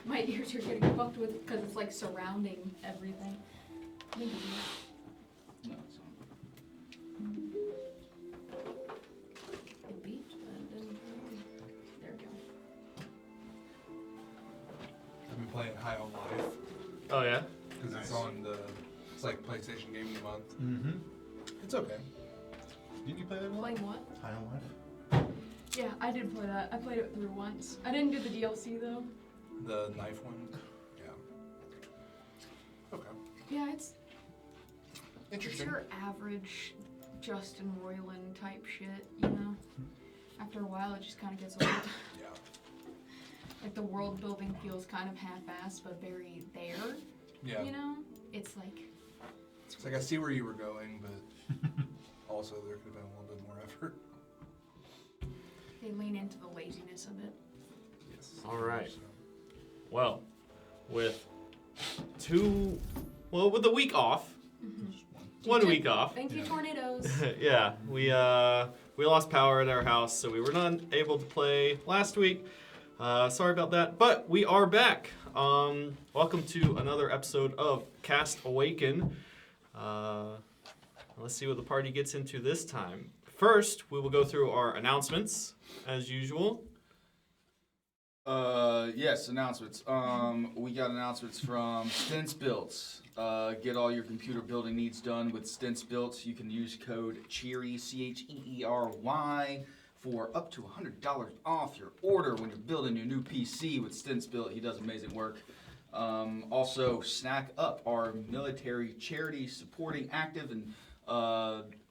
my ears are getting fucked with because it's like surrounding everything. Maybe. No, it's not. It beeped, but it didn't. There we go. I've been playing High on Life Oh yeah. because it's on it's like PlayStation Game of the Month. Mm-hmm. It's okay. Did you play that one? Playing what? High on Life. Yeah, I did play that. I played it through once. I didn't do the DLC though. The knife one? Yeah. Okay. Yeah, it's Interesting. your average Justin Roiland type shit, you know? After a while, it just kind of gets old. Yeah. Like the world building feels kind of half-assed, but very there. Yeah. You know? It's like... It's like I see where you were going, but also there could have been a little bit more effort. They lean into the laziness of it. Yes. All right. So, Well, with the week off, Mm-hmm. 1 week off. Thank you, tornadoes. Yeah, we lost power at our house, so we were not able to play last week. Sorry about that, but we are back. Welcome to another episode of Cast Awaken. Let's see what the party gets into this time. First, we will go through our announcements, as usual. Yes, announcements. We got announcements from Stents Built. Get all your computer building needs done with Stents Built. You can use code CHEERY, CHEERY, for up to $100 off your order when you're building your new PC with Stents Built. He does amazing work. Also, Snack Up, our military charity supporting active and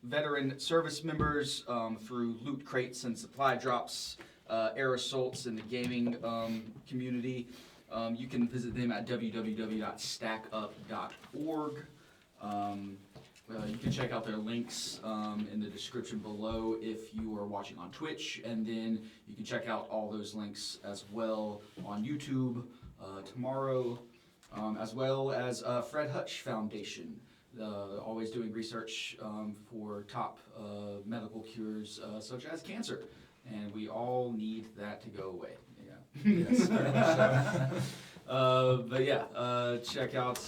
veteran service members through loot crates and supply drops, air assaults in the gaming community. You can visit them at www.stackup.org. You can check out their links in the description below if you are watching on Twitch, and then you can check out all those links as well on YouTube tomorrow, as well as Fred Hutch Foundation, always doing research for top medical cures such as cancer, and we all need that to go away. yes, very much so. But yeah, check out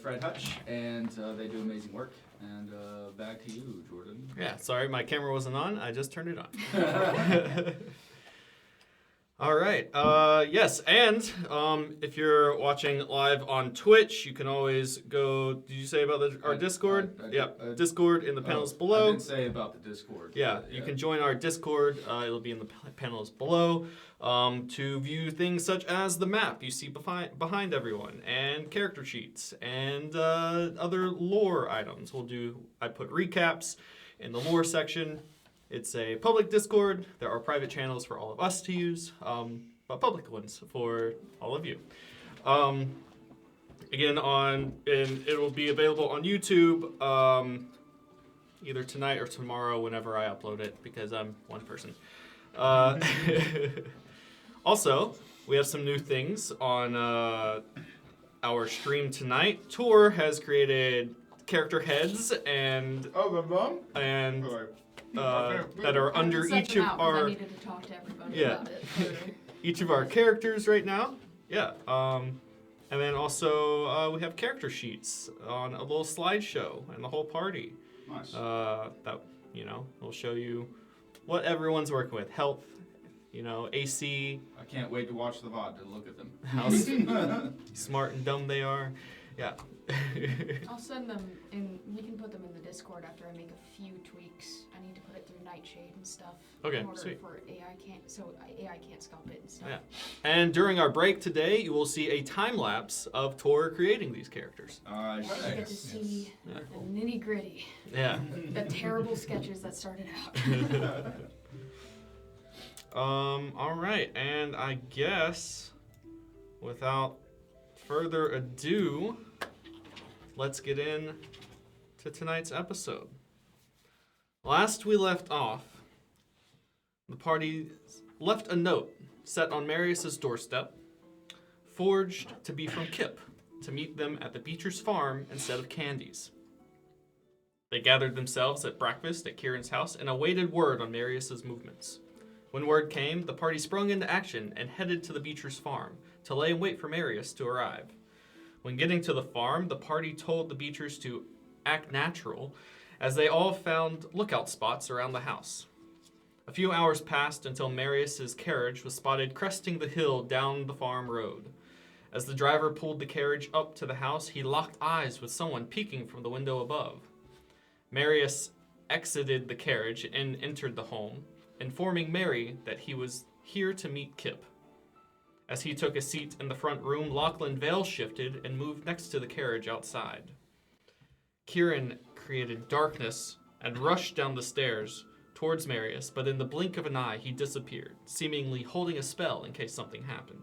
Fred Hutch, and they do amazing work. And back to you, Jordan. Yeah, sorry, my camera wasn't on. I just turned it on. All right. Yes, and if you're watching live on Twitch, you can always go. Did you say about our Discord? Discord in the panels below. I didn't say about the Discord. Yeah, you can join our Discord. It'll be in the panels below to view things such as the map you see behind everyone, and character sheets, and other lore items. I put recaps in the lore section. It's a public Discord. There are private channels for all of us to use, but public ones for all of you. Again, it will be available on YouTube either tonight or tomorrow whenever I upload it, because I'm one person. Also, we have some new things on our stream tonight. Tor has created character heads and that are under each of our. I needed to talk to everybody about it. Each of our characters right now. Yeah. And then also we have character sheets on a little slideshow and the whole party. Nice. That will show you what everyone's working with. Health, AC. I can't wait to watch the VOD to look at them. How smart and dumb they are. Yeah. I'll send them in. We can put them in the Discord after I make a few tweaks. I need to put it through Nightshade and stuff. Okay, in order sweet. For AI can't sculpt it and stuff. Yeah. And during our break today, you will see a time lapse of Tor creating these characters. You get to see the nitty gritty. Yeah. The terrible sketches that started out. All right, and I guess without further ado, let's get in to tonight's episode. Last we left off, the party left a note set on Marius's doorstep, forged to be from Kip, to meet them at the Beecher's farm instead of Candy's. They gathered themselves at breakfast at Kieran's house and awaited word on Marius's movements. When word came, the party sprung into action and headed to the Beecher's farm to lay in wait for Marius to arrive. When getting to the farm, the party told the Beechers to act natural, as they all found lookout spots around the house. A few hours passed until Marius's carriage was spotted cresting the hill down the farm road. As the driver pulled the carriage up to the house, he locked eyes with someone peeking from the window above. Marius exited the carriage and entered the home, informing Mary that he was here to meet Kip. As he took a seat in the front room, Lachlan veil shifted and moved next to the carriage outside. Kieran created darkness and rushed down the stairs towards Marius, but in the blink of an eye, he disappeared, seemingly holding a spell in case something happened.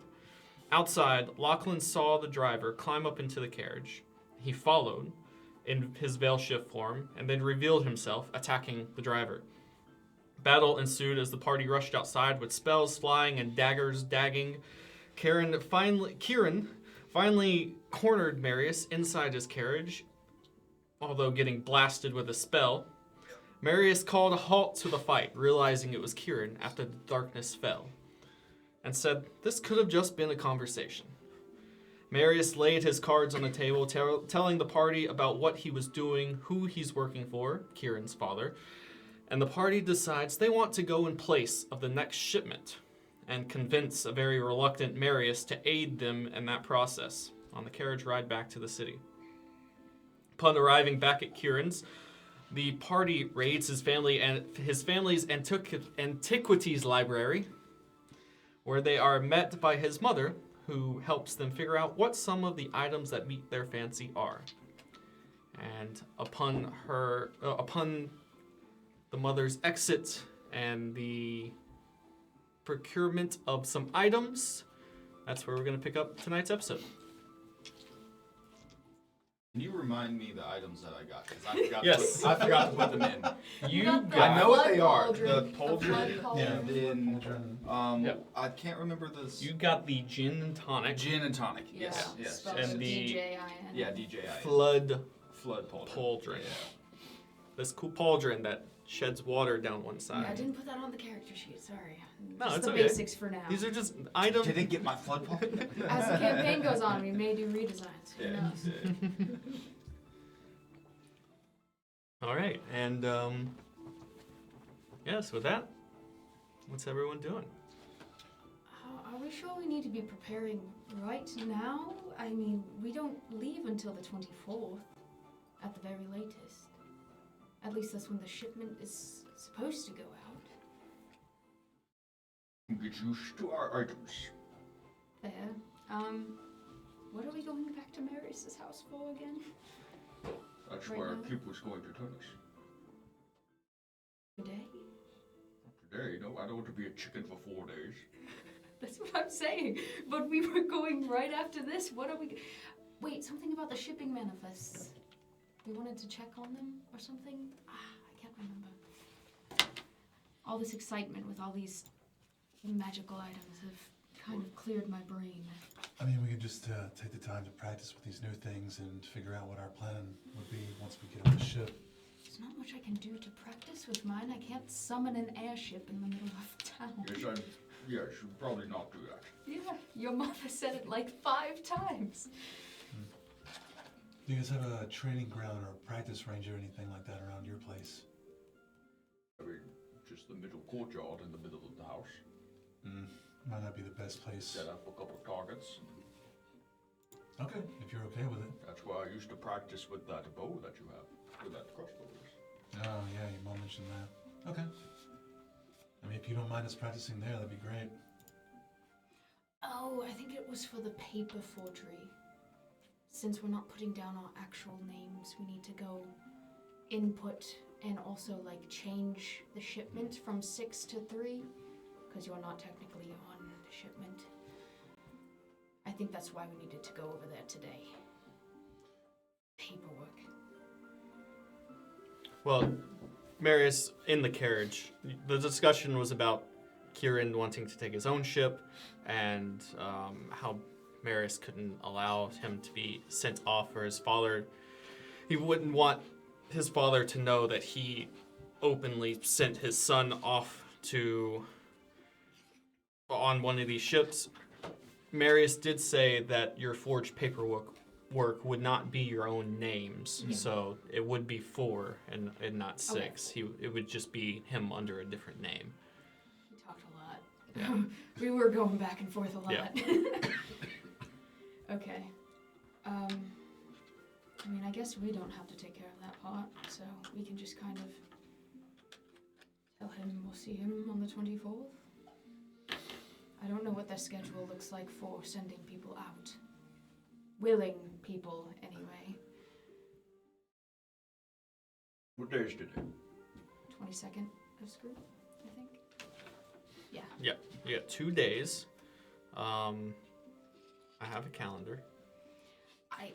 Outside, Lachlan saw the driver climb up into the carriage. He followed in his veil shift form and then revealed himself, attacking the driver. Battle ensued as the party rushed outside with spells flying and daggers dagging. Kieran finally cornered Marius inside his carriage, although getting blasted with a spell. Marius called a halt to the fight, realizing it was Kieran after the darkness fell, and said this could have just been a conversation. Marius laid his cards on the table, telling the party about what he was doing, who he's working for, Kieran's father, and the party decides they want to go in place of the next shipment and convince a very reluctant Marius to aid them in that process on the carriage ride back to the city. Upon arriving back at Kieran's, the party raids his family's antiquities library, where they are met by his mother, who helps them figure out what some of the items that meet their fancy are. And upon the mother's exit and the procurement of some items, that's where we're going to pick up tonight's episode. Can you remind me the items that I got? Because I Yes. forgot to put them in. You got the I know what they blood are. The cauldron, pauldron, blood and then Yep. I can't remember the You got the gin and tonic, gin and tonic. Yeah, Yes. spelled And the- DJIN. Yeah, DJI. flood Flood pauldron. pauldron. Yeah. This cool pauldron that sheds water down one Yeah, side. I didn't put that on the character sheet, sorry. No, Just it's the okay. basics for now. These are just items. Did it get my flood pauldron? As the campaign goes on, we may do redesigns. Who Yeah. knows? All right, and yes, with that, what's everyone doing? Are we sure we need to be preparing right now? I mean, we don't leave until the 24th, at the very latest. At least that's when the shipment is supposed to go out. Get used to our items. There. What are we going back to Marius's house for again? That's Right where now? Kip was going to turn us. Today? Today, no, I don't want to be a chicken for 4 days. That's what I'm saying. But we were going right after this. What are we... Wait, something about the shipping manifests. We wanted to check on them or something? I can't remember. All this excitement with all these magical items have kind of cleared my brain. I mean, we could just take the time to practice with these new things and figure out what our plan would be once we get on the ship. There's not much I can do to practice with mine. I can't summon an airship in the middle of town. Yes, you should probably not do that. Yeah, your mother said it like 5 times. Do you guys have a training ground or a practice range or anything like that around your place? I mean, just the middle courtyard in the middle of the house. Might not be the best place. Set up a couple of targets. Okay, if you're okay with it. That's why I used to practice with that bow that you have. With that crossbow. Oh, yeah, your mom mentioned that. Okay. I mean, if you don't mind us practicing there, that'd be great. Oh, I think it was for the paper forgery. Since we're not putting down our actual names, we need to go input and also like change the shipment from 6 to 3, because you're not technically on the shipment. I think that's why we needed to go over there today. Paperwork. Well, Marius, in the carriage, the discussion was about Kieran wanting to take his own ship and how Marius couldn't allow him to be sent off for his father. He wouldn't want his father to know that he openly sent his son off on one of these ships. Marius did say that your forged paperwork would not be your own names, so it would be 4 and not 6. It would just be him under a different name. We talked a lot. Yeah. We were going back and forth a lot. Yeah. Okay. I mean, I guess we don't have to take care of that part, so we can just kind of tell him we'll see him on the 24th. I don't know what their schedule looks like for sending people out. Willing people, anyway. What day is today? 22nd of Screw, I think. Yeah. Yeah, you got 2 days. I have a calendar. I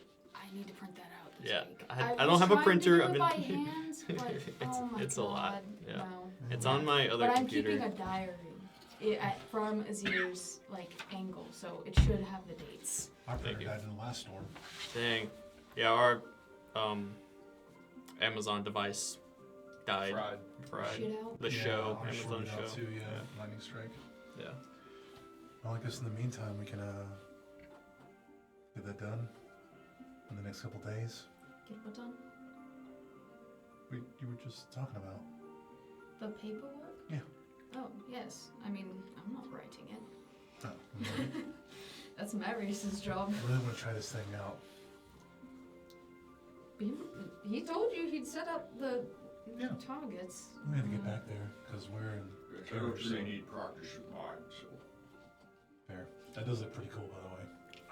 need to print that out this Yeah, week. I don't have a printer. I I've was been. trying to do it by hands, but It's oh a my lot. God, Yeah, no. it's on my other But computer. I'm keeping a diary from Azir's angle, so it should have the dates. Our Thank printer you. died in the last storm. Dang. Yeah, our Amazon device died. Fried. Shit out. The show, ours Amazon shorted out show. Too, lightning strike. Yeah. Well, I guess in the meantime, we can get that done in the next couple days. Get what done? You were just talking about. The paperwork? Yeah. Oh, yes. I mean, I'm not writing it. Oh, really? That's Marius's job. I really want to try this thing out. He told you he'd set up the Yeah. targets. We have to get back there because we're in. They need practice in mind, so. Fair. That does look pretty cool, by the way.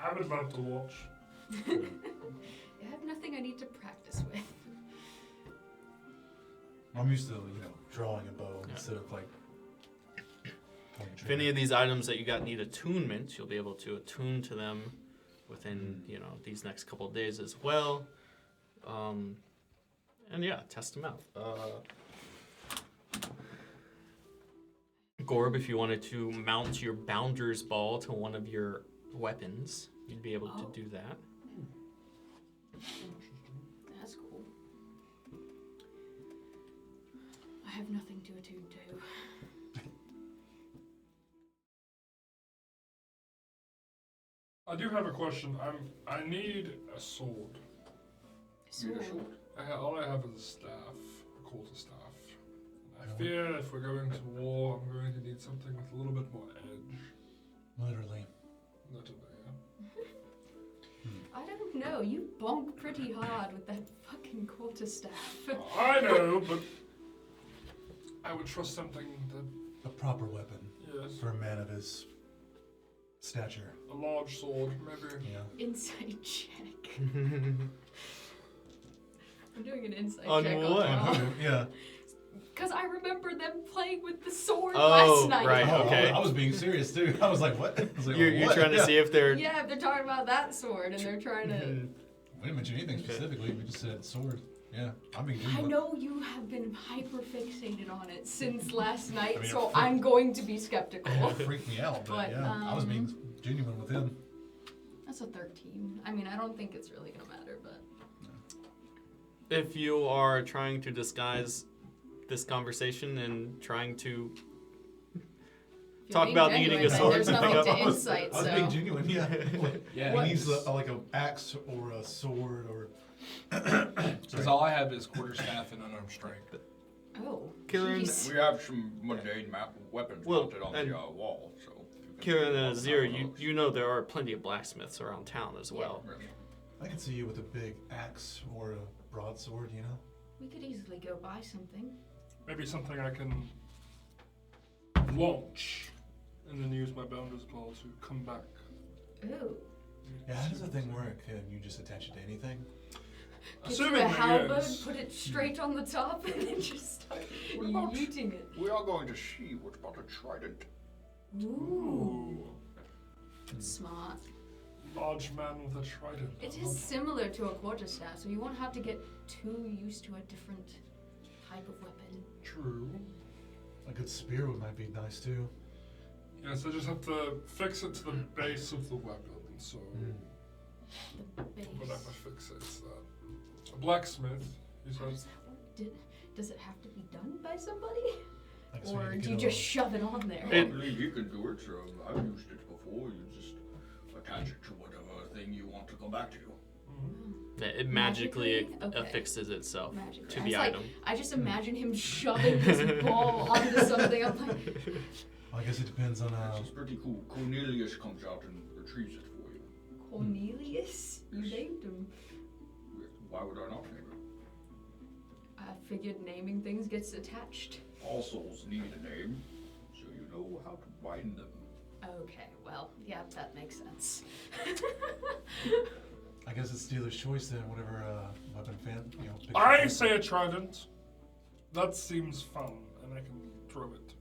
I'm about to watch. I have nothing I need to practice with. I'm used to, drawing a bow Yeah. instead of pointing If any of these items that you got need attunement, you'll be able to attune to them within, these next couple of days as well. And yeah, test them out. Gorb, if you wanted to mount your Bounder's Ball to one of your weapons, you'd be able to do that. That's cool. I have nothing to attune to. I do have a question. I need a sword. Sword. All I have is a staff, a quarter staff. I fear if we're going to war, I'm going to need something with a little bit more edge. Literally. Literally, I don't know. You bonk pretty hard with that fucking quarterstaff. yeah. I know, but I would trust something that, A proper weapon yes, for a man of his stature. a large sword, maybe. Yeah. Insight check. I'm doing an insight On check what? on Rob. Yeah. Because I remember them playing with the sword Oh, last night. right. Oh, okay. I was being serious too. I was like, what? I was like, You're what? trying to see if they're. Yeah, they're talking about that sword and they're trying to... We didn't mention anything specifically. We just said sword. Yeah. I'm being I genuine. know you have been hyper fixated on it since last night, I mean, so it I'm going to be skeptical. It freaked me out, but But, yeah, I was being genuine with him. That's a 13. I mean, I don't think it's really going to matter, but... If you are trying to disguise this conversation and trying to If you're talk being about genuine, needing a then sword there's to pick nothing up. to I was insight, being so... genuine, yeah. Yeah. He needs like an axe or a sword or. Because all I have is quarterstaff and unarmed strike. Oh, Kieran- jeez. We have some mundane weapons Well, mounted on and- the wall, so. Kieran and Azir, you know there are plenty of blacksmiths around town as well. I could see you with a big axe or a broadsword, We could easily go buy something. Maybe something I can launch and then use my Bounder's Ball to come back. Ooh. Yeah, how does that thing work? Can you just attach it to anything? Get you a Assuming halberd, yes. put it straight on the top, and then just start What about- yeeting it. We are going to see what's about a trident. Ooh. Smart. Large man with a trident. It is similar to a quarterstaff, so you won't have to get too used to a different type of weapon. True. A good spear might be nice too. Yes, I just have to fix it to the base of the weapon, so The base. whatever fixates that. A blacksmith, he How does says. that work? Does it have to be done by somebody? Like, so Or you do you get just shove it on there? I believe you can do it, so I've used it before. You just attach it to whatever thing you want to go back to. It magically Magically? Okay. affixes itself Magically. to I the was like- item. I just imagine him shoving this ball onto something. I'm like, Well, I guess it depends on It's pretty cool. Cornelius comes out and retrieves it for you. Cornelius? You named him. Why would I not name it? I figured naming things gets attached. All souls need a name, so you know how to bind them. Okay, well, yeah, that makes sense. I guess it's dealer's choice then, whatever weapon pick I your say a trident. That seems fun, and I can throw it.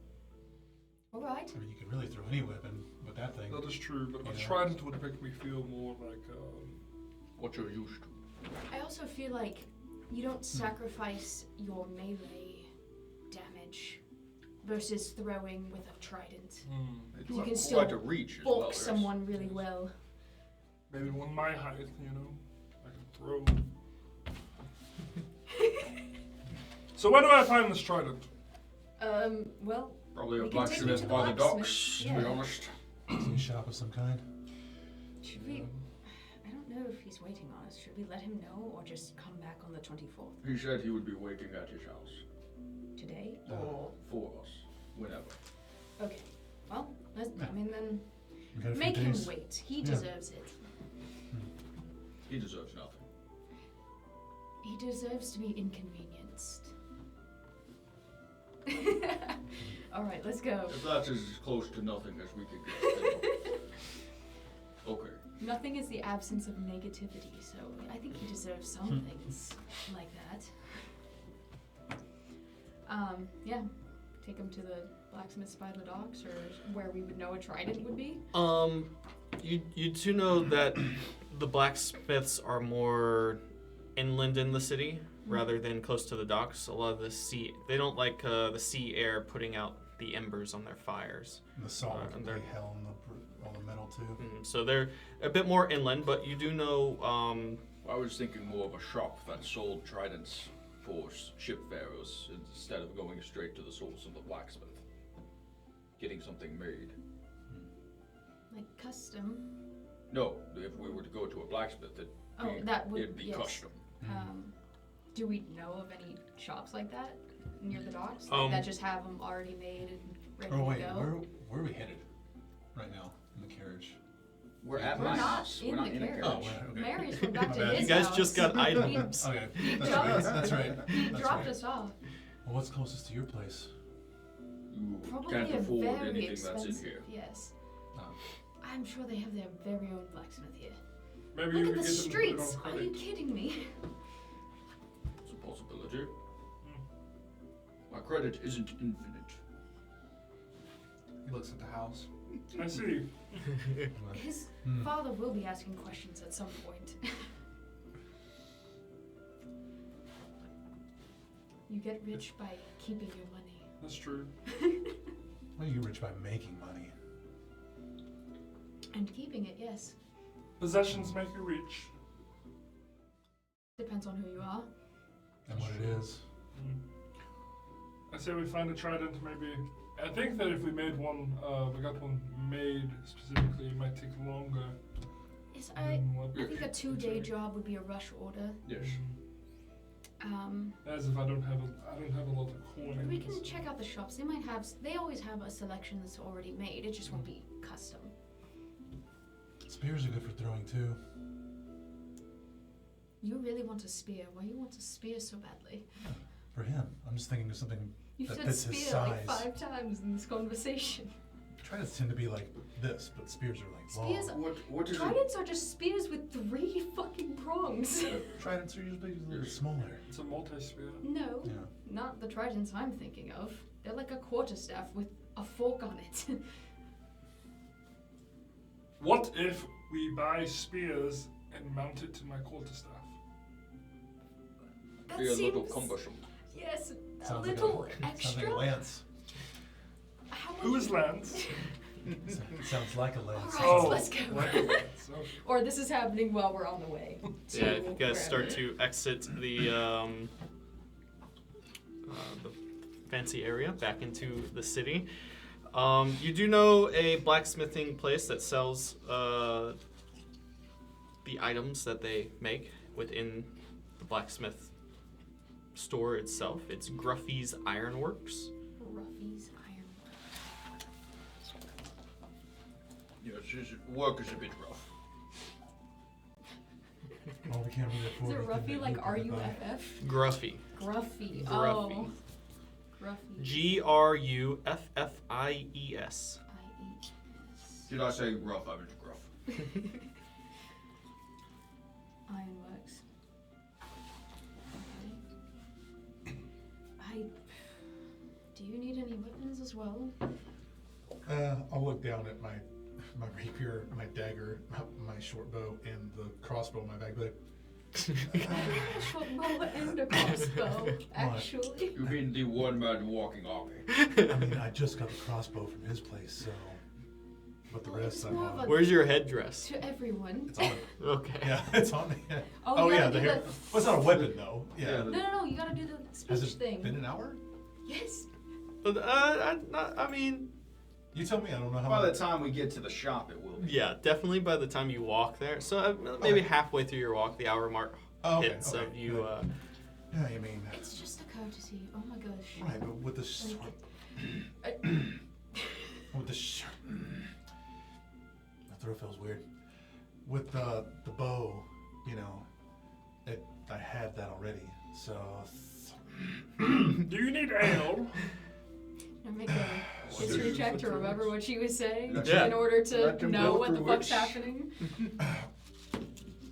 Alright. I mean, you could really throw any weapon with that thing. That is true, but a Yeah. trident would make me feel more like. What you're used to. I also feel like you don't sacrifice your melee damage versus throwing with a trident. They You do can have still quite a reach as well. Bulk yes. someone really well. Maybe one my height, you know? I can throw. So where do I find this trident? Well, Probably a We can take you blacksmith to the by the blacksmith, docks, to be yeah. honest. Some shop of some kind. should we... I don't know if he's waiting on us. Should we let him know or just come back on the 24th? He said he would be waiting at his house Today? Uh, Or... for us, whenever. Okay. Well, let's, I mean then... We got a few Make him days. wait. He Yeah. deserves it. He deserves nothing. He deserves to be inconvenienced. Alright, let's go. If that's as close to nothing as we could get. Okay. Nothing is the absence of negativity, so I think he deserves some things like that. Yeah. Take him to the blacksmith's by the docks, or where we would know a trident would be. You do know that the blacksmiths are more inland in the city rather than close to the docks. A lot of the sea, they don't like the sea air putting out the embers on their fires. And the salt and can they're- play hell in all the metal too. So they're a bit more inland, but you do know. I was thinking more of a shop that sold tridents for shipfarers instead of going straight to the source of the blacksmith. Getting something made. Like custom. No, if we were to go to a blacksmith, it'd be yes. custom. Do we know of any shops like that near the docks that just have them already made and ready Oh wait, to go? where are we headed right now in the carriage? We're at We're my not house. in we're not the in a carriage. Oh, we're- okay. Marius went back My to bad. his You guys house. just got He- items. Okay, that's dropped- right. That's right. He That's dropped right. us off. Well, what's closest to your place? You Probably can't a afford very anything expensive. that's in here. Yes. Oh. I'm sure they have their very own blacksmith here. Maybe Look you at can the get them to put it streets. on Are you credit. kidding me? It's a possibility. My credit isn't infinite. He looks at the house. I see. His Hmm. father will be asking questions at some point. You get rich by keeping your money. That's true. Well, you're rich by making money. And keeping it, yes. Possessions make you rich. Depends on who you are. And what it is. I say we find a trident, maybe. I think that if we made one, we got one made specifically, it might take longer. Yes, than I what- think a 2-day job would be a rush order. Yes. As if I don't have a lot of coins. But we can check out the shops. They might have. They always have a selection that's already made. It just won't be custom. Spears are good for throwing too. You really want a spear? Why you want a spear so badly? For him, I'm just thinking of something. You That said fits his spear like size. 5 times in this conversation. Tridents tend to be like this, but spears are like Spears long. What is it? Tridents are just spears with 3 fucking prongs. Tridents are usually a little smaller. It's a multi-spear. No, Yeah. not the tridents I'm thinking of. They're like a quarterstaff with a fork on it. What if we buy spears and mount it to my quarterstaff? That Be a seems little cumbersome. yes, a Sounds like little Sounds extra. like a lance. How Who much- is Lance? Sounds like a lance. Alright, Oh, let's go. like a Lance. Okay. Or this is happening while we're on the way. Yeah, if you guys start wherever. to exit the fancy area back into the city, you do know a blacksmithing place that sells the items that they make within the blacksmith store itself. It's Gruffy's Ironworks. Ruffy's Ironworks. Yes, his work is a bit rough. Well, we can't really Is afford it anything Ruffy that like you R can U buy. F F? Gruffy. Gruffy. Gruffy. Oh. Gruffy. Gruffies. I-E-S. Did I say rough? I meant gruff. Ironworks. Okay. Do you need any weapons as well? I'll look down at my rapier, my dagger, my short bow, and the crossbow in my bag. But A short bow and a crossbow, actually. You mean the one-man walking army? I mean, I just got the crossbow from his place, so. But the Well, rest it's I'm more of on. a- Where's your headdress? To everyone. It's on. Okay. Yeah, it's on. Yeah. Oh, you yeah, gotta the do hair. the- Well, it's not a weapon though. Yeah. No, you gotta do the Has speech it thing. been an hour? Yes. I mean, You tell me. I don't know how. By the time we get to the shop, it will be. yeah, definitely by the time you walk there. So maybe Okay. halfway through your walk, the hour mark okay, hits okay, of you. good. Yeah, I mean It's that's just a courtesy. Oh my gosh. right, but with the short, with the sh- my throat feels weird. With the bow, you know, I had that already. So Do you need ale? Now make a history check to remember what she was saying Yeah. in order to Let them know go what the through fuck's it. happening.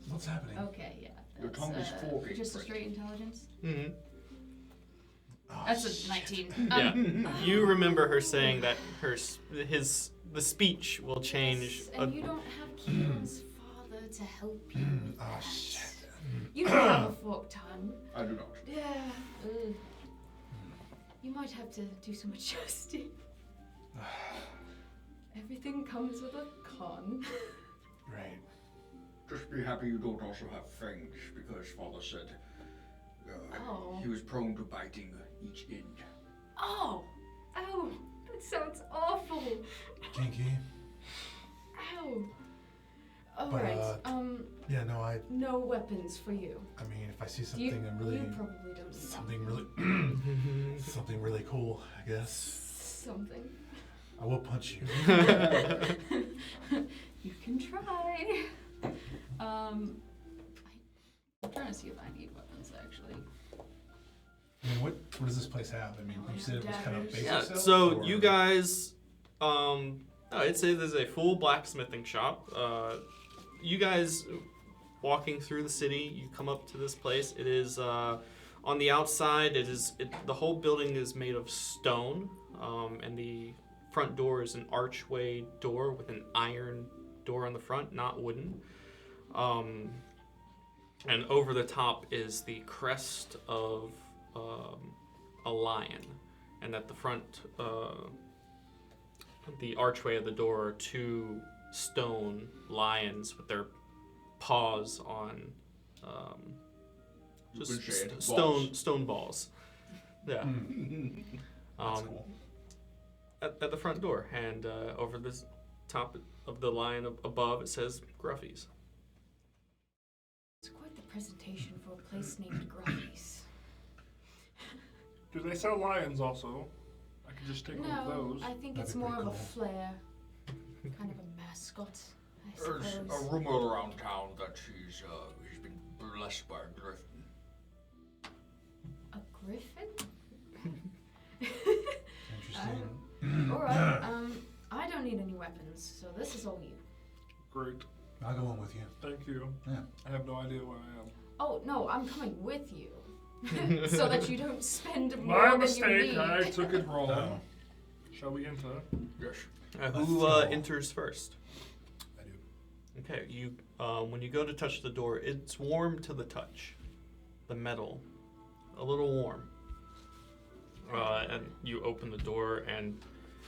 what's happening? Okay, yeah. Your That's, tongue is forking, just a Fred. straight intelligence. Mhm. Oh, That's a shit. 19. Yeah, you remember her saying that the speech will change. And you don't have Kieran's father to help you with Oh that. shit. You don't have a forked tongue. I do not. Yeah. Ugh. You might have to do some adjusting. Everything comes with a con. Right. Just be happy you don't also have fangs, because Father said Oh. he was prone to biting each end. Oh! Ow! That sounds awful! Kinky. Ow! But, Alright, Yeah. No. I no weapons for you. mean, if I see You, something I'm really, you probably don't need something really, something really cool, I guess something. I will punch you. You can try. I'm trying to see if I need weapons actually. I mean, what does this place have? I mean, Oh, you said it was kind of daggers. basic Yeah, stuff. so or- you guys, I'd say there's a full blacksmithing shop. You guys walking through the city, you come up to this place. It is on the outside. The whole building is made of stone, and the front door is an archway door with an iron door on the front, not wooden. And over the top is the crest of a lion, and at the front, the archway of the door are two stone lions with their paws on You just could say it, stone balls. Yeah. That's Um, cool. at the front door, and over the top of the lion above, it says Gruffies. It's quite the presentation for a place named Gruffies. Do they sell lions also? I could just take one of No, those. I think That'd it's be more pretty of a cool. flair. Kind of a mascot, I There's a suppose. rumor around town that he's been blessed by a griffin. A griffin? Interesting. Alright, I don't need any weapons, so this is all you. Great. I'll go in with you. Thank you. Yeah. I have no idea where I am. Oh, no, I'm coming with you. So that you don't spend more My than mistake. you need. I took it wrong. Oh. Shall we enter? Yes. Who Let's go. enters first? I do. Okay, you when you go to touch the door, it's warm to the touch. The metal, a little warm. And you open the door, and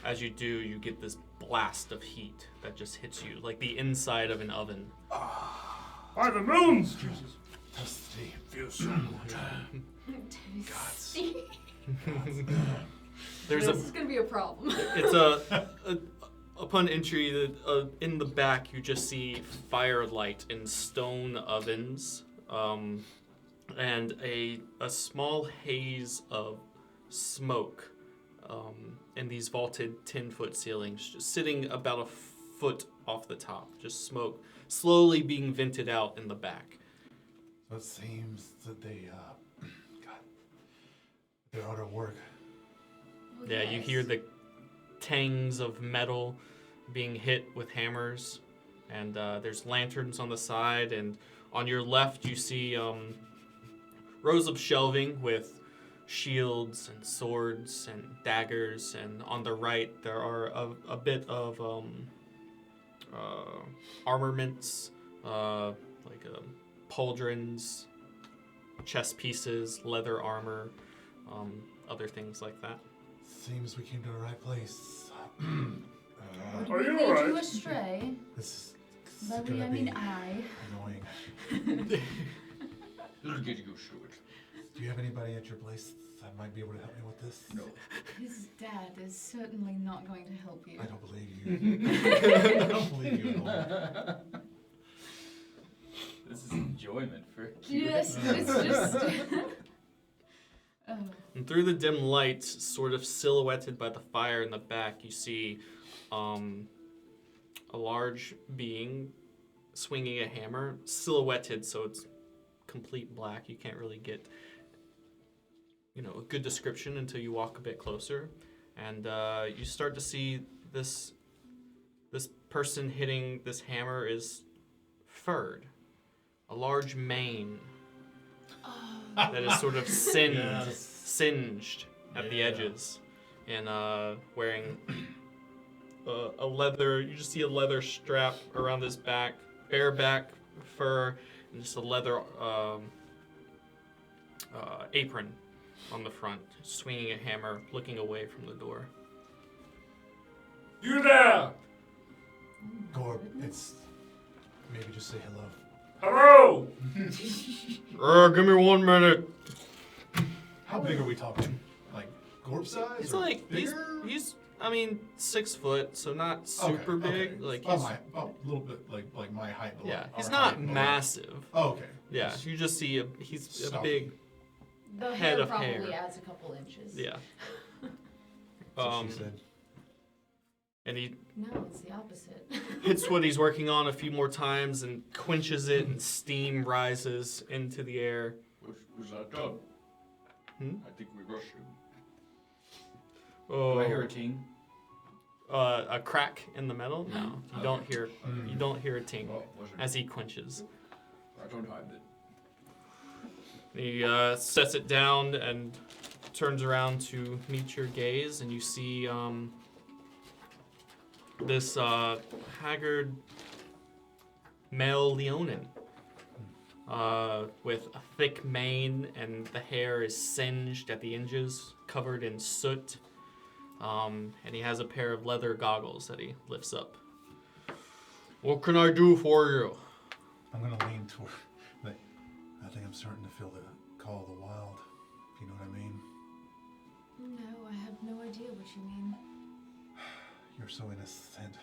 as you do, you get this blast of heat that just hits you, like the inside of an oven. By the moons! Jesus. Dusty. Feels so good. Toasty. There's This is gonna be a problem. it's Upon entry, in the back, you just see firelight in stone ovens, and a small haze of smoke in these vaulted 10-foot ceilings, just sitting about a foot off the top. Just smoke slowly being vented out in the back. So it seems that they're out of work. Oh, Yeah, you yes. hear the tangs of metal being hit with hammers, and there's lanterns on the side, and on your left you see rows of shelving with shields and swords and daggers, and on the right there are a bit of armaments, like pauldrons, chest pieces, leather armor, other things like that. Seems we came to the right place. Are We you lead alright? you astray. This is By we, gonna I be mean I. annoying. This is good to go short. Do you have anybody at your place that might be able to help me with this? No. His dad is certainly not going to help you. I don't believe you. I don't believe you at all. This is enjoyment for you. Yes, it's just. Oh. And through the dim light, sort of silhouetted by the fire in the back, you see a large being swinging a hammer, silhouetted, so it's complete black. You can't really get, a good description until you walk a bit closer, and you start to see this person hitting this hammer is furred, a large mane that is sort of singed at the edges, and wearing a leather. You just see a leather strap around his back, bareback fur, and just a leather apron on the front, swinging a hammer, looking away from the door. You there! Gorb, it's maybe just say hello. Hello! Give me 1 minute. How big are we talking? Like Gorb size? He's or like bigger? he's 6 foot, so not super big. Like he's, a little bit like my height. Below, yeah, he's our not height below. massive. Oh, okay. Yeah, you just see he's a Stumpy. big. The Head hair of probably hair. adds a couple inches. Yeah. That's what she said. And he No, it's the opposite. hits what he's working on a few more times and quenches it, and steam rises into the air. Was that done? I think we rushed him. Oh, Do I hear a ting? a crack in the metal? No, you don't hear. You don't hear a ting Oh, wasn't as he quenches. I don't hide it. He sets it down and turns around to meet your gaze, and you see this haggard male Leonin with a thick mane, and the hair is singed at the edges, covered in soot. And he has a pair of leather goggles that he lifts up. What can I do for you? I'm gonna lean toward. I think I'm starting to feel the call of the wild. If you know what I mean. No, I have no idea what you mean. You're so innocent.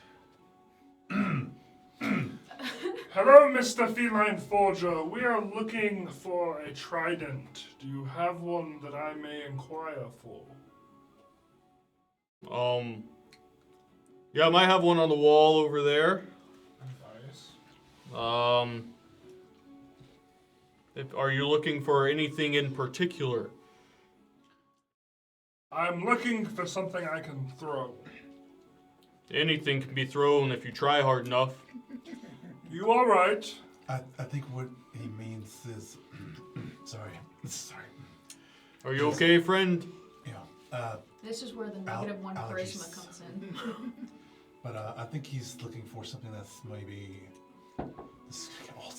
Hello, Mr. Feline Forger. We are looking for a trident. Do you have one that I may inquire for? Yeah, I might have one on the wall over there. Nice. Are you looking for anything in particular? I'm looking for something I can throw. Anything can be thrown if you try hard enough. You all right? I think what he means is. sorry. Are you okay, friend? Yeah. This is where the negative one charisma allergies. comes in. But I think he's looking for something that's maybe. This is gonna get all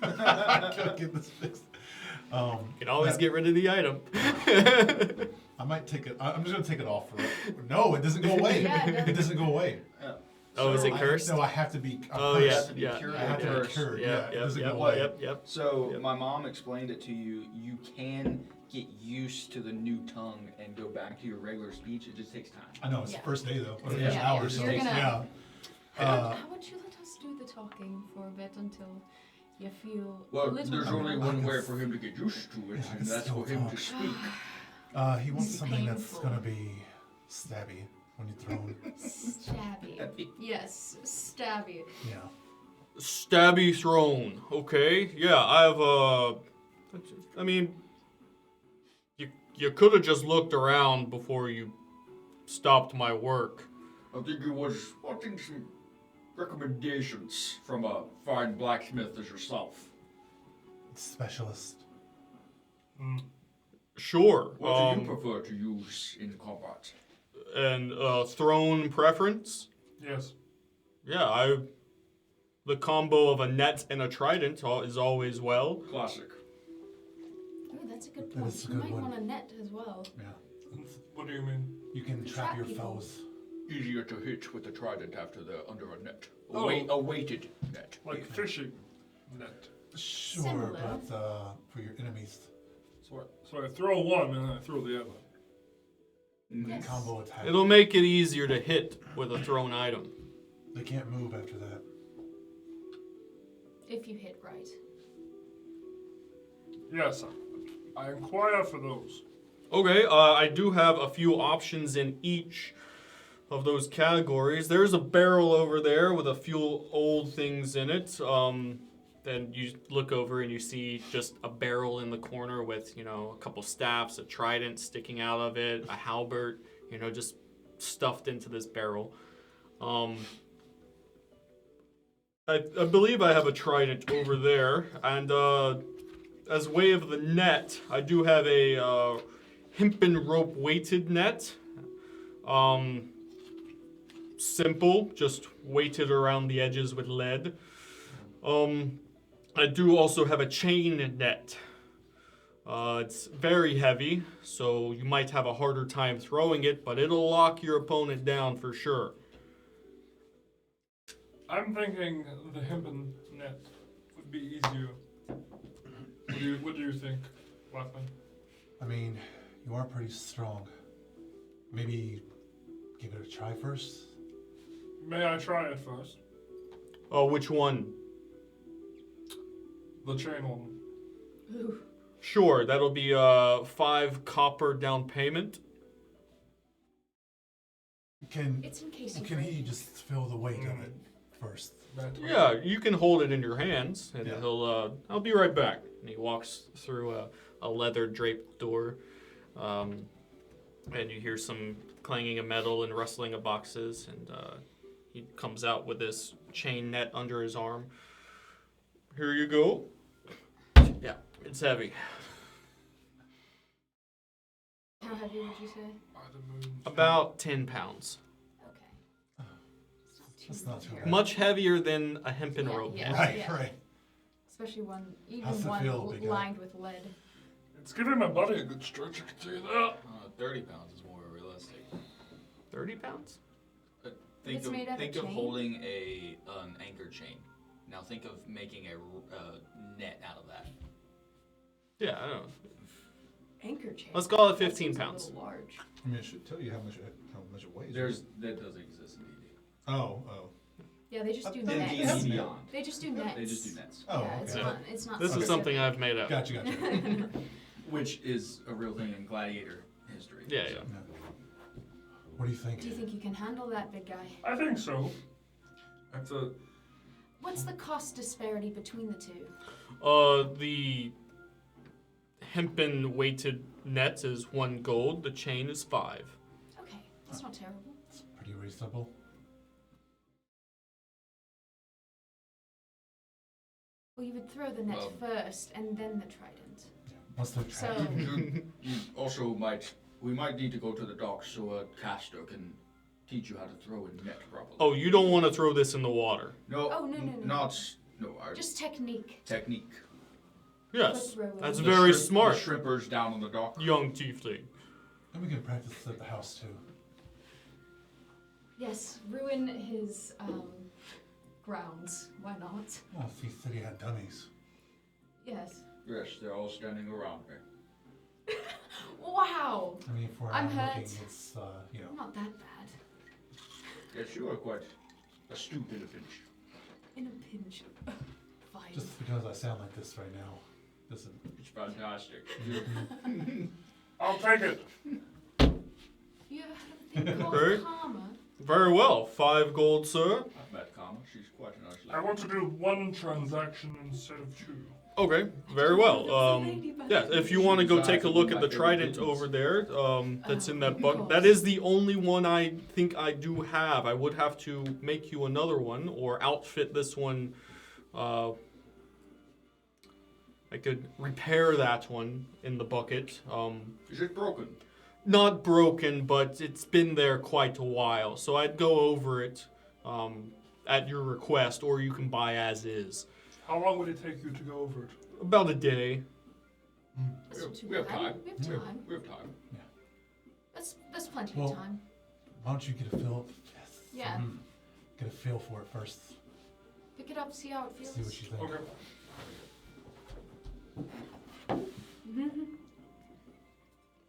I gotta get this fixed. You can always get rid of the item. I might take it. I'm just gonna take it off for. No, it doesn't go away. Yeah, it doesn't. It doesn't go away. Oh, is it I- cursed? No, I have to be. Oh, You yeah, have to be yeah. cured I have to be first. cured. Yep, Yeah, it yep, doesn't yep, go away. yep. So Yep. my mom explained it to you. You can get used to the new tongue and go back to your regular speech. It just takes time. I know it's Yeah. the first day though, or the Yeah. first hour. So You're gonna- yeah. How about you let us do the talking for a bit until you feel a Well, little there's more only I one can way s- for him to get used to it, Yeah, I and can that's still for him to talk. speak. He wants It's something that's painful. gonna be stabby when you throw him. stabby. Yes, stabby. Yeah. Stabby throne. Okay. Yeah, I have I mean, you could have just looked around before you stopped my work. I think he was wanting some recommendations from a fine blacksmith as yourself. Specialist. Sure. What do you prefer to use in combat? And throne preference? Yes. Yeah, the combo of a net and a trident is always well. Classic. Ooh, that's a good That point. is a You good might one. want a net as well. Yeah. What do you mean? You can trap Trap your people. foes. Easier to hit with the trident after they're under a net. Oh. A weighted net. Like fishing net. Sure, Similar. but for your enemies, So I throw one and I throw the other. Yes. combo attack. It'll make it easier to hit with a thrown item. They can't move after that. If you hit right. Yes, I inquire for those. Okay, I do have a few options in each of those categories. There's a barrel over there with a few old things in it. Then you look over and you see just a barrel in the corner with, a couple staffs, a trident sticking out of it, a halberd, just stuffed into this barrel. I believe I have a trident over there, and as way of the net, I do have a hempen rope weighted net. Simple, just weighted around the edges with lead. I do also have a chain net. It's very heavy, so you might have a harder time throwing it, but it'll lock your opponent down for sure. I'm thinking the hempen net would be easier. What do you think, Blackman? I mean, you are pretty strong. Maybe give it a try first. May I try it first? Oh, which one? The chain one. Ooh. Sure, that'll be 5 copper down payment. Can It's in case you can break he it. just feel the weight of it first? That way. Yeah, you can hold it in your hands, and Yeah. I'll be right back. And he walks through a leather draped door, and you hear some clanging of metal and rustling of boxes, and he comes out with this chain net under his arm. Here you go. Yeah, it's heavy. How heavy would you say? By the moon. About 10 pounds. Okay. That's not too terrible. bad. Much heavier than a hempen Yeah, rope. yeah. Right, right. Especially one, How's even it one feel, big guy? lined with lead. It's giving my body a good stretch, I can tell you that. 30 pounds is more realistic. 30 pounds? Think it's of made out of think of chain? holding an anchor chain. Now think of making a net out of that. Yeah, I don't know. Anchor chain. Let's call it That 15 seems a pounds. little large. I mean, it should tell you how much it weighs. That doesn't exist in D&D. Oh. Yeah, they just do In nets. D&D Beyond. They just do nets. They just do nets, Oh, yeah, it's okay. not. It's not. This is specific. something I've made up. Gotcha. which is a real thing in gladiator history. Yeah, yeah. Yeah. What do you think? Do you think you can handle that, big guy? I think so. I have to. What's the cost disparity between the two? The hempen weighted net is 1 gold. The chain is 5. Okay, that's not terrible. It's pretty reasonable. Well, you would throw the net Well- first and then the trident. Once they're So, trapped. You also we might need to go to the docks so a caster can teach you how to throw a net properly. Oh, you don't want to throw this in the water. No, Oh, no. our Just technique. technique. Yes, Throw in. that's The very shrimp- smart, The shrimpers down on the dock. young tiefling. And we can practice at the house too. Yes, ruin his grounds. Why not? Well, he said he had dummies. Yes. Yes, they're all standing around me. Wow. I mean, for I'm looking, hurt. it's, you know. Not that bad. Yes, you are quite astute in a pinch. In a pinch. Fine. Just because I sound like this right now doesn't. It's fantastic. I'll take it. You have a thing called Okay. karma. Very well. 5 gold, sir. I've met Karma. She's quite a nice lady. I want to do 1 transaction instead of 2. Okay, very well. Yeah, if you want to go take a look at the trident over there, that's in that bucket. That is the only one I think I do have. I would have to make you another one or outfit this one. I could repair that one in the bucket. Is it broken? Not broken, but it's been there quite a while. So I'd go over it at your request, or you can buy as is. How long would it take you to go over it? About a day. That's not too We have bad. time. We have time. We have time. That's plenty Well, of time. Why don't you get a feel? Yeah. Get a feel for it first. Pick it up, see how it feels. See what you think. Okay.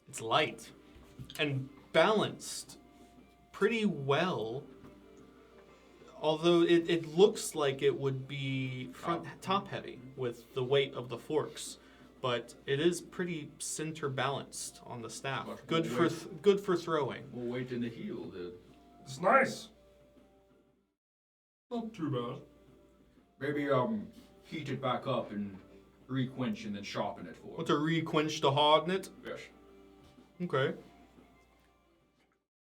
It's light and balanced pretty well. Although it looks like it would be top heavy with the weight of the forks, but it is pretty center balanced on the staff. Much Good more for weight. good for throwing. We'll wait in the heel then. It's nice. Not too bad. Maybe heat it back up and re-quench and then sharpen it for Want to re-quench to harden it? Yes. Okay.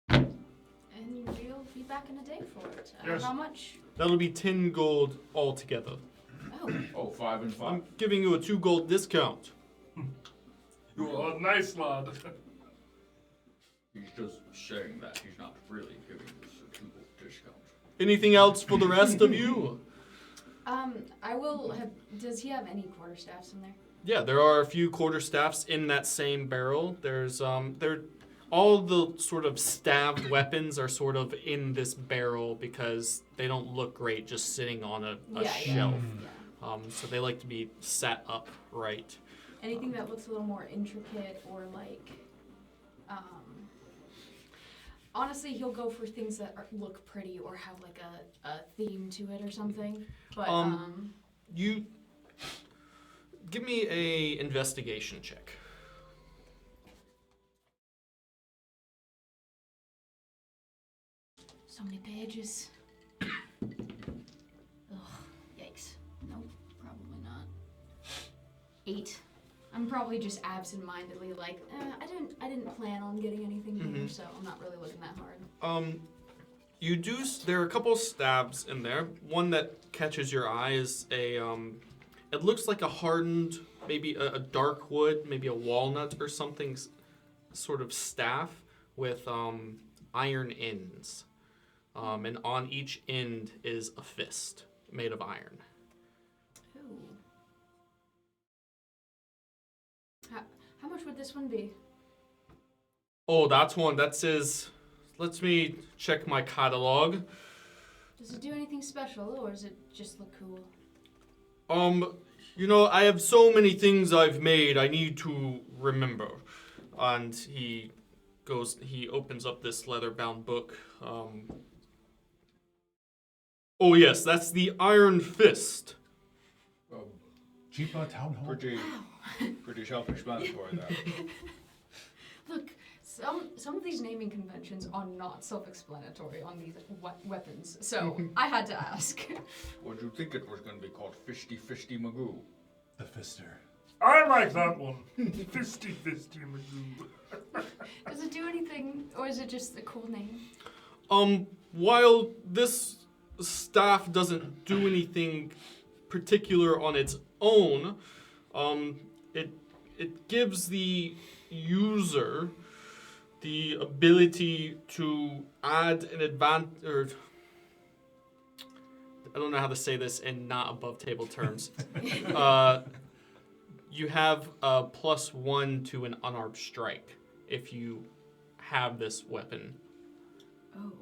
And we'll be back in a day for it. Yes. How much? That'll be 10 gold altogether. Oh, Oh, 5 and 5. I'm giving you a 2 gold discount. You are a nice lad. He's just saying that. He's not really giving us a 2 gold discount. Anything else for the rest of you? I will have. Does he have any quarterstaffs in there? Yeah, there are a few quarterstaffs in that same barrel. There's all the sort of stabbed weapons are sort of in this barrel because they don't look great just sitting on a shelf. Yeah. So they like to be sat up right. Anything that looks a little more intricate or like, honestly, he'll go for things that look pretty or have like a theme to it or something. But You give me a investigation check. so many pages. Ugh, yikes. Nope, probably not. 8. I'm probably just absent-mindedly like, I didn't plan on getting anything here, so I'm not really looking that hard. You do. There are a couple stabs in there. One that catches your eye is a. It looks like a hardened, maybe a dark wood, maybe a walnut or something, sort of staff with iron ends, and on each end is a fist made of iron. Ooh. How much would this one be? Oh, that's one. That says. Let me check my catalog. Does it do anything special, or does it just look cool? I have so many things I've made I need to remember. And he opens up this leather-bound book. Oh yes, that's the Iron Fist. Cheaper town hall. Pretty self-explanatory there. Look, some of these naming conventions are not self-explanatory on these weapons, so I had to ask. Would you think it was going to be called Fisty Magoo? The Fister. I like that one. Fisty Magoo. Does it do anything, or is it just a cool name? While this staff doesn't do anything particular on its own, it gives the user the ability to add an advantage, or I don't know how to say this in not above table terms. You have a +1 to an unarmed strike if you have this weapon. Oh.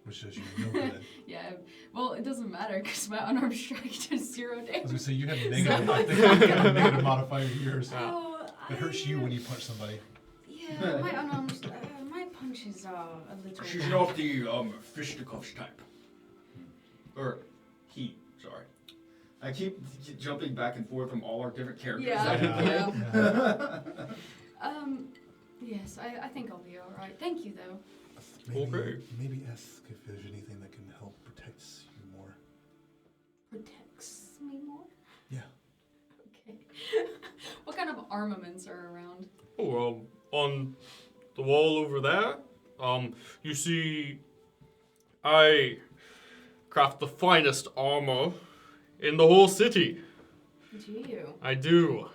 which shows you no good. Yeah, well, it doesn't matter because my unarmed strike does 0 I was damage. gonna say you have negative. I think you have a negative modifier to yours. Oh, It hurts you when you punch somebody. Yeah, my unarmed, my punches are a little. She's not the fisticuffs type. Or he, sorry. I keep jumping back and forth from all our different characters. Yeah. Yeah. Yes, I think I'll be alright. Thank you, though. Maybe ask if there's anything that can help protect you more. Protects me more? Yeah. Okay. What kind of armaments are around? Oh, on the wall over there, you see, I craft the finest armor in the whole city. Do you? I do.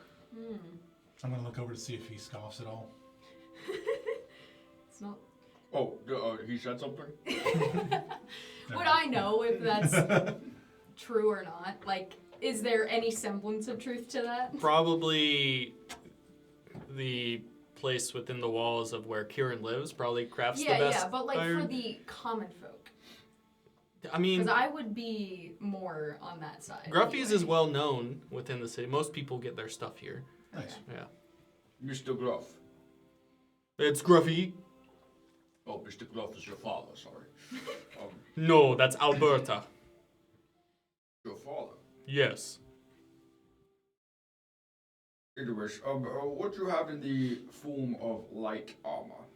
I'm gonna look over to see if he scoffs at all. It's not. Oh, he said something? Would I know if that's true or not? Like, is there any semblance of truth to that? Probably the place within the walls of where Kieran lives probably crafts the best. Yeah, but like iron. for the common folk. I mean, Because I would be more on that side. Gruffy's anyway. is well known within the city. Most people get their stuff here. Nice. Yeah. Mr. Gruff. It's Gruffy. Oh, Mr. Gruff is your father, sorry. No, that's Alberta. Your father? Yes. Anyways, what do you have in the form of light armor?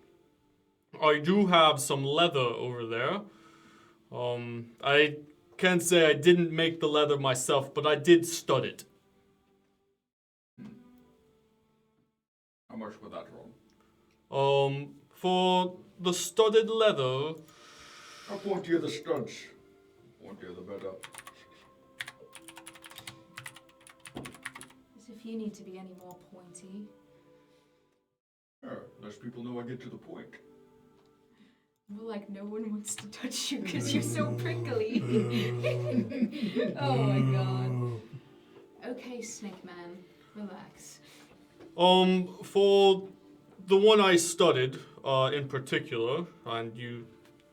I do have some leather over there. I can't say I didn't make the leather myself, but I did stud it. How much would that run? For the studded leather, How pointy are the studs? Pointier the better. As if you need to be any more pointy. Yeah, less people know I get to the point. Well, like, no one wants to touch you because you're so prickly. Oh my god. Okay, Snake Man, relax. For the one I studied, in particular, and you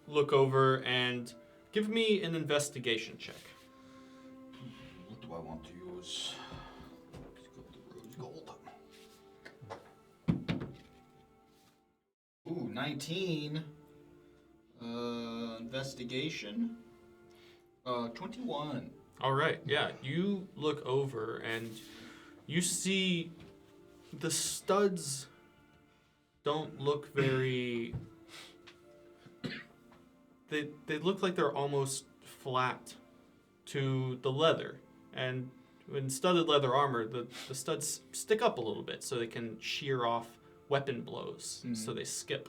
look over and give me an investigation check. What do I want to use? Let's go with the rose gold. Ooh, 19. Investigation. 21. All right, yeah. You look over and you see the studs don't look very. They look like they're almost flat to the leather, and in studded leather armor, the studs stick up a little bit so they can shear off weapon blows, so they skip.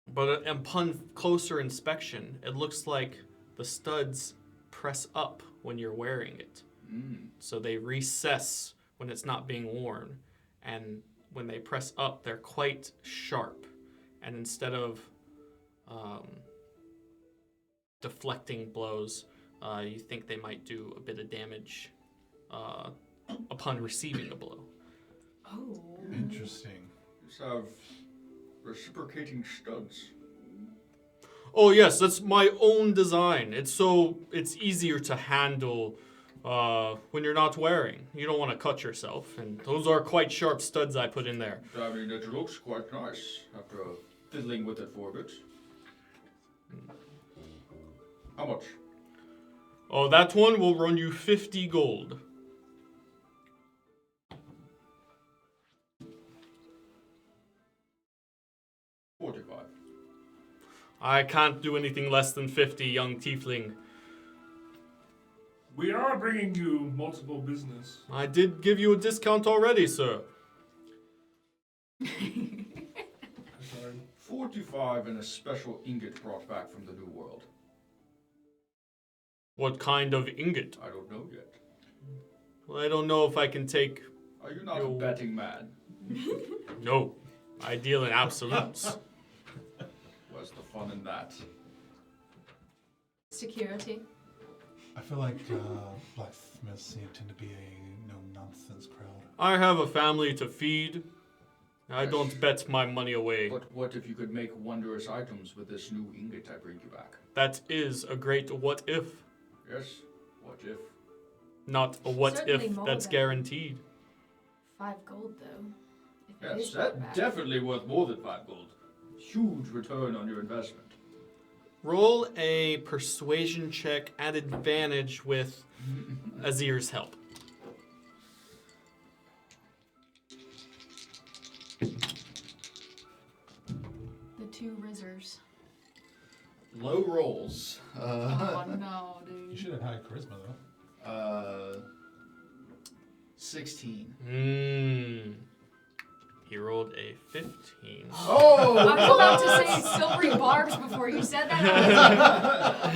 But upon closer inspection, it looks like the studs press up when you're wearing it. So they recess when it's not being worn. And when they press up, they're quite sharp. And instead of deflecting blows, you think they might do a bit of damage upon receiving a blow. Oh. Interesting. Just have reciprocating studs. Oh yes, that's my own design. It's easier to handle when you're not wearing. You don't want to cut yourself, and those are quite sharp studs I put in there. I mean, it looks quite nice after fiddling with it for a bit. How much? Oh, that one will run you 50 gold. I can't do anything less than 50, young tiefling. We are bringing you multiple business. I did give you a discount already, sir. Sorry. 45 and a special ingot brought back from the New World. What kind of ingot? I don't know yet. Well, I don't know if I can take... Are you not a betting man? No. I deal in absolutes. What's the fun in that? Security. I feel like blacksmiths tend to be a no-nonsense crowd. I have a family to feed. I don't bet my money away. But what if you could make wondrous items with this new ingot I bring you back? That is a great what if. Yes. What if? Not a what Certainly if more that's than- guaranteed. 5 gold, though. If it Yes, is brought that back. definitely worth more than 5 gold. Huge return on your investment. Roll a persuasion check at advantage with Azir's help. The 2 rizzers. Low rolls. Oh no, You dude. should have high charisma though. 16. He rolled a 15. Oh! I was about to say silvery barbs before you said that.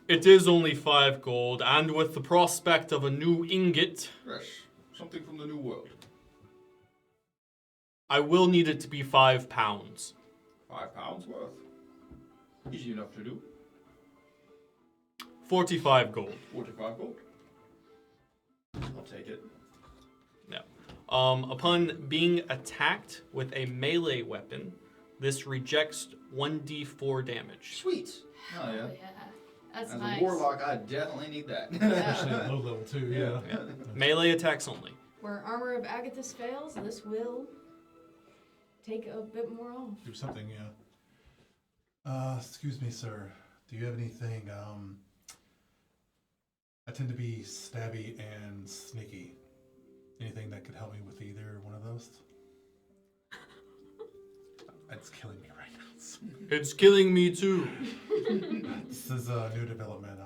It is only 5 gold, and with the prospect of a new ingot, Yes, something from the new world. I will need it to be 5 pounds. 5 pounds worth. Easy enough to do. 45 gold. 45 gold. I'll take it. Upon being attacked with a melee weapon, this rejects 1d4 damage. Sweet. Oh yeah. Oh, yeah. That's As nice. a warlock, I definitely need that. Especially at low level too. Yeah. Melee attacks only. Where Armor of Agathis fails, this will take a bit more off. Do something. Yeah. Excuse me, sir. Do you have anything? I tend to be stabby and sneaky. Anything that could help me with either one of those? It's killing me right now. It's killing me too. This is a new development.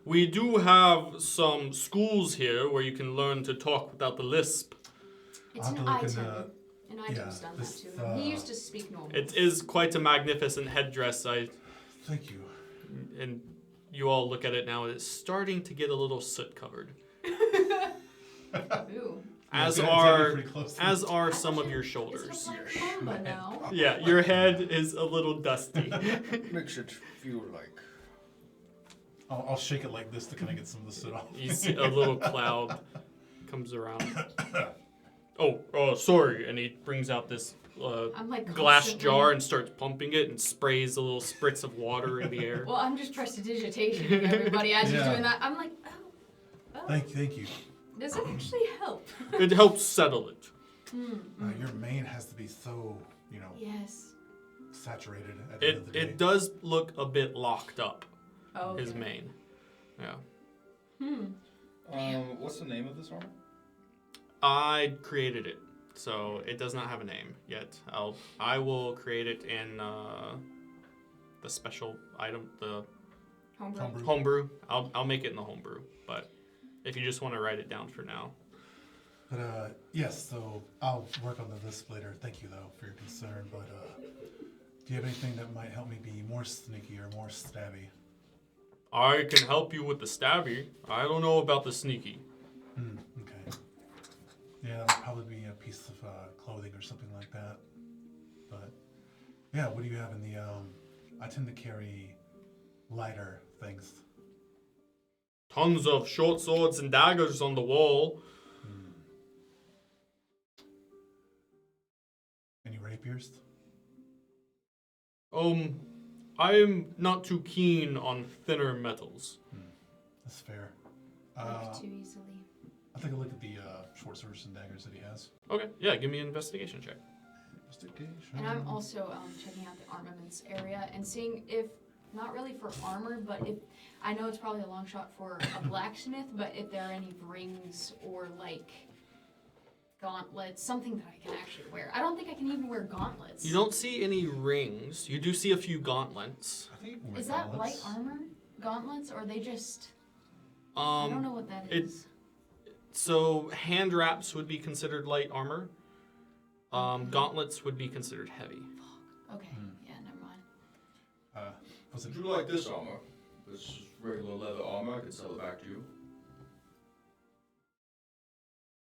We do have some schools here where you can learn to talk without the lisp. It's I'll an have to look item. into- An item's yeah, done this, that to him. He used to speak normal. It is quite a magnificent headdress. Thank you. And you all look at it now. It's starting to get a little soot covered, Ooh. as Yeah, it's are pretty close to as it. are some of your It's shoulders. just like Mamba now. Yeah, your head is a little dusty. Makes it feel like. I'll shake it like this to kind of get some of the soot off. You see a little cloud comes around. Oh, sorry. And he brings out this I'm like glass constantly- jar and starts pumping it and sprays a little spritz of water in the air. Well, I'm just prestidigitating everybody as he's Yeah. doing that. I'm like, oh. Thank you. Does it actually help? It helps settle it. Your mane has to be so, Yes. saturated at the end of the day. It does look a bit locked up, Oh. his mane. Yeah. What's the name of this armor? I created it, so it does not have a name yet. I will create it in the special item, the Homebrew. homebrew. I'll make it in the homebrew, but if you just want to write it down for now. But yes, so I'll work on the list later. Thank you though for your concern. But do you have anything that might help me be more sneaky or more stabby? I can help you with the stabby. I don't know about the sneaky. Okay. Yeah, that'll probably be a piece of clothing or something like that. But yeah, what do you have in the? I tend to carry lighter things. Tons of short swords and daggers on the wall. Any rapiers? I'm not too keen on thinner metals. That's fair. Break too easily. I'll take a look at the short swords and daggers that he has. Okay, yeah, give me an investigation check. Investigation. And I'm also checking out the armaments area and seeing if, not really for armor, but if, I know it's probably a long shot for a blacksmith, but if there are any rings or like gauntlets, something that I can actually wear. I don't think I can even wear gauntlets. You don't see any rings. You do see a few gauntlets. I think you can wear Is that light gauntlets. armor? Gauntlets? Or are they just, I don't know what that it- is. So hand wraps would be considered light armor. Gauntlets would be considered heavy. Okay, yeah, never mind. Was it Would you like this armor? This is regular leather armor. I can sell it back to you.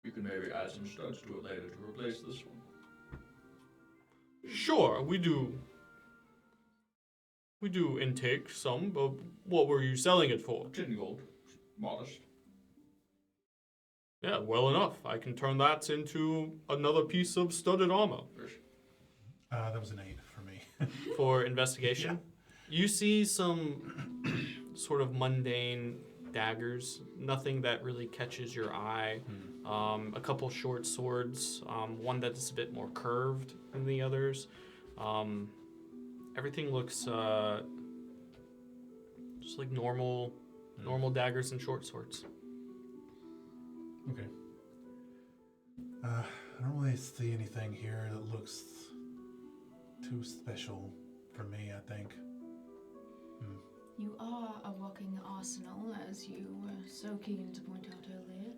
You can maybe add some studs to it later to replace this one. Sure, we do. We do intake some, but what were you selling it for? 10 gold. Modest. Yeah, well enough. I can turn that into another piece of studded armor. That was an 8 for me. For investigation. You see some sort of mundane daggers, nothing that really catches your eye. A couple short swords, one that is a bit more curved than the others. Everything looks just like normal daggers and short swords. Okay. I don't really see anything here that looks too special for me, I think. You are a walking arsenal, as you were so keen to point out earlier.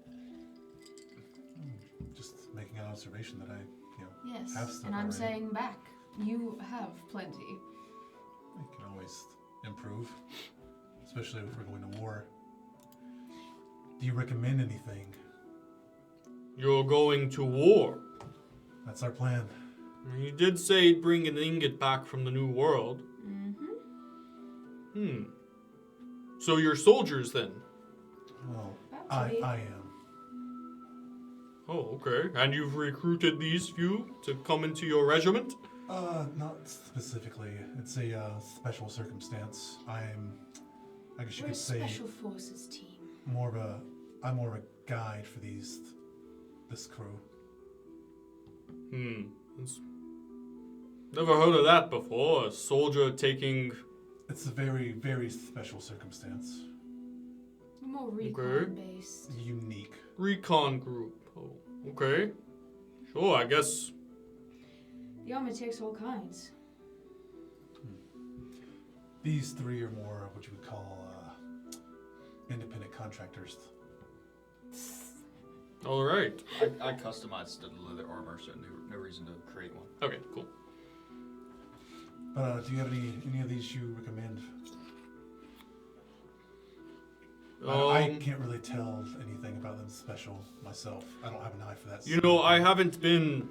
Just making an observation that I, Yes, have stuff and I'm already. saying back, you have plenty. I can always improve, especially if we're going to war. Do you recommend anything? You're going to war. That's our plan. You did say you'd bring an ingot back from the New World. So you're soldiers then? Well, About to be. I am. Oh, okay. And you've recruited these few to come into your regiment? Not specifically. It's a special circumstance. I guess you We're a could say special forces team. I'm more of a guide for this crew. It's- Never heard of that before. A soldier taking... It's a very, very special circumstance. More recon based. Unique. recon group. Oh, okay. Sure, I guess. The army takes all kinds. These three are more what you would call independent contractors. All right. I customized the leather armor, so no reason to create one. Okay, cool. But do you have any of these you recommend? I can't really tell anything about them special myself. I don't have an eye for that. You know, I haven't been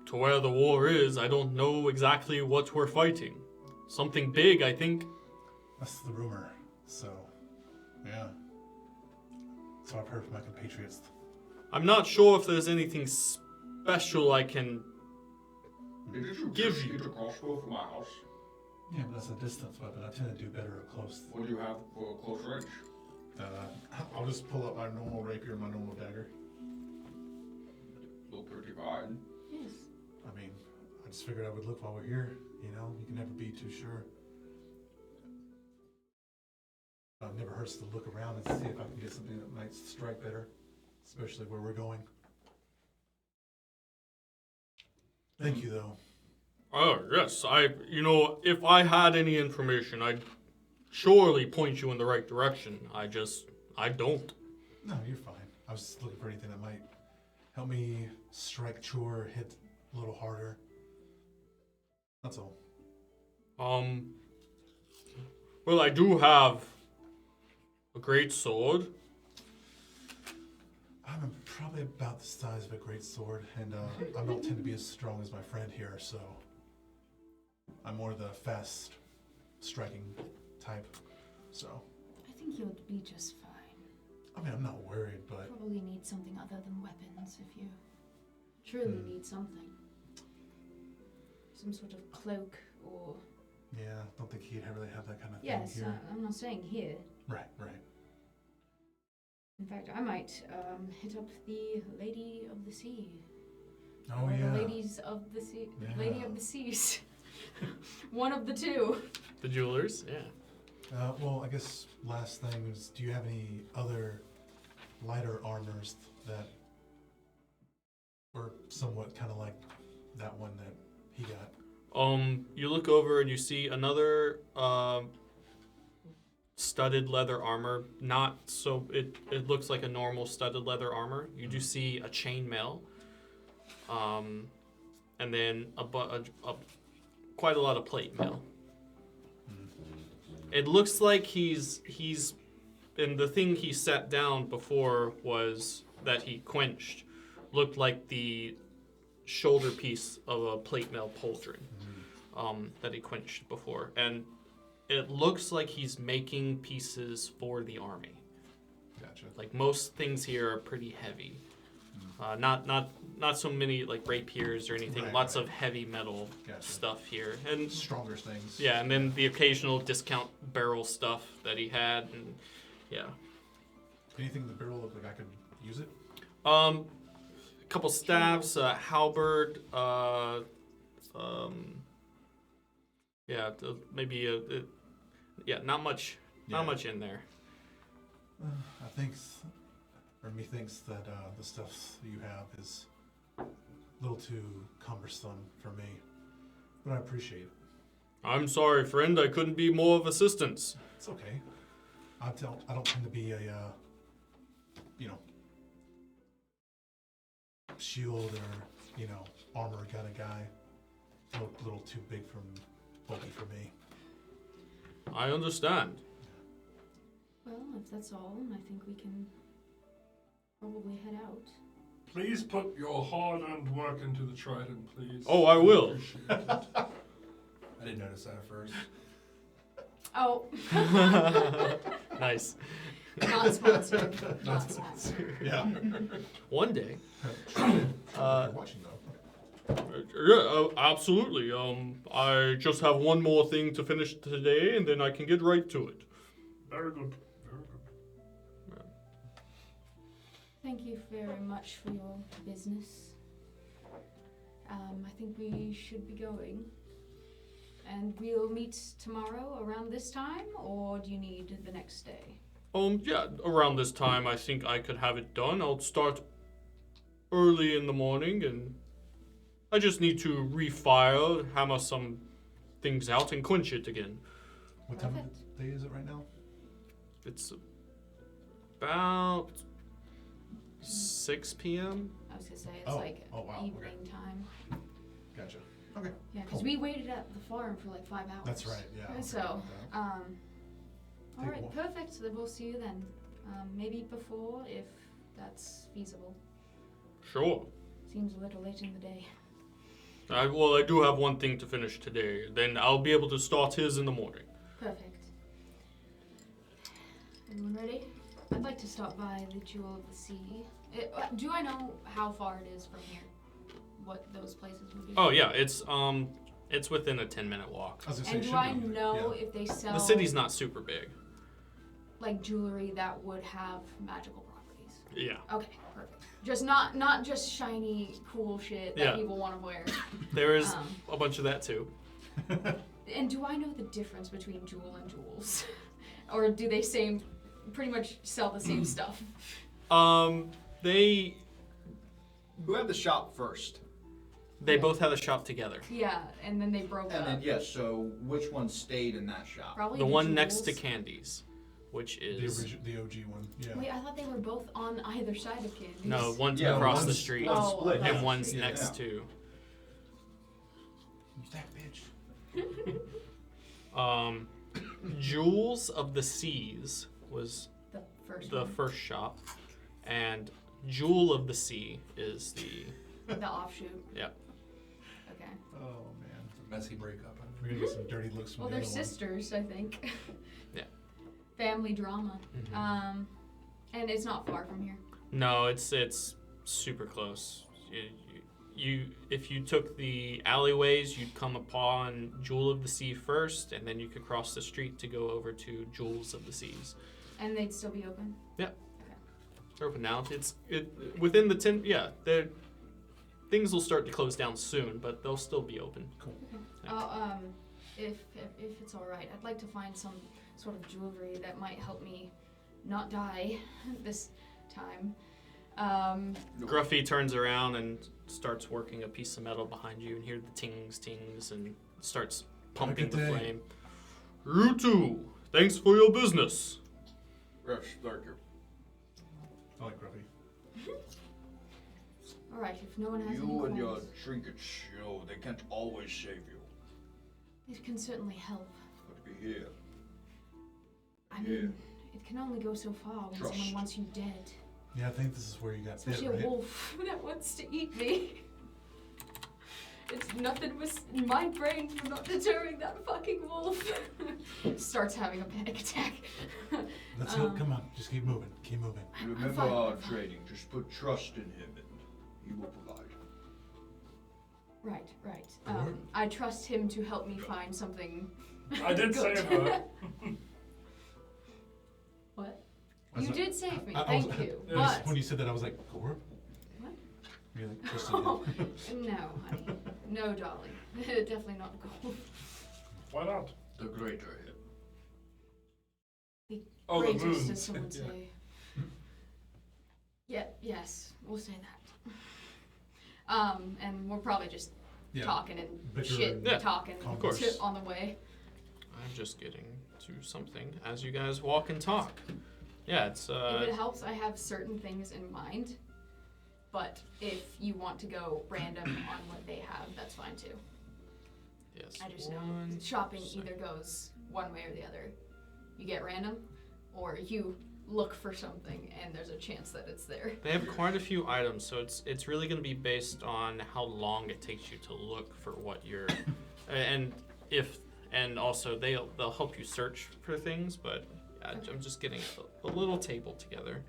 to where the war is. I don't know exactly what we're fighting. Something big, I think. That's the rumor. So, yeah. So I've heard from my compatriots. I'm not sure if there's anything special I can Did you give just you. get a crossbow from my house? Yeah, but that's a distance weapon. I tend to do better up close. What do you have for close range? I'll just pull up my normal rapier, my normal dagger. Look pretty fine. Yes. I mean, I just figured I would look while we're here. You know, you can never be too sure. It never hurts to look around and see if I can get something that might strike better, especially where we're going. Thank you, though. Oh, yes. If I had any information, I'd surely point you in the right direction. I don't. No, you're fine. I was just looking for anything that might help me strike truer, hit a little harder. That's all. Well, I do have a great sword. I'm probably about the size of a great sword, and I don't tend to be as strong as my friend here, so I'm more the fast striking type. So, I think you'll be just fine. I mean, I'm not worried, but Probably need something other than weapons if you truly need something. Some sort of cloak or... yeah, I don't think he'd really have that kind of Yes, thing here. I'm not saying here. Right. In fact, I might hit up the Lady of the Sea. Oh, or yeah. the Ladies of the Sea. Yeah. Lady of the Seas. One of the two. The jewelers, yeah. Well, I guess last thing is, do you have any other lighter armors that were somewhat kind of like that one that he got? You look over and you see another studded leather armor. Not so it looks like a normal studded leather armor. You do see a chainmail, and then quite a lot of plate mail. It looks like he's and the thing he set down before was that he quenched looked like the shoulder piece of a plate mail pauldron that he quenched before, and it looks like he's making pieces for the army. Gotcha. Like most things here are pretty heavy. Not so many like rapiers or anything. Right, Lots right. of heavy metal Gotcha. stuff here, and Stronger things. yeah, and then the occasional discount barrel stuff that he had, and yeah. Anything in the barrel look like I could use it? A couple staves, halberd, yeah, maybe not much, not much in there. I think, methinks that the stuff you have is a little too cumbersome for me, but I appreciate it. I'm sorry, friend. I couldn't be more of assistance. It's okay. I don't tend to be a, shield or, armor kind of guy. A little too big bulky for me. I understand. Well, if that's all, I think we can probably head out. Please put your hard-earned work into the trident, please. Oh, I will. Appreciate it. I didn't notice that at first. Oh, Nice. not sponsored. Not sponsored. Yeah. One day. You're watching though. Yeah, absolutely. I just have one more thing to finish today, and then I can get right to it. Very good. Very good. Thank you very much for your business. I think we should be going. And we'll meet tomorrow around this time, or do you need the next day? Yeah, around this time, I think I could have it done. I'll start early in the morning, and I just need to refile, hammer some things out, and quench it again. What time Perfect. of day is it right now? It's about 6 p.m. I was gonna say it's Oh. like Oh, wow. evening time. Gotcha. Okay. Yeah, because Cool. we waited at the farm for like 5 hours. That's right. Yeah. I So, forgot about that. all Take right, one. perfect. So then we'll see you then. Maybe before, if that's feasible. Sure. Seems a little late in the day. I do have one thing to finish today. Then I'll be able to start his in the morning. Perfect. Everyone ready? I'd like to stop by the Jewel of the Sea. Do I know how far it is from here? What those places would be? Oh yeah, it's within a 10-minute walk. I was gonna say, And it do should I be- know yeah. if they sell The city's not super big. like jewelry that would have magical properties? Yeah. Okay, perfect. Just not just shiny, cool shit that Yeah. people want to wear. There is Um, a bunch of that too. And do I know the difference between jewel and jewels, or do they pretty much sell the same stuff? They Who had the shop first? both had a shop together. Yeah, and then they broke And up. then, yes, so which one stayed in that shop? Probably The one next to jewels. Candy's, which The is the OG one. Yeah. Wait, I thought they were both on either side of Candy's. no, one's Yeah, across the one's- street, one's Oh, split. across and the one's street. next to. That bitch. Jewels of the Seas was The first the one. first shop, and Jewel of the Sea is The offshoot. yeah. Okay. Oh man. It's a messy breakup. We're gonna get some dirty looks from Well, the they're other one. sisters, I think. Yeah. Family drama. Mhm. And it's not far from here. No, it's super close. You if you took the alleyways, you'd come upon Jewel of the Sea first, and then you could cross the street to go over to Jewels of the Seas. And they'd still be open. They're open now. It's within the 10. Yeah, things will start to close down soon, but they'll still be open. Cool. Oh, if it's all right, I'd like to find some sort of jewelry that might help me not die this time. Gruffy turns around and starts working a piece of metal behind you, and hear the tings, and starts pumping good the day. flame. You too. Thanks for your business. Yes, thank you. I like Gruffy. All right, if no one has any You and your questions, trinkets, they can't always save you. it can certainly help. But we're here. I mean, it can only go so far when Trust. someone wants you dead. Yeah, I think this is where you got bit, Especially right? a wolf that wants to eat me. It's nothing was my brain for not deterring that fucking wolf. Starts having a panic attack. That's come on, just keep moving. Keep moving. I'm Remember fine, our I'm fine. training. Just put trust in him and he will provide. Right, right. Alright. I trust him to help me find something. I did good. save her. What? I was You like- did save me, I was- thank you. Yes. But When you said that, I was like, Gore? What? You're like, Kristen Oh, did. no, honey. No, darling. Definitely not gold. Why not? The greater him. Oh, the Greatest, moon. as some would Yeah. say. Yeah, yes, we'll say that. And we're probably just Yeah. talking and But you're shit, in Yeah, talking of course. on the way. I'm just getting to something as you guys walk and talk. Yeah, it's If it helps, I have certain things in mind. But if you want to go random on what they have, that's fine too. yes. I just know one shopping sec. either goes one way or the other. You get random, or you look for something and there's a chance that it's there. They have quite a few items, so it's really going to be based on how long it takes you to look for what you're, and also they'll help you search for things. But yeah, I'm just getting a little table together.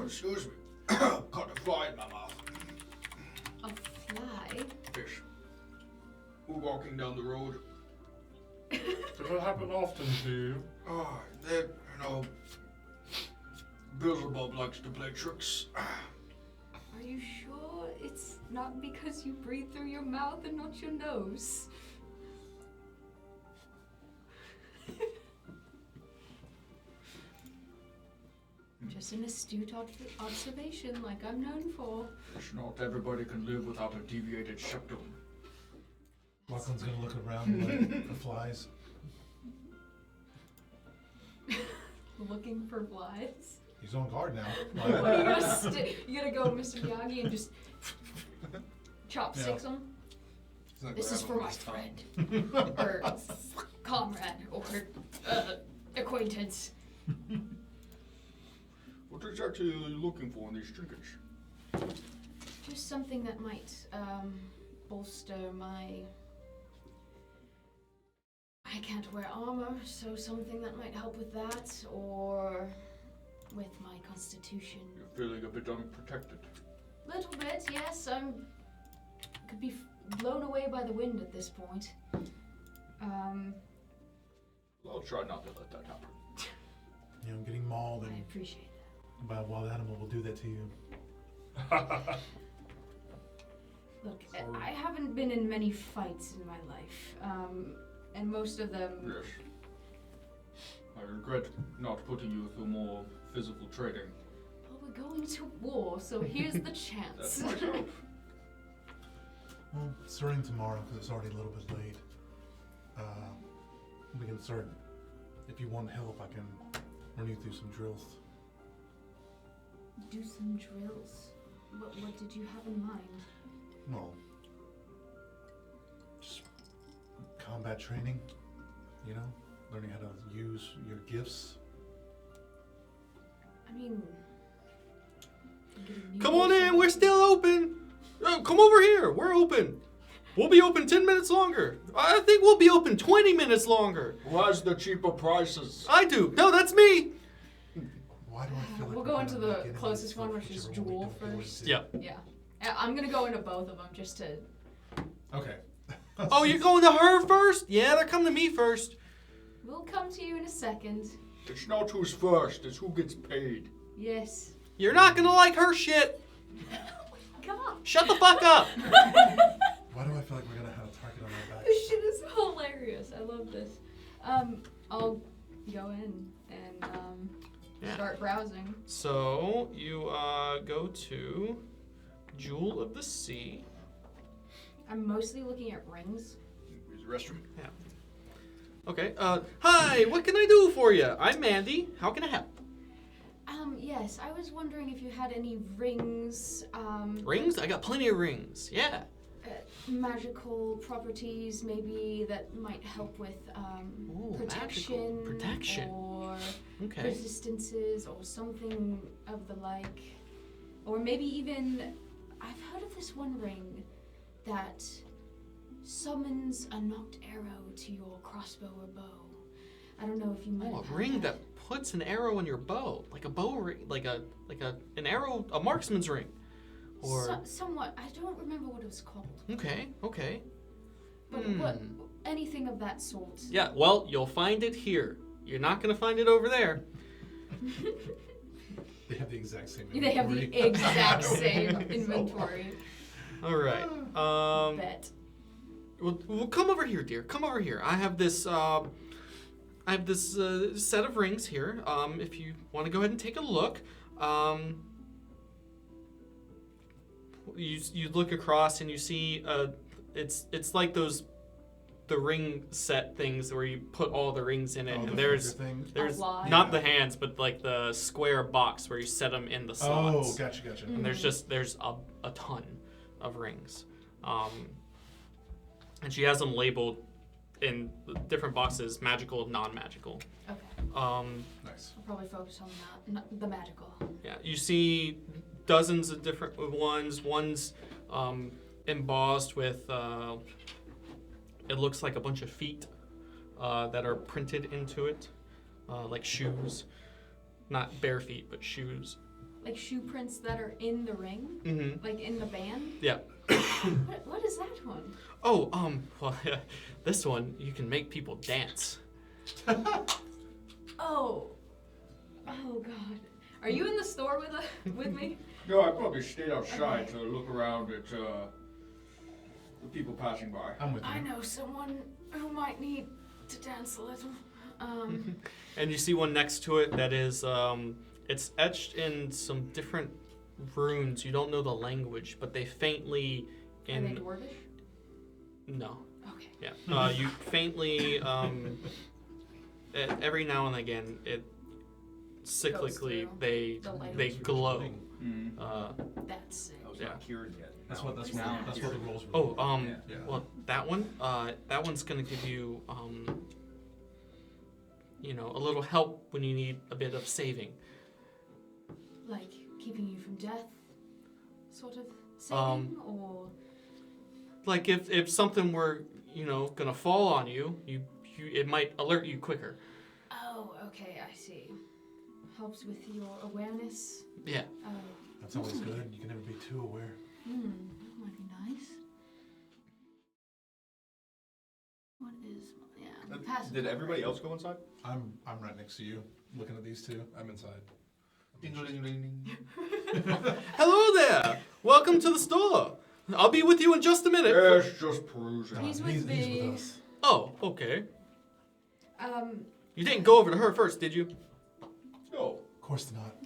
Excuse me. Caught a fly in my mouth. A fly? Fish. We're walking down the road. Does that happen often to you? Oh, that, you know, Beelzebub likes to play tricks. Are you sure it's not because you breathe through your mouth and not your nose? Just an astute observation like I'm known for. It's not everybody can live without a deviated septum. Lachlan's gonna look around like, for flies. Looking for flies. He's on guard now. You gotta go Mr. Miyagi and just chopsticks them. He's not This is for grabbing my his tongue. friend. Or comrade. Or acquaintance. What exactly are you looking for in these trinkets? Just something that might bolster my... I can't wear armor, so something that might help with that, or with my constitution. You're feeling a bit unprotected. Little bit, yes. Could be blown away by the wind at this point. I'll try not to let that happen. You know, getting mauled I and appreciate by a wild animal will do that to you. that. Look, I haven't been in many fights in my life, and most of them. Yes. I regret not putting you through more physical training. Well, we're going to war, so here's the That's chance. my job. Well, starting tomorrow, because it's already a little bit late. We can start. If you want help, I can run you through some drills. Do some drills. What did you have in mind? Well, just combat training. You know, learning how to use your gifts. I mean, Come on in, we're still open. Come over here, we're open. We'll be open 10 minutes longer. I think we'll be open 20 minutes longer. Who has the cheaper prices? I do. No, that's me. Why do I feel like We'll we're go gonna into the make enemies closest one, for which is whichever one we Jewel don't go first. into? Yep. Yeah. I'm gonna go into both of them just to. Okay. Oh, you're going to her first? Yeah, they're coming to me first. We'll come to you in a second. It's not who's first, it's who gets paid. Yes. You're not gonna like her shit. God. Shut the fuck up. Why do I feel like we're gonna have a target on our back? This shit is hilarious. I love this. I'll go in and Yeah. start browsing. So you go to Jewel of the Sea. I'm mostly looking at rings. Use the restroom. Okay. Hi. What can I do for you? I'm Mandy. How can I help? Yes, I was wondering if you had any rings. Rings? I got plenty of rings. Yeah. magical properties, maybe that might help with Ooh, protection, magical protection. or Okay. resistances, or something of the like. Or maybe even, I've heard of this one ring that summons a knocked arrow to your crossbow or bow. I don't know if you might Oh, have a ring had that puts an arrow in your bow, like a bow ring, like an arrow, a marksman's ring, or somewhat. I don't remember what it was called, okay. but anything of that sort. Yeah, well, you'll find it here. You're not gonna find it over there. They have the exact same They have the inventory. exact same inventory. All right. Bet. Well, come over here, dear. Come over here. I have this. Set of rings here. If you want to go ahead and take a look. You look across and you see. It's like the ring set things where you put all the rings in it, and there's A lot. not the hands, but like the square box where you set them in the slots. Oh, gotcha. And there's a ton of rings, and she has them labeled in different boxes: magical, non-magical. Okay. Nice. I'll probably focus on that, not the magical. Yeah, you see dozens of different ones. One's embossed with it looks like a bunch of feet that are printed into it, like shoes, not bare feet, but shoes. Like shoe prints that are in the ring, Mm-hmm. like in the band. Yeah. What is that one? Oh, well, this one you can make people dance. Oh God. Are you in the store with me? No, I probably stayed outside to look around at the people passing by. I'm with you. I know someone who might need to dance a little. And you see one next to it that is, it's etched in some different runes. You don't know the language, but they faintly Are they dwarvish? No. Okay. Yeah. You faintly, every now and again, it cyclically through they the light. they glow. That's sick. I was Yeah. not cured yet. That's Now what it's the cured. rolls were. Oh, Yeah. well, that one's gonna give you, a little help when you need a bit of saving. Like keeping you from death, sort of saving, or Like if something were, gonna fall on you, it might alert you quicker. oh, okay, I see. Helps with your awareness. Yeah. Oh, That's always good. You can never be too aware. that might be nice. What is? Yeah. pass it Did over. everybody else go inside? I'm right next to you, looking at these two. I'm inside. Hello there. Welcome to the store. I'll be with you in just a minute. Yes, just perusing. He's with He's me. with us. Oh, okay. Um, You didn't go over to her first, did you? No. Of course not.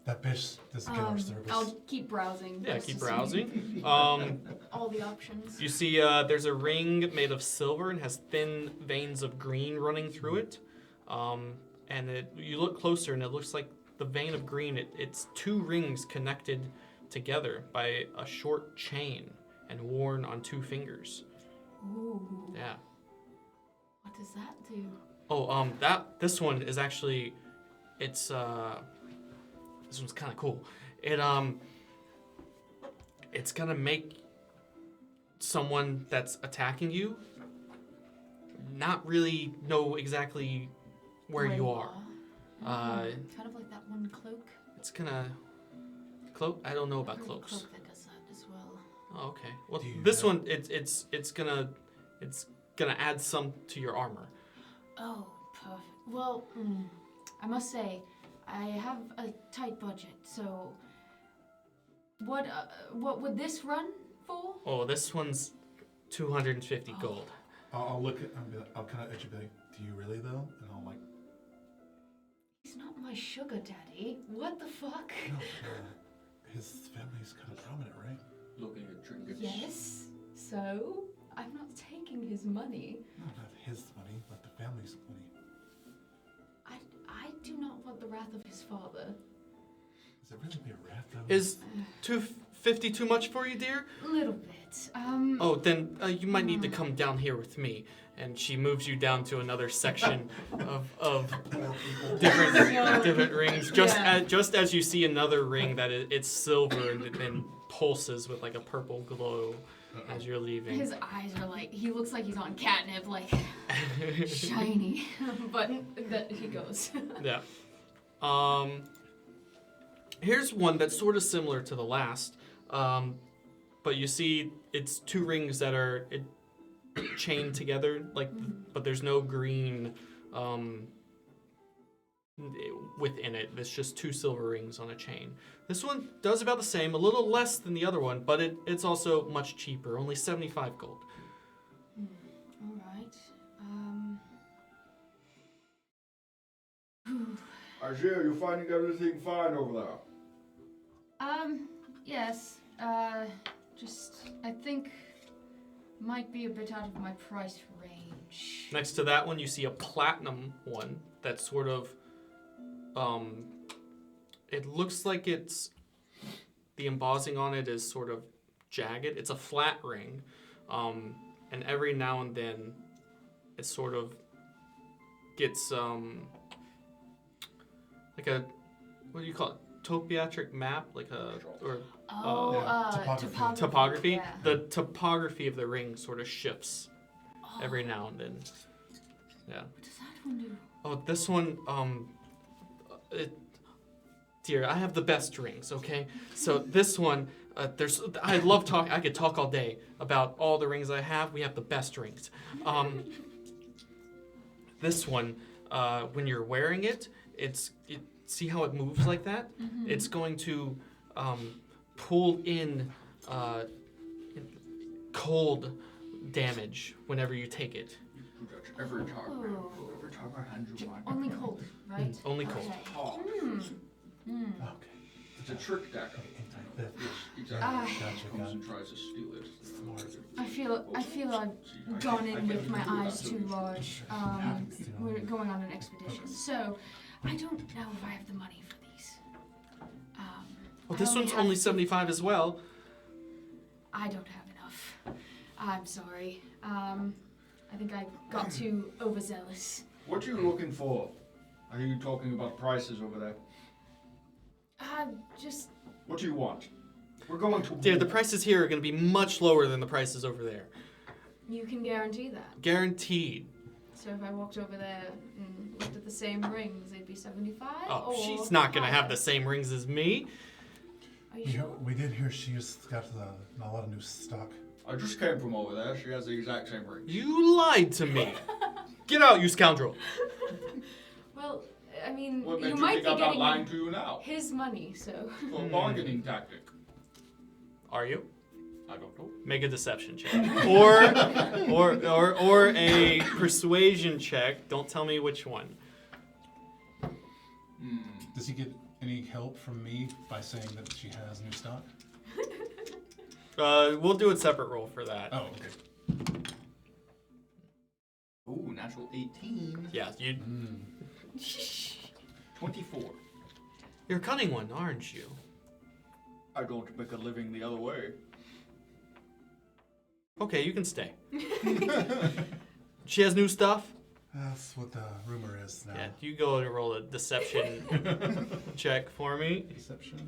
That bitch doesn't get our service. I'll keep browsing. Yeah, just keep to see browsing. all the options. You see, there's a ring made of silver and has thin veins of green running through it. And you look closer, and it looks like the vein of green. It's two rings connected together by a short chain and worn on 2 fingers. Ooh. Yeah. What does that do? Oh, this one is actually, this one's kind of cool. It's gonna make someone that's attacking you not really know exactly where you are. Kind of like that one cloak. It's gonna cloak. I don't know about I've heard of a cloaks. cloak that does that as well. Oh, okay. Well, Do you this have- one it's gonna add some to your armor. Oh, perfect. Well, I must say, I have a tight budget, so what would this run for? Oh, this one's 250 gold. I'll look at. I'll kind of edge you, be like, "Do you really though?" And I'll like, He's not my sugar daddy. What the fuck? "No, his family's kind of prominent, right?" Looking at trinkets. Yes. So I'm not taking his money. No, not his money, but the family's money. I do not want the wrath of his father. Is it really be a rat though? Is 250 too much for you, dear? A little bit. Oh, then you might need to come down here with me. And she moves you down to another section of different rings. Just as you see another ring that it's silver and pulses with like a purple glow as you're leaving. His eyes are like, he looks like he's on catnip, like shiny. But he goes. Yeah. Here's one that's sort of similar to the last. But you see it's two rings that are chained together, like, but there's no green within it. It's just two silver rings on a chain. This one does about the same, a little less than the other one, but it's also much cheaper, only 75 gold. All right. Isaiah, you finding everything fine over there? Yes. Just, I think might be a bit out of my price range. Next to that one, you see a platinum one that's sort of, it looks like it's, the embossing on it is sort of jagged. It's a flat ring, and every now and then it sort of gets, like a, what do you call it? Topiatric map, like a, or topography. Yeah. The topography of the ring sort of shifts every now and then. Yeah. What does that one do? Oh, this one, dear, I have the best rings, okay? So this one, I love talk. I could talk all day about all the rings I have. We have the best rings. This one, when you're wearing it, see how it moves like that? Mm-hmm. It's going to pull in cold damage whenever you take it. Every time Oh. I hand you mine. Only cold, right? Only cold. Okay. Oh, Okay. it's a trick dagger. Anti-theft. Exactly. Gotcha. Comes and tries to steal it. I feel I've gone in with my eyes too large. We're going on an expedition, so I don't know if I have the money for these. Well, this one's have only to- 75 as well. I don't have enough. I'm sorry. I think I got too overzealous. What are you looking for? Are you talking about prices over there? Just What do you want? We're going to Dear, the war. prices here are going to be much lower than the prices over there. you can guarantee that. Guaranteed. So if I walked over there and looked at the same rings, they'd be 75. Oh, or she's not going to have higher? the same rings as me. Are you sure? We did hear she's got a lot of new stock. I just came from over there. She has the exact same ring. You lied to me. Get out, you scoundrel. Well, I mean, What you makes you might think be I'm not getting lying to you now? his money, so. For a bargaining tactic. Are you? I don't know. Make a deception check. or a persuasion check. Don't tell me which one. Does he get any help from me by saying that she has new stock? We'll do a separate roll for that. Oh, okay. Ooh, natural 18. Yeah, 24. you're a cunning one, aren't you? I don't make a living the other way. Okay, you can stay. She has new stuff? That's what the rumor is now. Yeah, you go and roll a deception check for me. Deception.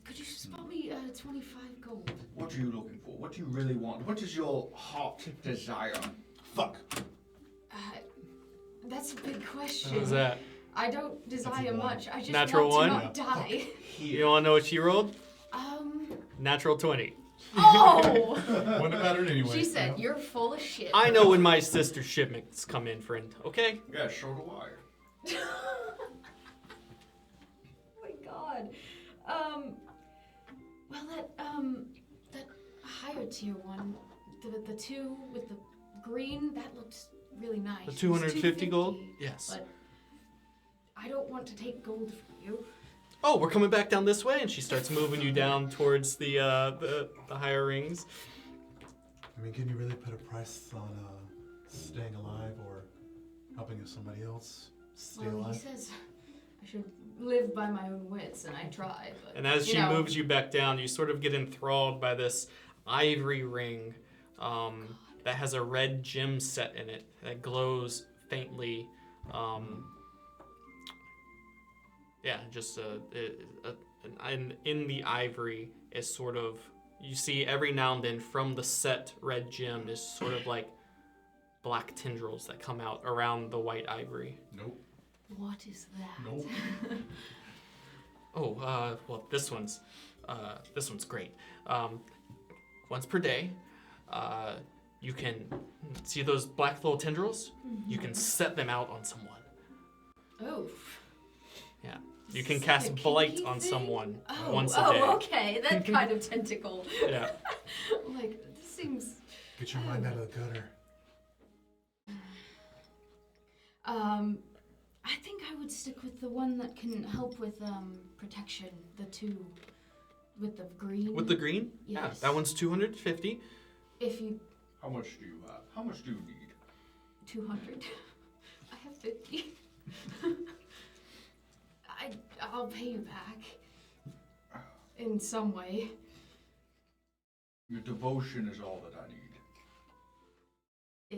Could you spot me 25 gold? What are you looking for? What do you really want? What is your heart desire? Fuck. That's a big question. What was that? I don't desire one. much. I just Natural want one? to not die. You want to know what she rolled? Natural 20. Oh! Wouldn't have mattered anyway. She said, "You're full of shit." I know when my sister's shipments come in, friend. Okay? Yeah, so do I. Oh my god. Well, that higher tier one, the two with the green, that looked really nice. The It was 250 gold? 250, Yes. But I don't want to take gold from you. Oh, we're coming back down this way, and she starts moving you down towards the higher rings. I mean, can you really put a price on staying alive or helping somebody else stay Well, alive? he says I should live by my own wits, and I try. But, And as you she know, moves you back down, you sort of get enthralled by this ivory ring that has a red gem set in it that glows faintly. And in the ivory is sort of, you see every now and then from the set red gem is sort of like black tendrils that come out around the white ivory. Nope. what is that? Nope. Well, this one's great. Once per day, you can see those black little tendrils. You can set them out on someone. Oh. Yeah, you can Is cast that a blight kinky on thing? someone Oh, once a day. okay. That kind of tentacle. Yeah. Like, this seems. Get your mind out of the gutter. I think I would stick with the one that can help with protection. The two with the green. With the green? Yes. Yeah, that one's 250. If you How much do you have? How much do you need? 200. I have 50. I'll pay you back in some way. Your devotion is all that I need.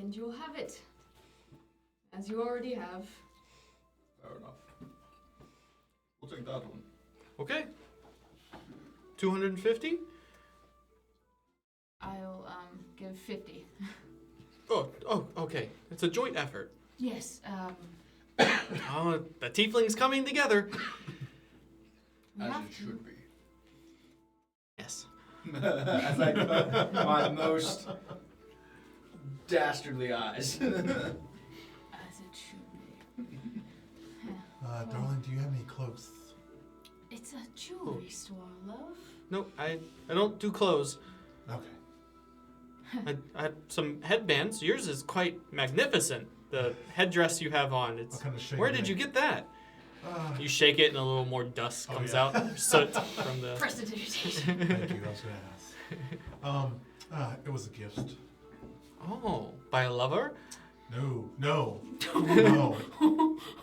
And you'll have it. As you already have. Fair enough. We'll take that one. Okay. 250? I'll give 50. Oh, okay. It's a joint effort. Yes, Oh, the tieflings coming together. we As have it to. should be. Yes. As I put my most dastardly eyes. As it should be. Darling, do you have any cloaks? It's a jewelry store, love. No, I don't do clothes. Okay. I have some headbands. Yours is quite magnificent. The headdress you have on. It's. What kind of shape Where are did they? you get that? You shake it and a little more dust Oh, comes yeah. out. Soot from the. Prestidigitation. Thank you. I was gonna ask. It was a gift. Oh, by a lover? No, no, no, no,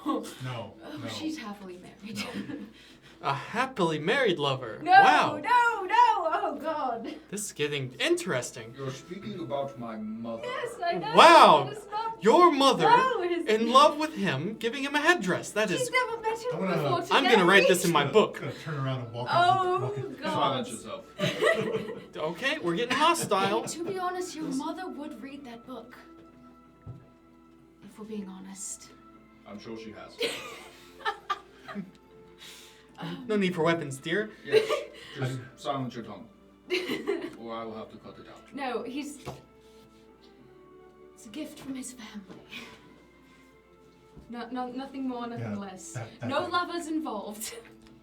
Oh, no. she's happily married. A happily married lover. No, Wow. no, no! Oh God! This is getting interesting. You're speaking about my mother. Yes, I know. Wow. It's not. Your mother No, it is. in love with him, giving him a headdress. That She's is. never met him I'm gonna- before today. I'm gonna write this in my book. I'm gonna turn around and walk Oh walk in. God! Silence yourself. Okay, we're getting hostile. To be honest, your mother would read that book. If we're being honest. I'm sure she has. No need for weapons, dear. Yes. Just silence your tongue. Or I will have to cut it out. No, it's a gift from his family. Nothing more, nothing Yeah, less. that No thing. lovers involved.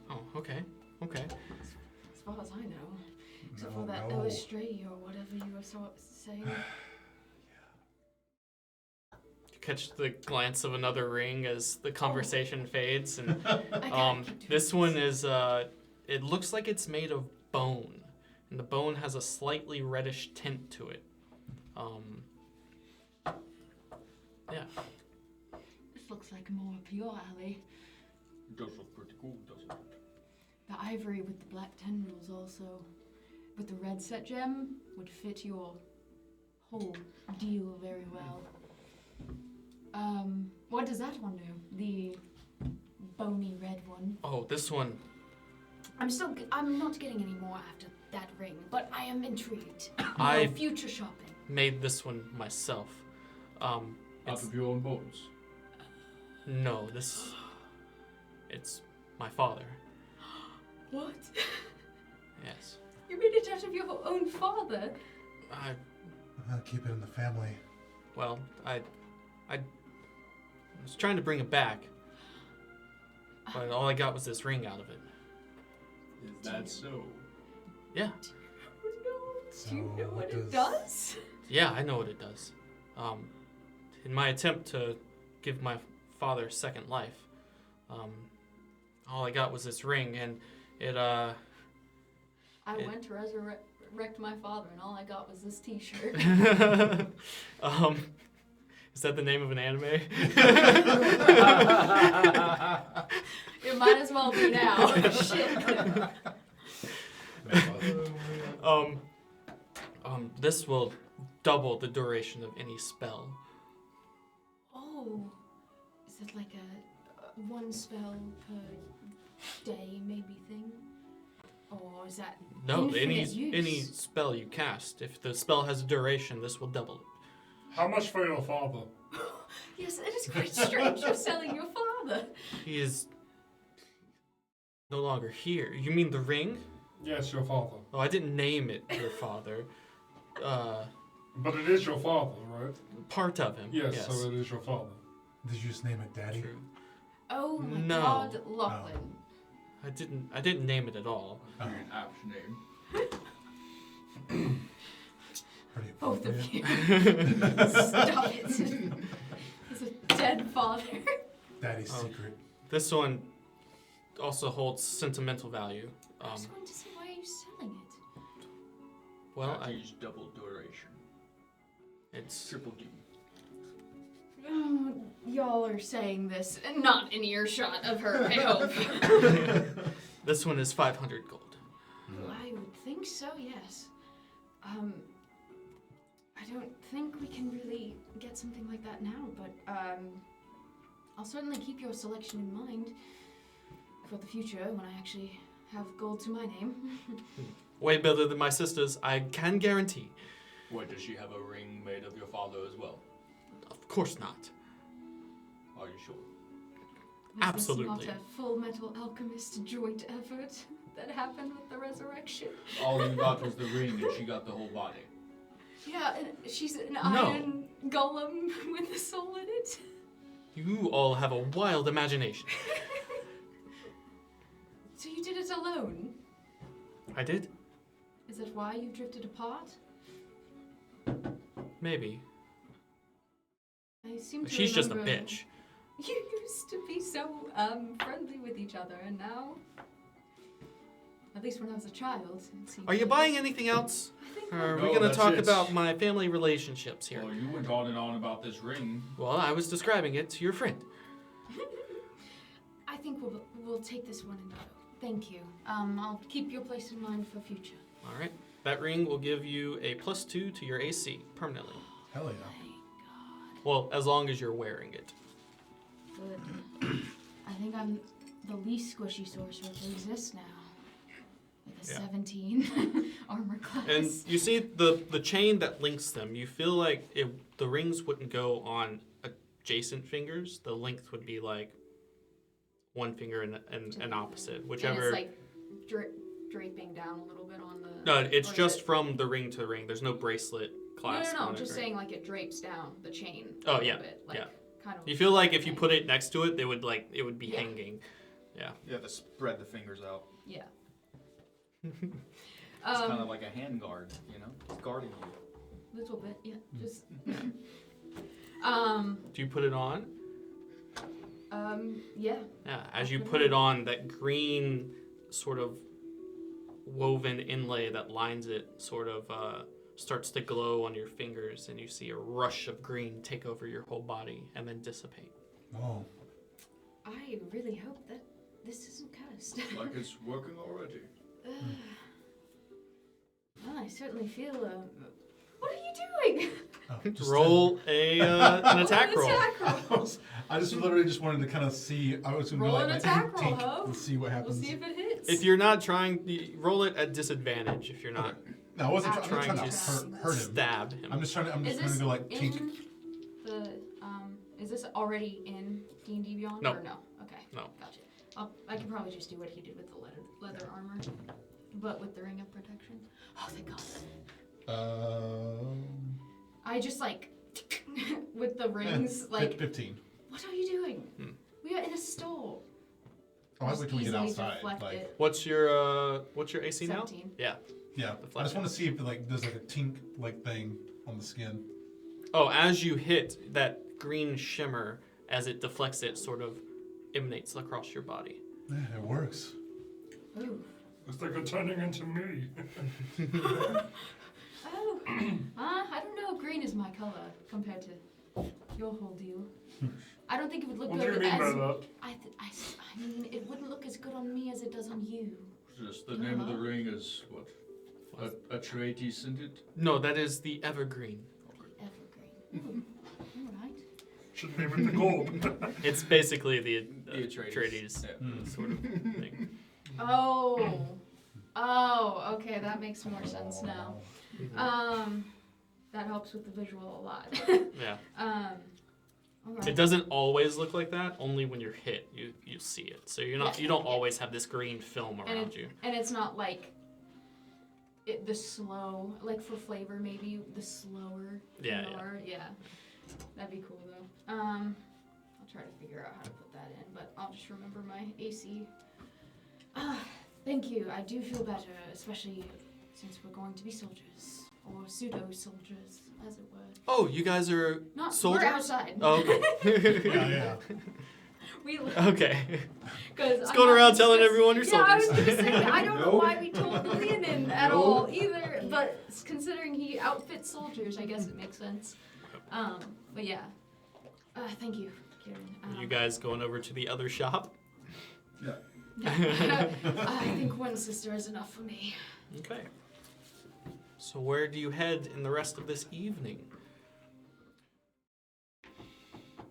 Oh, okay. Okay. As far as I know. Except No, for that no. illustrator or whatever you were saying. You catch the glance of another ring as the conversation fades, and I can't keep doing this one is it looks like it's made of bone, and the bone has a slightly reddish tint to it. Yeah. This looks like more up your alley. It does look pretty cool, doesn't it? The ivory with the black tendrils also. With the red set gem would fit your whole deal very well. What does that one do? The bony red one. Oh, this one. I'm not getting any more after that ring, but I am intrigued. I- Future shopping. Made this one myself. Out It's, of your own bones. no, it's my father. What? Yes. You made it out of your own father? Keep it in the family. Well, I was trying to bring it back, but all I got was this ring out of it. Is that so? Yeah, Do you So know what it does- does? yeah, I know what it does. In my attempt to give my father second life, all I got was this ring, and it I went to resurrect my father, and all I got was this T-shirt. Is that the name of an anime? It might as well be now. Shit. This will double the duration of any spell. Oh, is it like a one spell per day maybe thing? Or is that No, infinite use? any spell you cast, if the spell has a duration, this will double it. How much for your father? Yes, it is quite strange you're selling your father. He is no longer here. You mean the ring? Yes, your father. Oh, I didn't name it your father. But it is your father, right? Part of him. Yes, so it is your father. Did you just name it Daddy? True. Oh my No. God, Lachlan. I didn't name it at all. Oh, An apt name. pretty Both of appropriate. you. Stop it. It's a dead father. Daddy's Oh. secret. This one also holds sentimental value. I was going to say, why are you selling it? Well, That is double duration. it's Triple D. Oh, y'all are saying this, and not in earshot of her, I hope. this one is 500 gold. Well, I would think so, yes. I don't think we can really get something like that now, but I'll certainly keep your selection in mind for the future when I actually have gold to my name. Way better than my sister's, I can guarantee. What, does she have a ring made of your father as well? Of course not. Are you sure? Was Absolutely. this not a Full Metal Alchemist joint effort that happened with the resurrection? All you got was the ring and she got the whole body. Yeah, and she's an iron golem with a soul in it. You all have a wild imagination. So you did it alone? I did? Is that why you drifted apart? Maybe. I seem to She's just a remember bitch. You used to be so friendly with each other, and now, at least when I was a child, it seemed Are you like- buying anything else? I think Or are we No, going to that's talk it. about my family relationships here? Well, you went on and on about this ring. Well, I was describing it to your friend. I think we'll take this one in tow. Thank you. I'll keep your place in mind for future. All right. That ring will give you a +2 to your AC permanently. Hell yeah. Thank God. Well, as long as you're wearing it. Good. I think I'm the least squishy sorcerer to exist now. With a Yeah. 17 armor class. And you see the chain that links them. You feel like the rings wouldn't go on adjacent fingers. The length would be like one finger and an opposite, whichever. And it's like draping down a little bit on the. No, it's or is just it- from the ring to ring. There's no bracelet clasp. No, on I'm it, just right? saying like it drapes down the chain. Oh, a little yeah, bit, like, yeah. Kind of. You feel like if you put it next to it, it would be Yeah. hanging. Yeah. You have to spread the fingers out. Yeah. It's kind of like a hand guard, you know? It's guarding you. Little bit, yeah. Just. Do you put it on? Yeah. Yeah. As you put it on, that green sort of woven inlay that lines it sort of starts to glow on your fingers, and you see a rush of green take over your whole body and then dissipate. Oh. I really hope that this isn't cursed. Like it's working already. Well, I certainly feel. What are you doing? Oh, just Roll an attack roll. Attack roll. I just literally just wanted to kind of see. I was going to Roll go an like attack roll, take ho. and see what We'll happens. see if it hits. If you're not trying, roll it at disadvantage. If you're not No, I wasn't I'm I'm not trying trying to to hurt him. stab him. I'm just trying to. I'm Is just going this to go like in take. the is this already in D&D Beyond No. or no? Okay. No. Gotcha. I can probably just do what he did with the leather armor, but with the ring of protection. Oh, thank God. I just like with the rings like 15. what are you doing? Hmm. We are in a store. Oh, I Just wait till we get easily outside. deflect Like, it. What's your AC now? 17. Yeah. yeah. I just want to see if like there's like a tink like thing on the skin. Oh, as you hit, that green shimmer, as it deflects it, sort of emanates across your body. Yeah, it works. Ooh. It's like it's turning into me. Oh. I don't know. Green is my color compared to your whole deal. I don't think it would look What do you good mean by as. that? I mean, it wouldn't look as good on me as it does on you. Just the name of the ring is what? Atreides, isn't it? No, that is the Evergreen. Evergreen. Alright. Should name it the gold. It's basically the Atreides. Atreides Yeah. sort of thing. Oh, okay, that makes more sense now. That helps with the visual a lot. Yeah. Alright. It doesn't always look like that. Only when you're hit, you see it. So you don't always have this green film around you. And it's not like the slow, like for flavor maybe the slower. Yeah. Yeah. That'd be cool though. I'll try to figure out how to put that in, but I'll just remember my AC. Thank you. I do feel better, especially since we're going to be soldiers. Or pseudo-soldiers, as it were. Oh, you guys are Not, soldiers? we're outside. Oh, okay. Yeah. We Okay. It's going around telling everyone you're I was soldiers. gonna say, I don't know Nope. why we told Leonin at all either, but considering he outfits soldiers, I guess it makes sense. But yeah. Thank you, Kieran. You guys going over to the other shop? I think one sister is enough for me. Okay. So where do you head in the rest of this evening?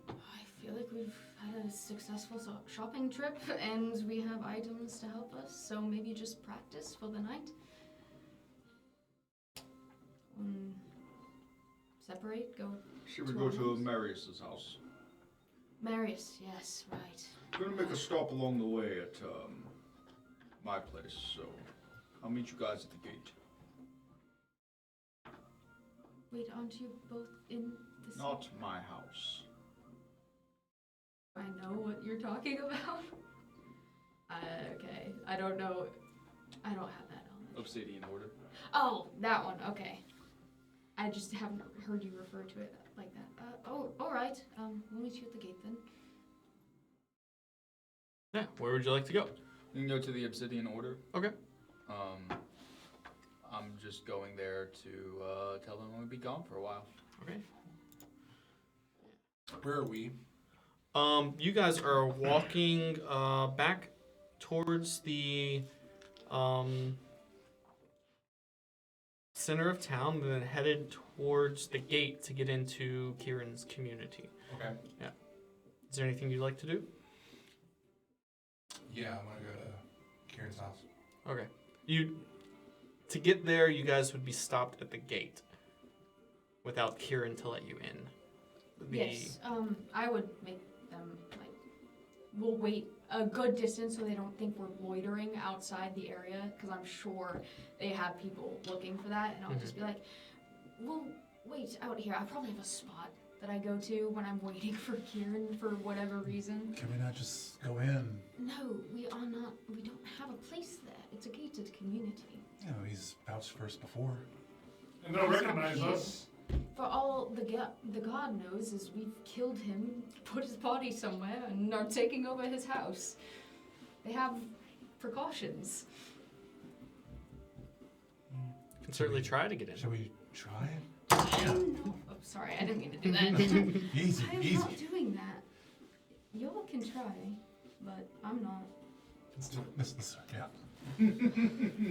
I feel like we've had a successful shopping trip and we have items to help us, so maybe just practice for the night. Separate, go. Should we go to Marius's house? Marius, yes, right. We're gonna make a stop along the way at my place, so I'll meet you guys at the gate. Wait, aren't you both in the same? Not my house. I know what you're talking about. Okay, I don't know. I don't have that on. Obsidian Order. Oh, that one. Okay. I just haven't heard you refer to it like that. All right. We'll meet you at the gate then. Yeah. Where would you like to go? You can go to the Obsidian Order. Okay. I'm just going there to tell them I'm gonna be gone for a while. Okay. Where are we? You guys are walking back towards the center of town, and then headed towards the gate to get into Kieran's community. Okay. Yeah. Is there anything you'd like to do? Yeah, I'm gonna go to Kieran's house. Okay. To get there, you guys would be stopped at the gate without Kieran to let you in. Yes. I would make them we'll wait a good distance so they don't think we're loitering outside the area, because I'm sure they have people looking for that, and I'll just be like, we'll wait out here. I probably have a spot that I go to when I'm waiting for Kieran for whatever reason. Can we not just go in? No, we are not. We don't have a place there. It's a gated community. You know, he's vouched for us before. And they'll recognize us. For all the god knows is we've killed him, put his body somewhere, and are taking over his house. They have precautions. You can certainly try to get in. Shall we try? Oh, sorry, I didn't mean to do that. Easy, I am easy. not doing that. Y'all can try, but I'm not. Listen, yeah.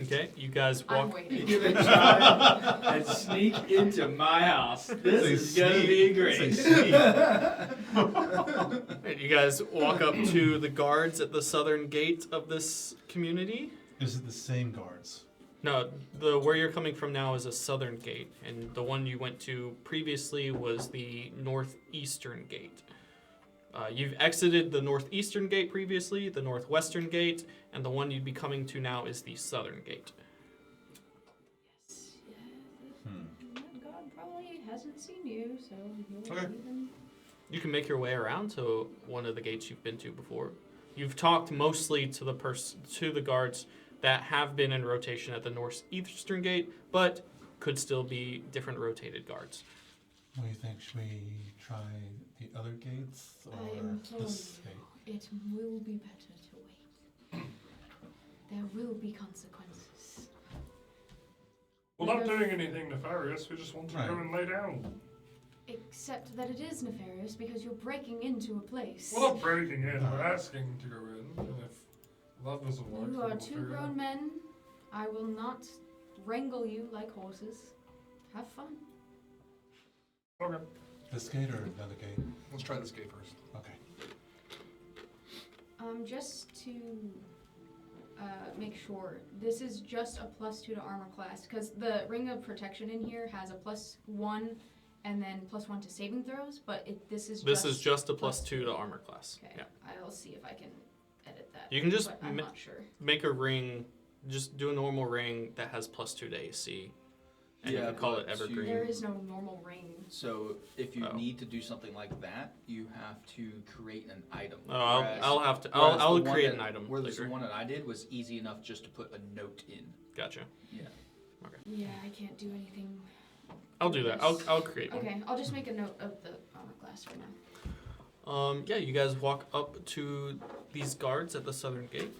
Okay, you guys I'm walk. waiting. You're gonna try and sneak into my house. This is gonna be great. You guys walk up to the guards at the southern gate of this community. Is it the same guards? No, where you're coming from now is a southern gate, and the one you went to previously was the northeastern gate. You've exited the northeastern gate previously, the northwestern gate, and the one you'd be coming to now is the southern gate. Yes, that god probably hasn't seen you, so he'll Okay. even... You can make your way around to one of the gates you've been to before. You've talked mostly to the guards that have been in rotation at the northeastern gate, but could still be different rotated guards. What do you think? Should we try the other gates or I implore this you, gate? it will be better to wait. There will be consequences. We're not doing anything nefarious. We just want to go Right. and lay down. Except that it is nefarious because you're breaking into a place. We're not breaking in, we're asking to go in. And if that doesn't work, You then are we'll two figure it grown out. men. I will not wrangle you like horses. Have fun. Okay. This gate or another gate? Let's try this gate first. Okay. Just to make sure, this is just a +2 to armor class, because the ring of protection in here has a +1 and then +1 to saving throws, but this is just a +2 to armor class. Okay, Yeah. I'll see if I can edit that. You can just but I'm not sure. make a ring, just do a normal ring that has +2 to AC. And you Yeah, can call it but evergreen. There is no normal ring. So if you Oh. need to do something like that, you have to create an item. Oh, Whereas- I'll have to. whereas I'll the one create that- an item Whereas later. the one that I did was easy enough just to put a note in. Gotcha. Yeah. Yeah, I can't do anything. I'll do that. I'll create one. Okay, I'll just make a note of the armor class for now. Yeah, you guys walk up to these guards at the southern gate.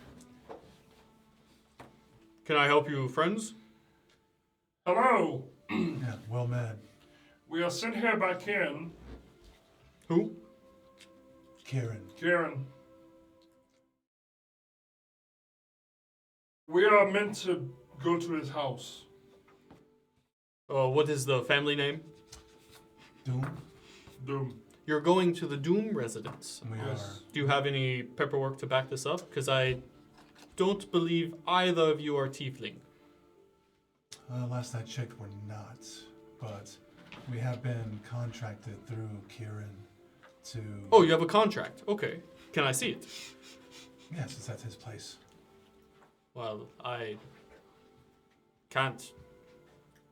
Can I help you, friends? Hello! Yeah, well met. We are sent here by Kieran. Who? Kieran. Kieran. We are meant to go to his house. What is the family name? Doom. Doom. You're going to the Doom residence. We Yes. Do you have any paperwork to back this up? Because I don't believe either of you are tiefling. are. Last I checked, we're not. But we have been contracted through Kieran to. Oh, you have a contract. Okay. Can I see it? Yes, it's at his place. Well, I can't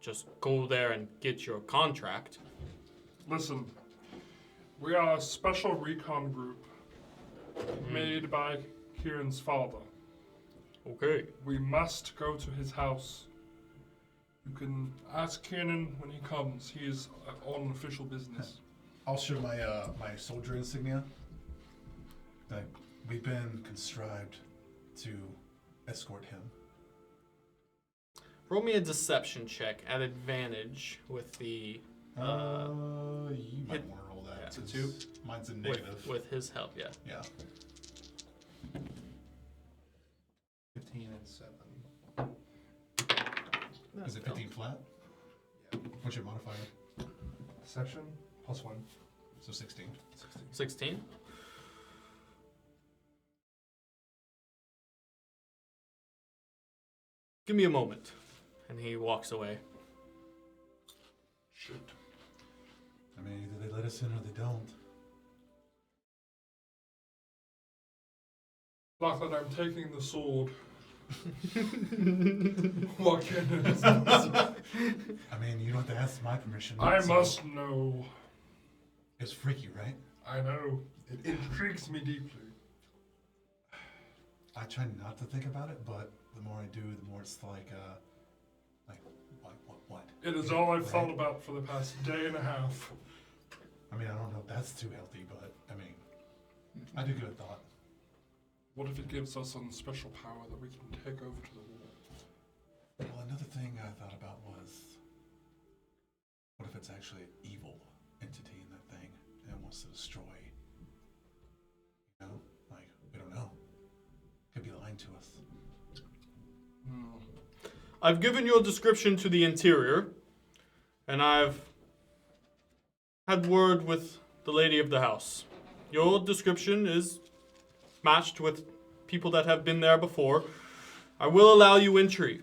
just go there and get your contract. Listen, we are a special recon group made by Kieran's father. Okay. We must go to his house. You can ask Kieran when he comes. He is on official business. I'll show my my soldier insignia. Like, we've been conscribed to escort him. Roll me a deception check at advantage with the You might hit- want to roll that. yeah. It's a 2. Mine's a negative. with his help. Yeah. Yeah. 15 and 7. Is it 15 flat? Yeah. What's your modifier? Deception +1. So 16. 16. Give me a moment, and he walks away. Shoot. I mean, either they let us in or they don't. Lachlan, I'm taking the sword. Walk in. I mean, you don't have to ask my permission. I so- must know. It's freaky, right? I know. It intrigues me deeply. I try not to think about it, but the more I do, the more it's like what? It is all I've Right? thought about for the past day and a half. I mean, I don't know if that's too healthy, but I mean, I do give it thought. What if it gives us some special power that we can take over to the wall? Well, another thing I thought about was, what if it's actually an evil entity in that thing and it wants to destroy? You know, like, we don't know. Could be lying to us. I've given your description to the interior, and I've had word with the lady of the house. Your description is matched with people that have been there before. I will allow you entry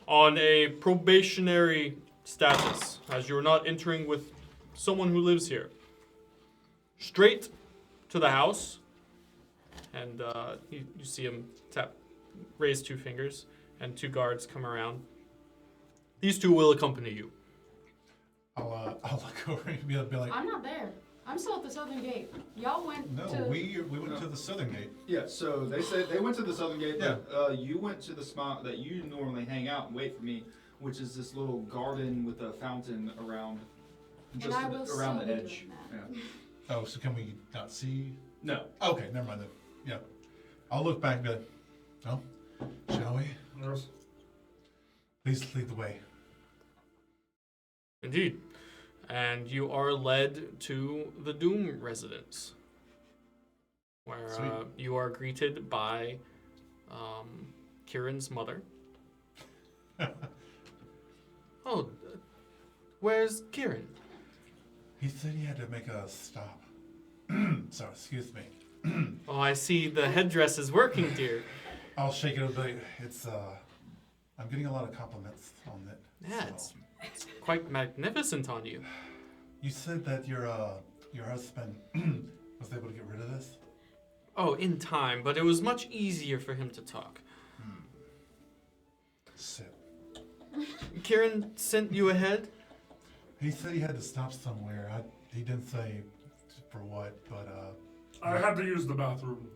on a probationary status, as you're not entering with someone who lives here. Straight to the house, and you see him raise 2 fingers, and 2 guards come around. These 2 will accompany you. I'll look over and be like, I'm not there. I'm still at the southern gate. Y'all went no, to. we went to the southern gate. Yeah, so they said they went to the southern gate, Yeah. but you went to the spot that you normally hang out and wait for me, which is this little garden with a fountain around, just I will around still the be edge. doing that. Yeah. Oh, so can we not see? No. Okay, never mind then. Yeah. I'll look back and be like, oh, shall we? Yes. Please lead the way. Indeed. and you are led to the Doom residence, where you are greeted by Kieran's mother. Oh, where's Kieran? He said he had to make a stop. So, excuse me. Oh, I see the headdress is working, dear. I'll shake it a bit. It's, I'm getting a lot of compliments on it. Yeah, so. it's quite magnificent on you. You said that your husband was able to get rid of this? Oh, in time, but it was much easier for him to talk. Sit. Kieran sent you ahead? He said he had to stop somewhere. He didn't say for what, but I had to use the bathroom.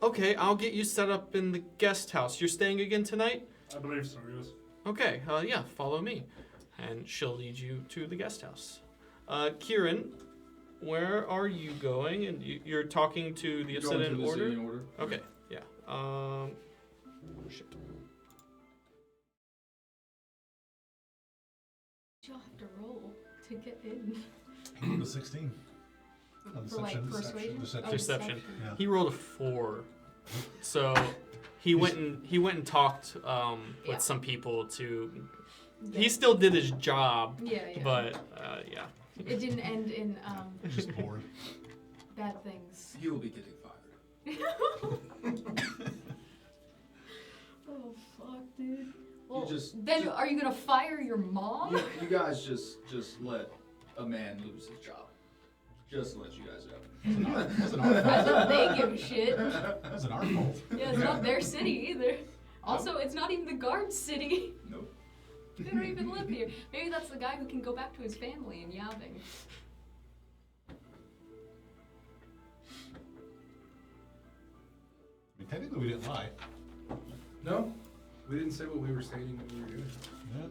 Okay, I'll get you set up in the guest house. You're staying again tonight? I believe so, yes. Okay, yeah, follow me. And she'll lead you to the guest house. Kieran, where are you going? And you're talking to the Going to Obsidian the Order? Obsidian Order. Okay, yeah. Shit. You'll have to roll to get in. he rolled a 16. On For like deception. persuasion? Deception. Oh, Deception. Yeah. He rolled a 4. So he went and talked Yeah. with some people to. He still did his job, Yeah. but yeah. It didn't end in Just bored. bad things. He will be getting fired. Oh fuck, dude. Well, just- then are you gonna fire your mom? You guys just let a man lose his job. Just to let you guys know. It wasn't our fault. Not that they give a shit. It wasn't our fault. Yeah, it's not their city either. Also, it's not even the guard's city. Nope. They don't even live here. Maybe that's the guy who can go back to his family in Yaving. I mean, technically, we didn't lie. No, we didn't say what we were stating that we were doing. Yeah.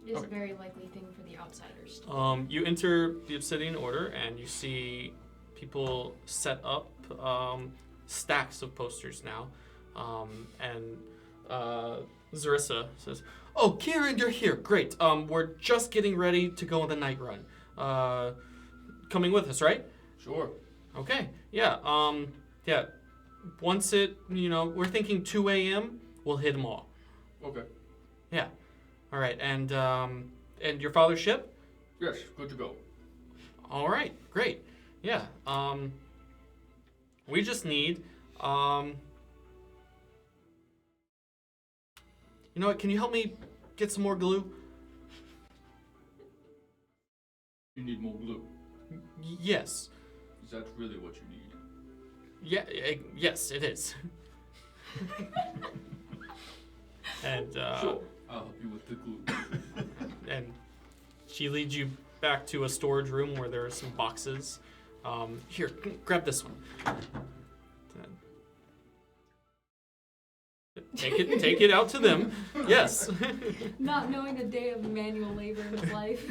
It is Okay. a very likely thing for the outsiders to You enter the Obsidian Order and you see people set up stacks of posters now. And Zarissa says, "Oh, Kieran, you're here. Great. We're just getting ready to go on the night run. Coming with us, right?" Sure. Okay. Yeah. Yeah. Once we're thinking 2 a.m. We'll hit them all. Okay. Yeah. All right. And your father's ship? Yes, good to go. All right, great. Yeah. We just need you know what, can you help me get some more glue? You need more glue. Yes. Is that really what you need? Yeah, yes, it is. And Sure. I'll help you with the glue. and she leads you back to a storage room where there are some boxes. Here, grab this one. Take it out to them. Yes. Not knowing a day of manual labor in his life.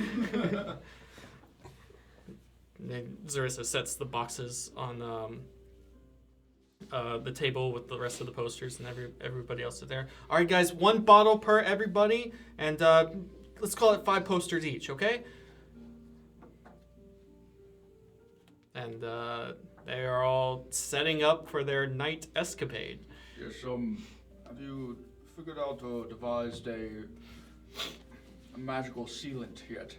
And Zarissa sets the boxes on the table with the rest of the posters, and everybody else is there. All right, guys, 1 bottle per everybody, and let's call it 5 posters each, okay? And they are all setting up for their night escapade. Yes, have you figured out or devised a magical sealant yet?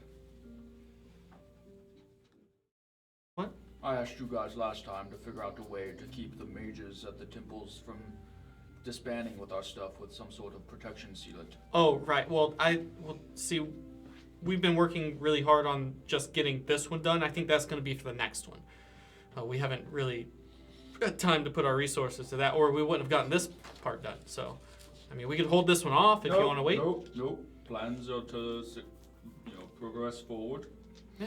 What? I asked you guys last time to figure out a way to keep the mages at the temples from disbanding with our stuff with some sort of protection sealant. Oh, right. Well, see, we've been working really hard on just getting this one done. I think that's going to be for the next one. We haven't really got time to put our resources to that, or we wouldn't have gotten this part done. So, I mean, we could hold this one off if you want to wait. Nope. Plans are to, progress forward. Yeah.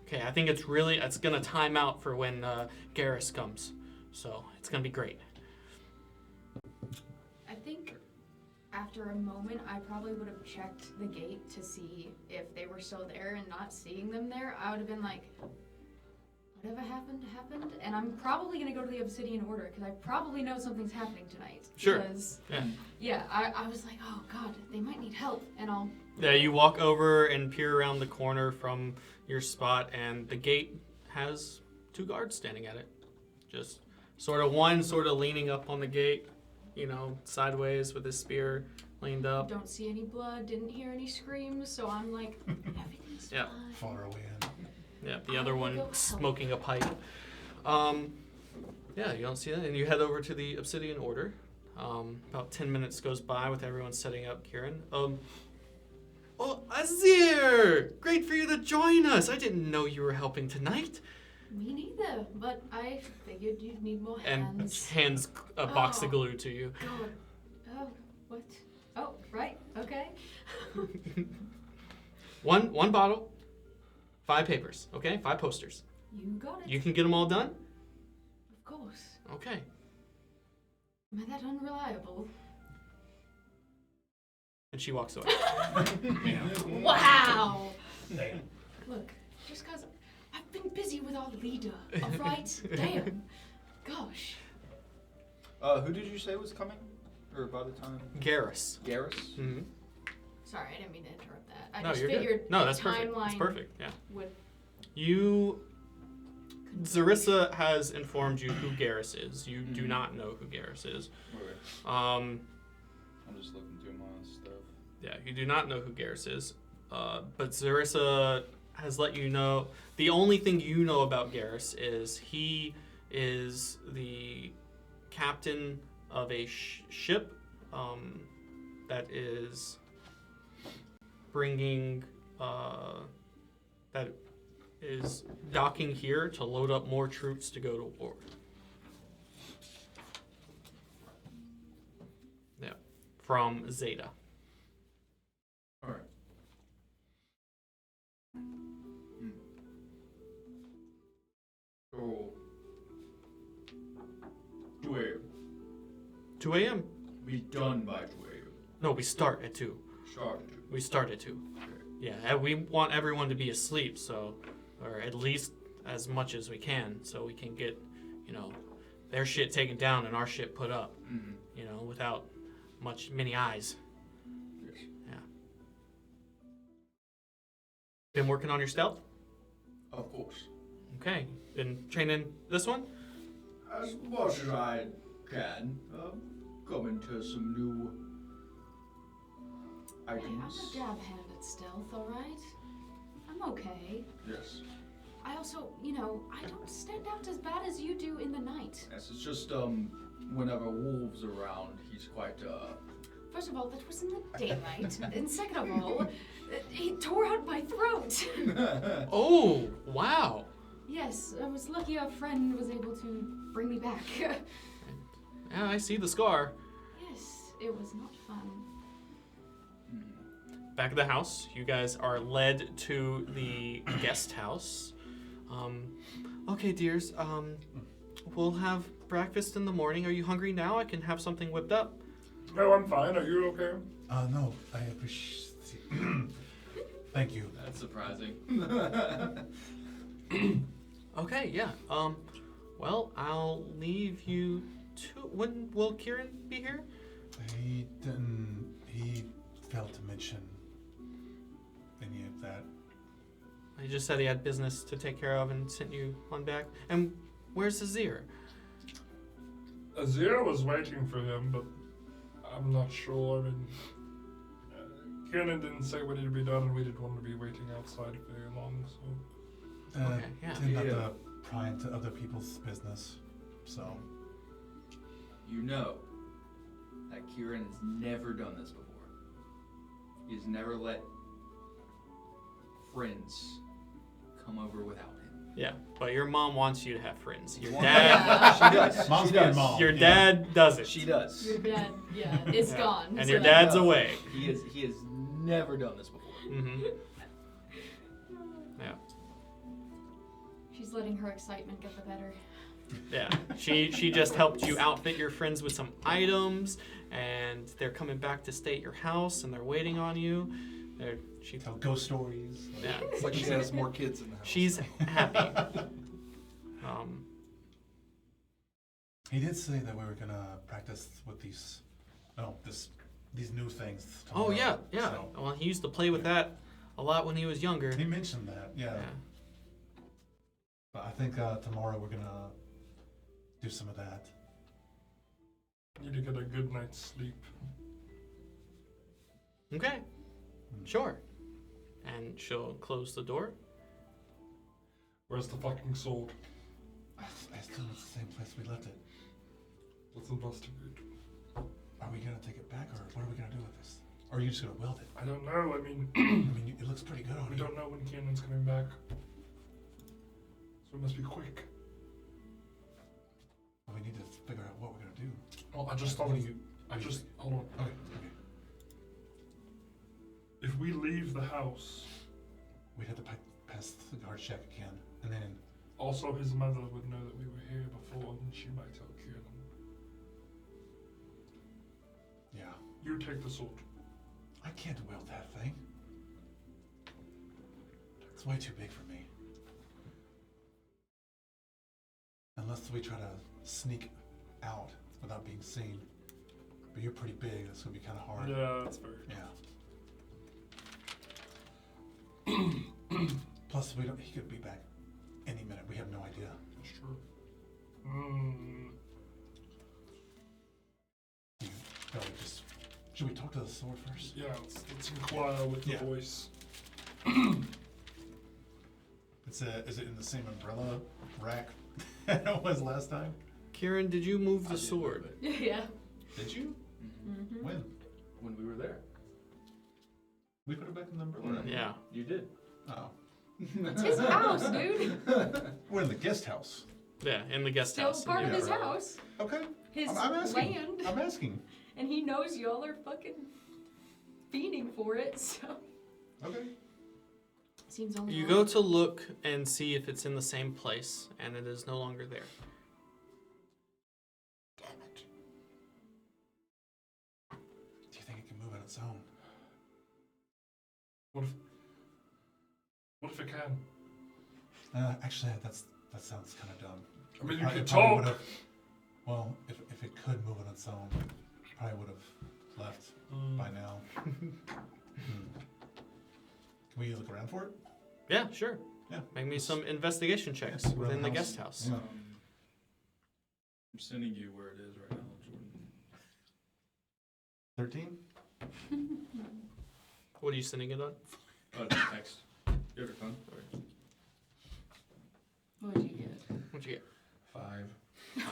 Okay, I think it's going to time out for when Garrus comes. So, it's going to be great. I think after a moment, I probably would have checked the gate to see if they were still there, and not seeing them there, I would have been like, whatever happened, and I'm probably gonna go to the Obsidian Order, because I probably know something's happening tonight. Sure. Because, Yeah. I was like, oh god, they might need help, and I'll... Yeah, you walk over and peer around the corner from your spot, and the gate has 2 guards standing at it. Just one leaning up on the gate, sideways with his spear leaned up. Don't see any blood, didn't hear any screams, so I'm like, everything's Yeah. fine. Far away. Yeah, the other I will one go help. smoking a pipe. Yeah, you don't see that, and you head over to the Obsidian Order. About 10 minutes goes by with everyone setting up Kieran. Oh, Azir! Great for you to join us. I didn't know you were helping tonight. Me neither, but I figured you'd need more And hands. hands a box of Oh. glue to you. God. Oh, what? Oh, right, okay. One bottle, 5 papers, okay? 5 posters. You got it. You can get them all done? Of course. Okay. Am I that unreliable? And she walks away. Wow! Look, just because I've been busy with our leader, alright? Damn. Gosh. Who did you say was coming? Or by the time? Garrus. Garrus? Mm-hmm. Sorry, I didn't mean to interrupt that. I No, just you're figured good. No, the that's perfect. timeline That's perfect, yeah. would... Zarissa has informed you who Garrus is. You do not know who Garrus is. Okay. Um, I'm just looking through my stuff. yeah, you do not know who Garrus is. But Zarissa has let you know. The only thing you know about Garrus is he is the captain of a ship that is bringing that is docking here to load up more troops to go to war. Yeah, from Zeta. All right. So, 2 a.m. 2 a.m. Be done by 2 a.m. No, we start at 2. Start. We start at 2. Okay. Yeah, we want everyone to be asleep, so, or at least as much as we can, so we can get, their shit taken down and our shit put up, Mm-hmm. without many eyes. Yes. Yeah. Been working on your stealth? Of course. Okay. Been training this one? As much as I can. Come into some new Hey, I'm items. a dab hand at stealth, alright? I'm okay. Yes. I also, I don't stand out as bad as you do in the night. Yes, it's just whenever Wolves around, he's quite First of all, that was in the daylight. And second of all, he tore out my throat. Oh, wow. Yes, I was lucky our friend was able to bring me back. Yeah, I see the scar. Yes, it was not fun. Back at the house, you guys are led to the guest house. Okay, dears, we'll have breakfast in the morning. Are you hungry now? I can have something whipped up. No, I'm fine. Are you okay? No, I appreciate. Thank you. That's surprising. Okay, yeah. Well, I'll leave you to... When will Kieran be here? He didn't. He failed to mention any of that. He just said he had business to take care of and sent you on back. And where's Azir? Azir was waiting for him, but I'm not sure. I mean, Kieran didn't say what needed to be done, and we didn't want to be waiting outside very long, so... Okay, yeah. Tend not to pry into other people's business, so... You know that Kieran has never done this before. He's never let friends come over without him. Yeah, but your mom wants you to have friends. Your Wants- dad... She does. Mom's She being does. mom. Your Yeah. dad doesn't. She does. Your dad, yeah, it's Yeah. gone. And so your that- dad's No. away. He has never done this before. Mm-hmm. Yeah. She's letting her excitement get the better. Yeah, she just helped you outfit your friends with some items, and they're coming back to stay at your house, and they're waiting on you. She Tell ghost stories. Yeah. It's like she has more kids in the house. She's happy. He did say that we were gonna practice with these new things. Oh tomorrow, yeah. so- Well, he used to play with that a lot when he was younger. He mentioned that, yeah. But I think tomorrow we're gonna do some of that. Need to get a good night's sleep. Okay. Sure. And she'll close the door. Where's the fucking sword? I assume it's the same place we left it. Let's investigate. Are we gonna take it back, or what are we gonna do with this? Or are you just gonna weld it? I don't know. I mean, I mean, it looks pretty good on we you. don't know when Cannon's coming back. So it must be quick. Well, we need to figure out what we're gonna do. Oh, I just thought What of do you? hold on. Okay. If we leave the house, We'd have to pass the guard check again, and then also his mother would know that we were here before, and she might tell Kieran. yeah, You take the sword. I can't wield that thing. It's way too big for me. Unless we try to sneak out without being seen. But you're pretty big. That's gonna be kind of hard. Yeah, that's very. Yeah. Plus, we don't. He could be back any minute. We have no idea. That's true. Should we talk to the sword first? Yeah, let's inquire with the Yeah. voice. Is it in the same umbrella rack that it was last time? Kieran, did you move the sword? Yeah. Did you? Mm-hmm. When we were there. We put it back in the umbrella rack? Yeah. You did. Oh. It's his house, dude. We're in the guest house. Yeah, in the guest Still house. part of Yeah. his house. Okay. His I'm asking. land. I'm asking. And he knows y'all are fucking fiending for it, so. Okay. Seems only You right. go to look and see if it's in the same place, and it is no longer there. Damn it. Do you think it can move on its own? What if it can? Actually, that sounds kind of dumb. I mean, you Probably- could it probably talk. would've- Well, if it could move on its own, it probably would have left by now. Can we look around for it? Yeah, sure. Yeah. Make me some investigation checks Around within the house. guest house. Yeah. I'm sending you where it is right now, Jordan. 13? What are you sending it on? Text. You have your phone? What did you get? What'd you get? 5. 5.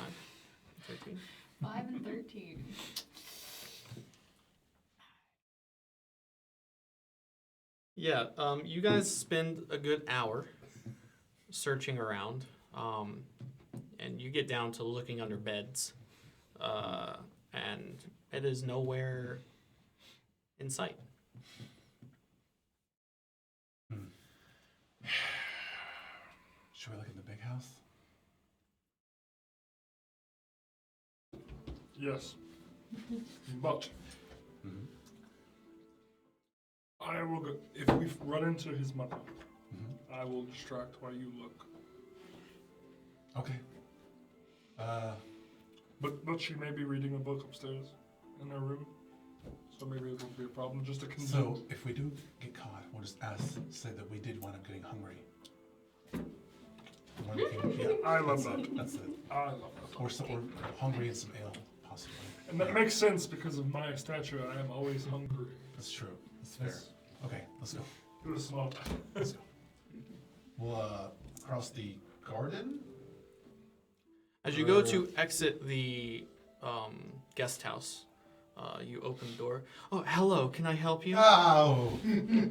13. 5 and 13. Yeah, you guys spend a good hour searching around, and you get down to looking under beds, and it is nowhere in sight. Should we look in the big house? Yes. But Mm-hmm. I will go. If we run into his mother, Mm-hmm. I will distract while you look. Okay. But she may be reading a book upstairs in her room, so maybe it won't be a problem. Just a So consent. if we do get caught, we'll just say that we did wind up getting hungry. I love that's that. it. That's it. I love that. Or hungry and some ale, possibly. And that makes sense because of my stature. I am always hungry. That's true. That's fair. Yes. Okay, let's go. You're smart. Let's go. We'll cross the garden. As you go to exit the guest house, you open the door. Oh, hello, can I help you? Oh!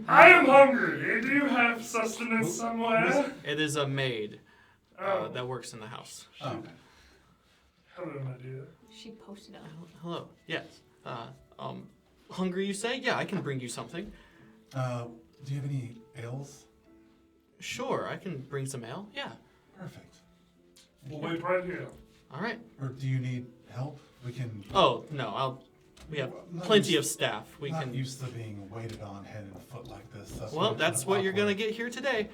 I am hungry. Do you have sustenance somewhere? It is a maid Oh, that works in the house. Oh. hello, my dear. She posted up. Hello, yes. Hungry, you say? Yeah, I can bring you something. Do you have any ales? Sure, I can bring some ale. Yeah. Perfect. We'll wait right here. All right. Or do you need help? We can. Oh no, we have Not plenty used- of staff. We not can. used to being waited on head and foot like this. Well, kind that's of what you're gonna awkward. get here today.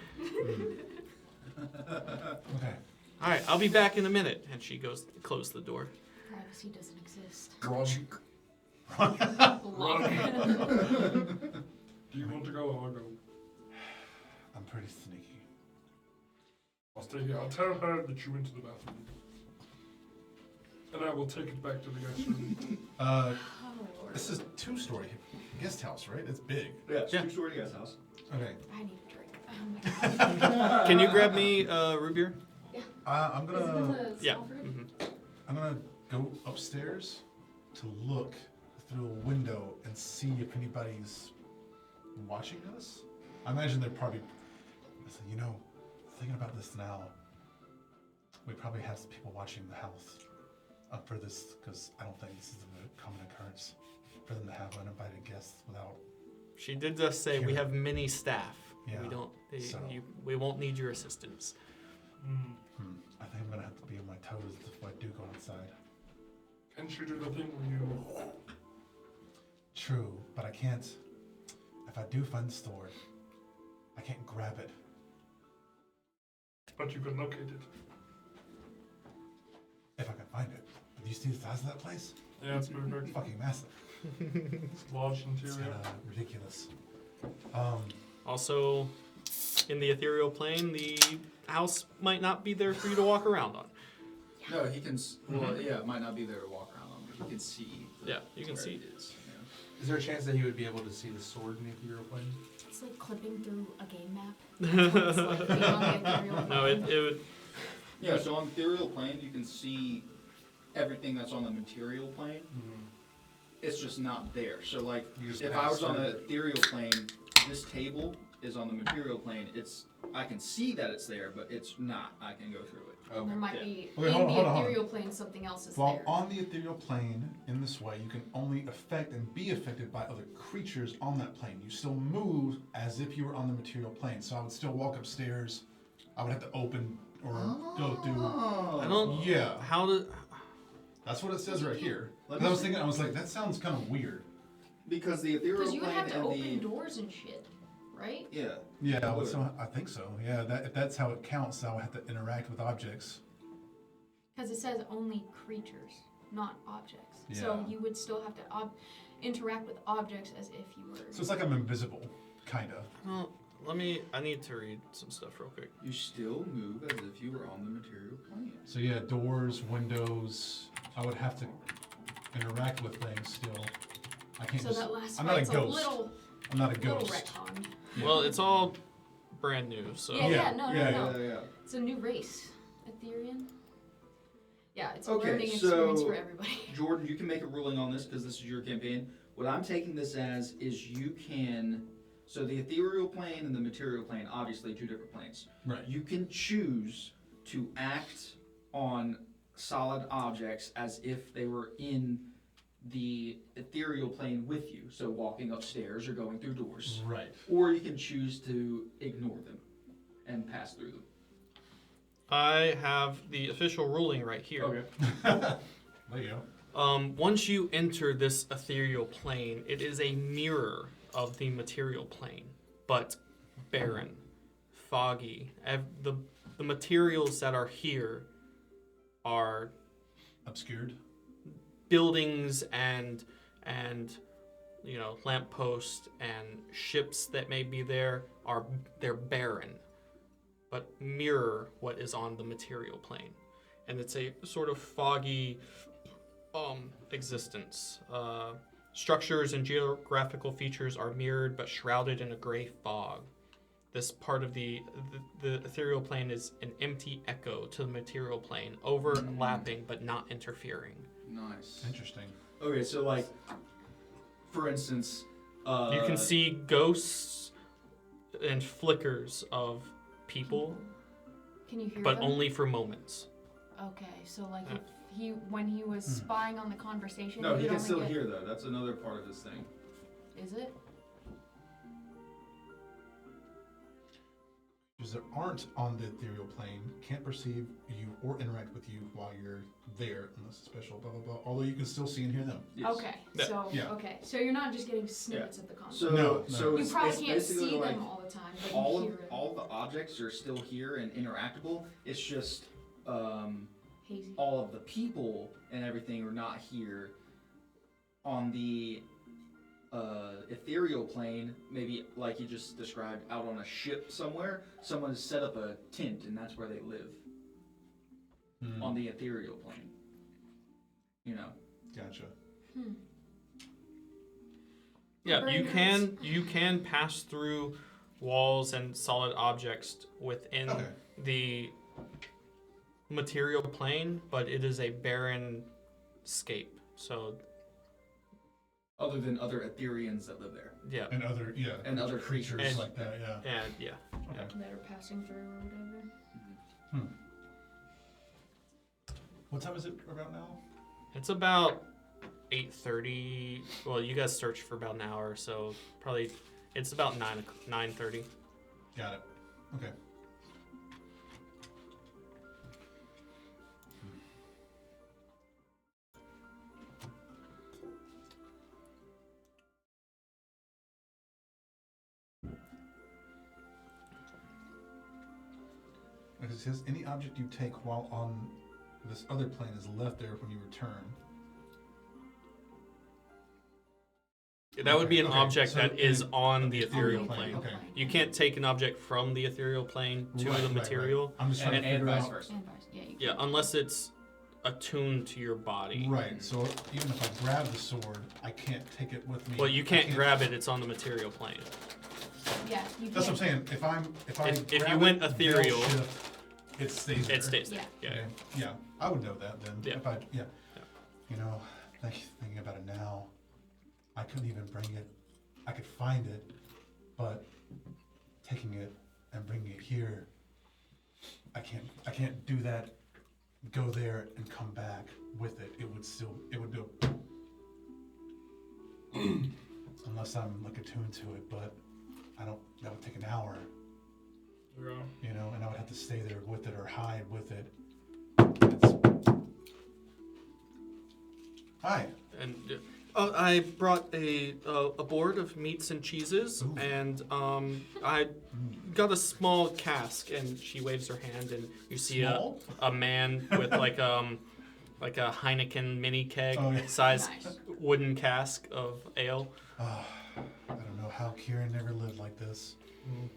Okay. All right, I'll be back in a minute. And she goes to close the door. Privacy doesn't exist. Run. Lock. Do you want to go or I'll go? I'm pretty sneaky. I'll stay here. I'll tell her that you went to the bathroom. And I will take it back to the guest room. Oh, This is 2-story guest house, right? It's big. Yeah, it's Yeah. 2-story guest house. Okay. I need a drink. Oh my god. Can you grab me root beer? I'm Is it in gonna the Yeah. small fridge? go upstairs to look through a window and see if anybody's watching us. I imagine they're probably. Listen, thinking about this now, we probably have some people watching the house for this because I don't think this is a common occurrence for them to have uninvited guests without. She did just say we have many staff. Yeah, We don't. so- We won't need your assistance. I think I'm gonna have to be on my toes if I do go inside. Can she do the thing where you... True, but I can't. If I do find the store, I can't grab it. But you can locate it. If I can find it. Do you see the size of that place? Yeah, it's very big. It's fucking massive. It's large It's interior. ridiculous. Also, in the ethereal plane, the house might not be there for you to walk around on. No, he can. Well, yeah, it might not be there to walk around on, but he can see. Yeah, you can where see. it is. Yeah. Is there a chance that he would be able to see the sword in the ethereal plane? It's like clipping through a game map. That's what it's like being on the ethereal No, plane. it would. Yeah, so on the ethereal plane, you can see everything that's on the material plane. It's just not there. So, like, You just if pass I was on through the it. ethereal plane, this table is on the material plane. I can see that it's there, but it's not. I can go through it. And there might Yeah. be Okay, in hold on, the hold on. ethereal plane something else is While there. on the ethereal plane, in this way, you can only affect and be affected by other creatures on that plane. You still move as if you were on the material plane. So I would still walk upstairs. I would have to open or go through. I don't. Yeah, How do? that's what it says right here. Let And me I was see. thinking, I was like, that sounds kind of weird. Because the ethereal Because you would plane have to and open the doors and shit, right? yeah. Yeah, Would. well, so I think so. Yeah, if that's how it counts, I would have to interact with objects. Because it says only creatures, not objects. So Yeah. you would still have to interact with objects as if you were. So it's like I'm invisible, kind of. Well, I need to read some stuff real quick. You still move as if you were on the material plane. So yeah, doors, windows. I would have to interact with things still. I can't So just. that last I'm not a fight's ghost. little I'm not a little ghost. retconned. Well, it's all brand new, so. Yeah, no. Yeah. It's a new race, Etherean. Yeah, it's a Okay, learning experience so- for everybody. Jordan, you can make a ruling on this because this is your campaign. What I'm taking this as is you can. So the ethereal plane and the material plane, obviously two different planes. Right. You can choose to act on solid objects as if they were in the ethereal plane with you. So walking upstairs or going through doors. Right. Or you can choose to ignore them and pass through them. I have the official ruling right here. There you go. Once you enter this ethereal plane, it is a mirror of the material plane, but barren, foggy. The materials that are here are Obscured. buildings and lampposts and ships that may be there they're barren, but mirror what is on the material plane, and it's a sort of foggy existence. Structures and geographical features are mirrored but shrouded in a gray fog. This part of the ethereal plane is an empty echo to the material plane, overlapping but not interfering. Nice. Interesting. Okay, so like, for instance, You can see ghosts and flickers of people, Can you hear but them? only for moments. Okay, so like Yeah. if when he was spying on the conversation, No, he could can only still get- hear though. That's another part of his thing. Is it? Because that aren't on the ethereal plane can't perceive you or interact with you while you're there unless it's special, blah, blah, blah. Although you can still see and hear them. Yes. Okay, Yeah. so Yeah. okay, so you're not just getting snippets of the conversation. So, No, no. so You it's, probably it's can't basically see like them all the time, but all you of hear all the objects are still here and interactable. It's just Hazy. all of the people and everything are not here on the ethereal plane, maybe like you just described, out on a ship somewhere, someone has set up a tent and that's where they live. On the ethereal plane. You know. Gotcha. Yeah, Very you nice. can pass through walls and solid objects within Okay. the material plane, but it is a barren scape. So Other than other Ethereans that live there. yeah, And other, And other creatures. And- like that, yeah. and yeah. That are passing through or whatever. What time is it about now? It's about 8:30. Well, you guys searched for about an hour, so probably it's about 9:30. Got it. Okay. Because it says any object you take while on this other plane is left there when you return. That would be an Okay, object so that is in- on the the ethereal ethereal plane. plane, okay. You can't take an object from the ethereal plane to Right, the right, material. right. I'm just trying And, to and figure vice out. versa. And vice. Yeah, you Yeah, unless it's attuned to your body. Right. So even if I grab the sword, I can't take it with me. Well, you I can't grab it. It's on the material plane. Yeah, you That's what I'm can't. saying. If I If you grab went it, ethereal, they'll shift, it stays there. It stays there. Yeah. Okay. Yeah, I would know that then. Yeah. If I, yeah. Yeah. You know, thinking about it now, I couldn't even bring it. I could find it, but taking it and bringing it here, I can't do that. Go there and come back with it. It would do. Unless I'm like attuned to it, but I don't. That would take an hour. Yeah. You know, and I would have to stay there with it or hide with it. Hi. And I brought a board of meats and cheeses, Ooh. and I got a small cask. And she waves her hand, and you see Small? a man with like a Heineken mini keg Oh, yeah. size Nice. wooden cask of ale. I don't know how Kieran never lived like this.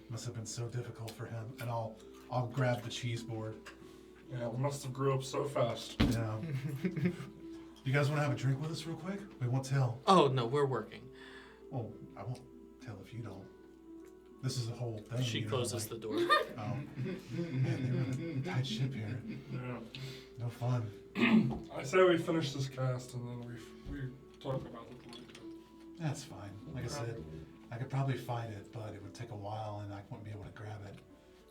Must have been so difficult for him. And I'll grab the cheese board. Yeah, we must have grew up so fast. Yeah. You guys want to have a drink with us real quick? We won't tell. Oh no, we're working. Well, I won't tell if you don't. This is a whole thing. She you know, closes like, the door. Oh. Man, they run a tight ship here. Yeah. No fun. I say we finish this cast and then we talk about it later. That's fine. Like I said, I could probably find it, but it would take a while and I wouldn't be able to grab it.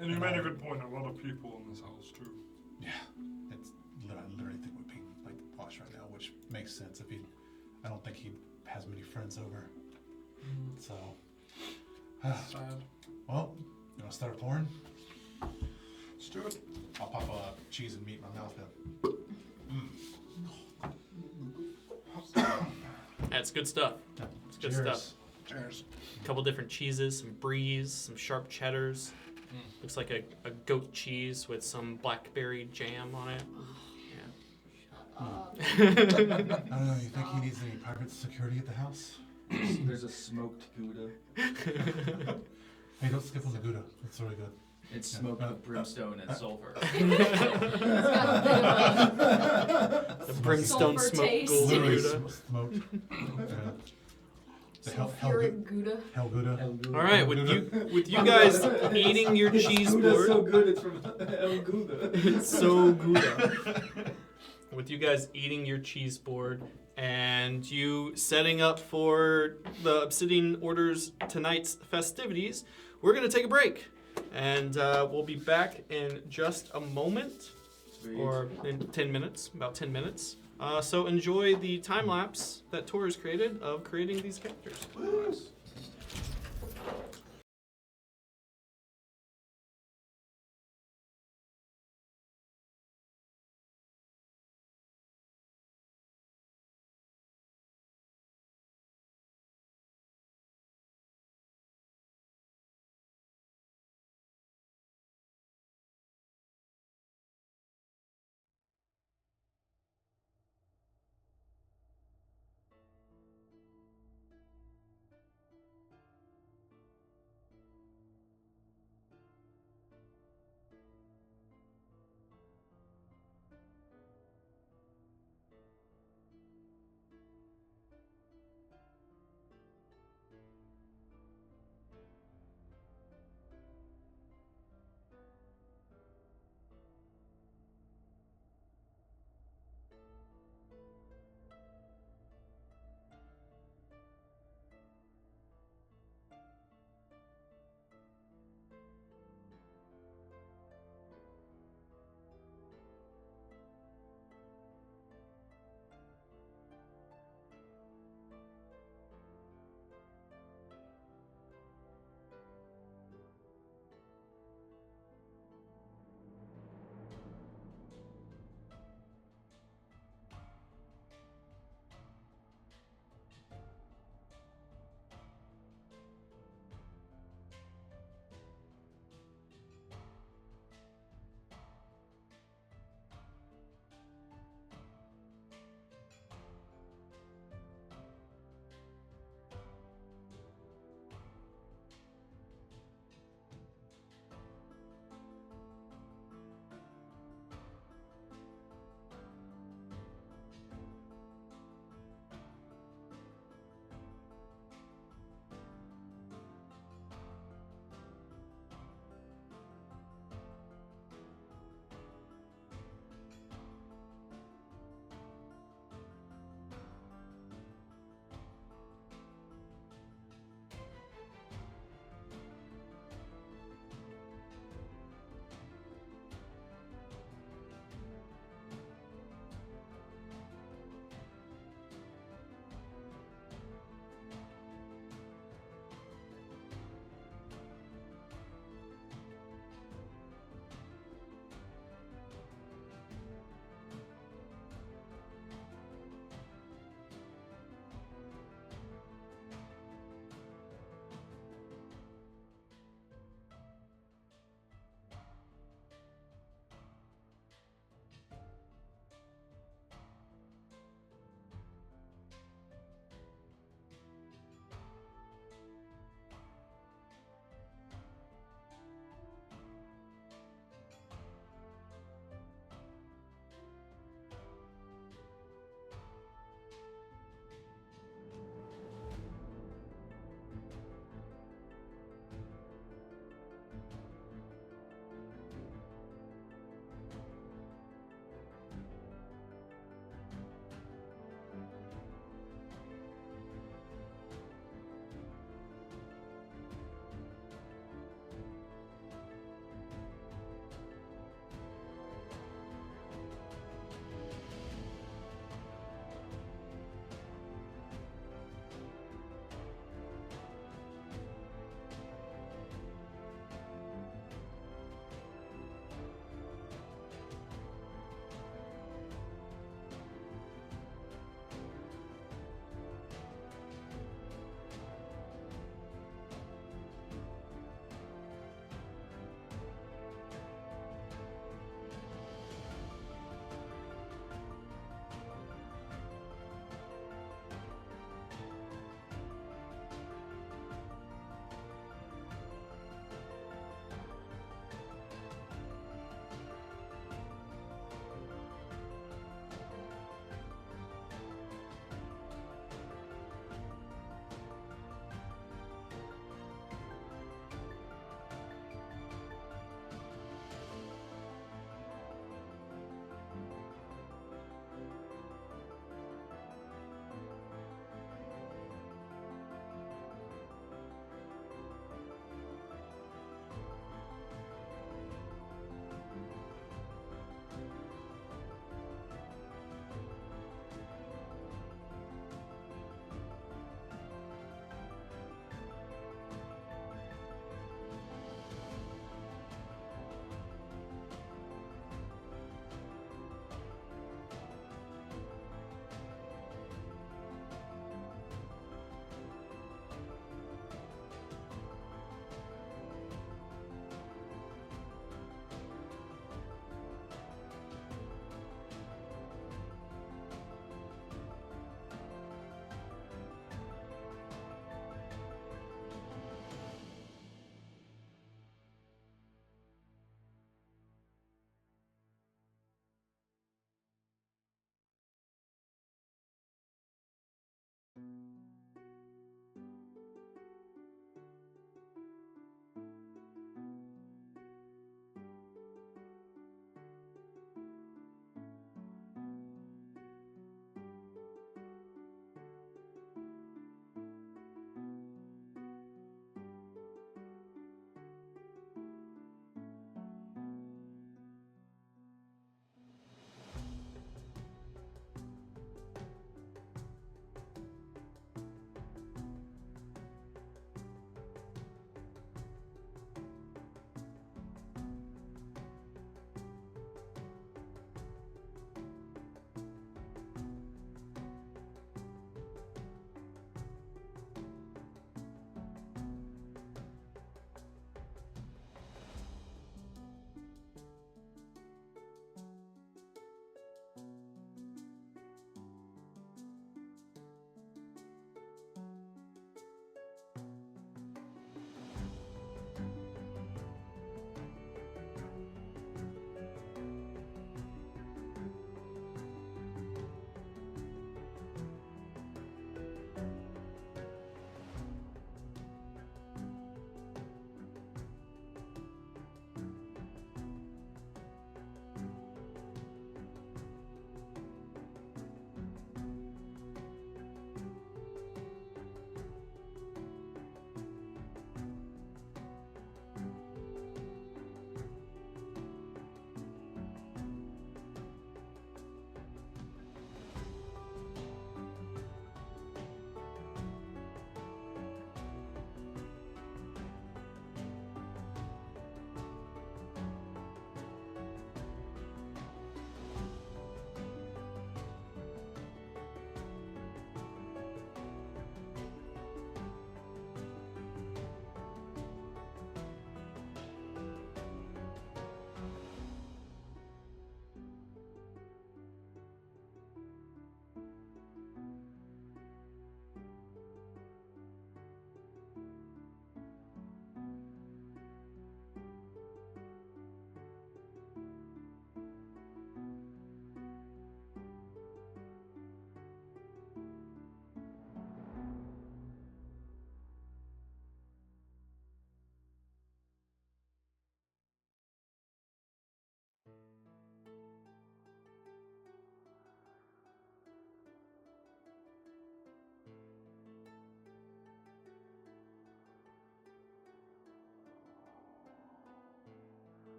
And you made a good point. A lot of people in this house too. Yeah. I literally think we're being like watched right now, which makes sense. I don't think he has many friends over. So, Sad. well, you want to start pouring? Let's do it. I'll pop cheese and meat in my mouth then. That's good stuff. It's good Cheers. stuff. Cheers. A couple different cheeses, some bries, some sharp cheddars. Looks like a goat cheese with some blackberry jam on it. I don't know. You think he needs any private security at the house? There's a smoked Gouda. Hey, don't skip on the Gouda. It's really good. It's smoked with brimstone and sulfur. The brimstone Sulfur smoked taste. golden Literally Gouda. smoked. Yeah. The Sulfuric Gouda. Hell Gouda. All right, with you guys eating your cheese Gouda's so board, good, it's from El Gouda. it's so Gouda. With you guys eating your cheese board and you setting up for the Obsidian Order's tonight's festivities, we're gonna take a break, and we'll be back in just a moment, or in 10 minutes, about 10 minutes. So enjoy the time lapse that Tor has created of creating these characters. Nice.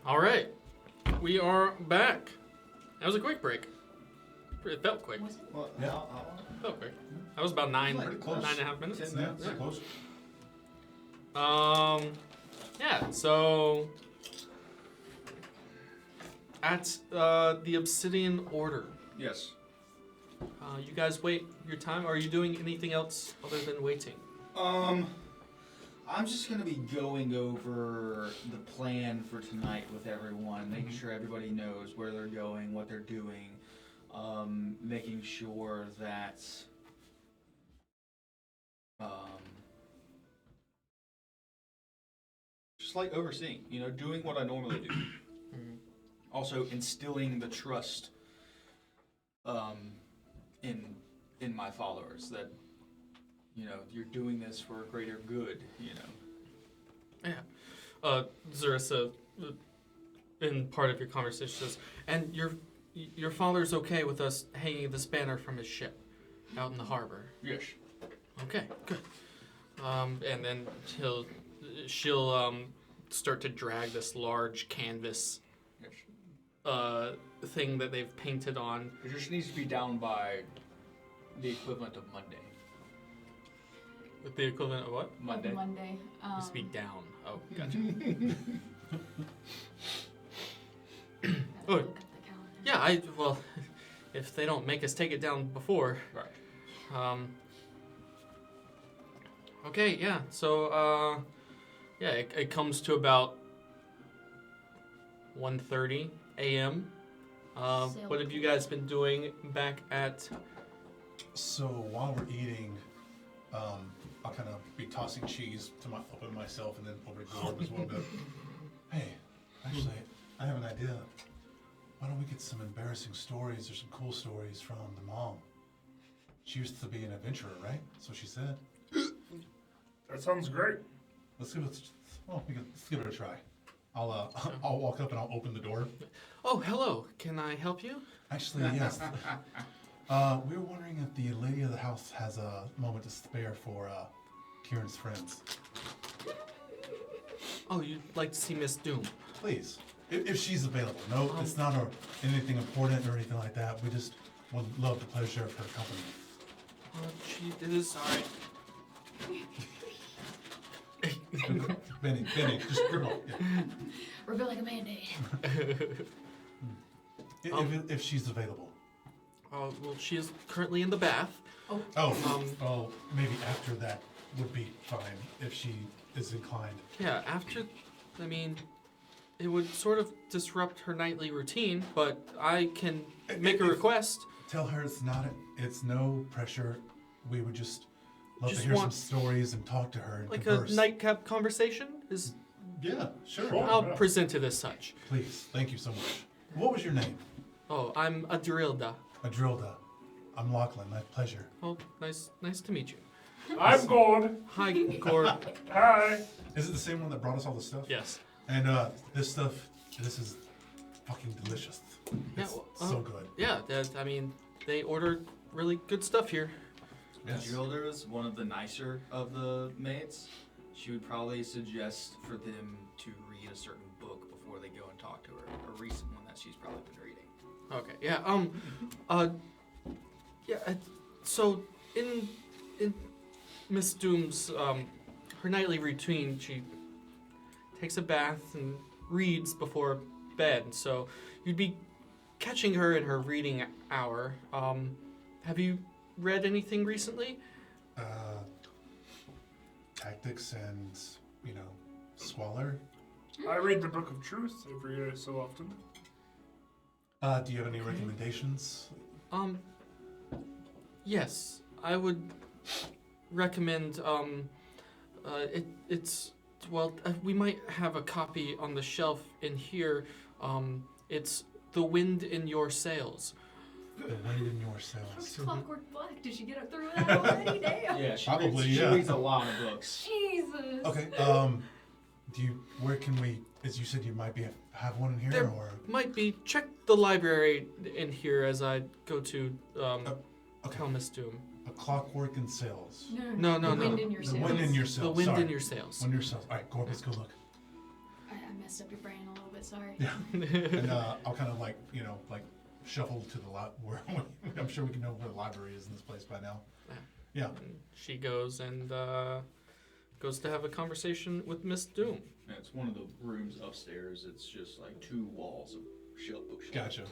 All right, we are back. That was a quick break. It felt quick. Was it? Well, Yeah. It felt quick. That was about nine Pretty close. and a half minutes. 10 Yeah, minutes. it's close. Yeah. So at the Obsidian Order, Yes. you guys wait your time. Are you doing anything else other than waiting? I'm just gonna be going over the plan for tonight with everyone, making sure everybody knows where they're going, what they're doing, making sure that just like overseeing, doing what I normally do. Also instilling the trust in my followers that you're doing this for a greater good, Yeah. Zurisa, in part of your conversation, says, and your father's okay with us hanging this banner from his ship out in the harbor. Yes. Okay, good. And then she'll start to drag this large canvas Yes. thing that they've painted on. It just needs to be down by the equivalent of Monday. With the equivalent of what? Monday. Monday. Needs to be down. Oh, gotcha. Oh, Look at the calendar. yeah, well, if they don't make us take it down before. Right. Okay, yeah, so, yeah, it comes to about 1:30 a.m. What have you guys been doing back at... So while we're eating, I'll kind of be tossing cheese to open myself and then over to Gorb as well. But hey, actually, I have an idea. Why don't we get some embarrassing stories or some cool stories from the mom? She used to be an adventurer, right? So she said. That sounds great. Let's give it a try. I'll walk up and I'll open the door. Oh, hello. Can I help you? Actually, yes. We were wondering if the lady of the house has a moment to spare for Kieran's friends. Oh, you'd like to see Miss Doom? Please, if she's available. No, it's not anything important or anything like that. We just would love the pleasure of her company. She is... Sorry. Benny, just grip off. Yeah. Reveal like a band-aid. If she's available. Well, she is currently in the bath. Oh, maybe after that would be fine if she is inclined. Yeah, after... I mean, it would sort of disrupt her nightly routine, but I can make a request. Tell her it's no pressure. We would just love Just to hear some want- stories and talk to her and Like converse. a nightcap conversation? Is Yeah, sure. Sure. I'll yeah. present it as such. Please, thank you so much. What was your name? Oh, I'm Adrilda. Adrilda. I'm Lachlan. My pleasure. Oh, nice to meet you. I'm Gord. Hi, Gorb. Hi. Is it the same one that brought us all the stuff? Yes. And this is fucking delicious. Yeah, It's well, so good. Yeah, I mean, they ordered really good stuff here. Yes. Gilder is one of the nicer of the maids. She would probably suggest for them to read a certain book before they go and talk to her. A recent one that she's probably been reading. Okay, yeah, so in Miss Doom's, her nightly routine, she takes a bath and reads before bed, so you'd be catching her in her reading hour. Have you read anything recently? Tactics and, Squalor. I read the Book of Truth every so often. Do you have any recommendations? Yes, I would recommend, we might have a copy on the shelf in here. It's The Wind in Your Sails. The wind in your That was sails. Clockwork Black. Did she get it through that already? Damn. Yeah, she Probably, reads, yeah. She reads a lot of books. Jesus. Okay, where can we, as you said, you might have one in here, There- or? Might be, check the library in here as I go to, Okay, tell Miss Doom. a clockwork and sails. No, The no. wind in your The sails. wind in your sails. The Wind sorry. in Your Sails. Wind in your sails. All right, Gorb, let's go look. I messed up your brain a little bit it. Sorry. Yeah. And I'll kind of like shuffle to the lot where I'm sure we can know where the library is in this place by now. Yeah. And she goes and goes to have a conversation with Miss Doom. Yeah, it's one of the rooms upstairs. It's just like 2 walls of bookshelves. Gotcha.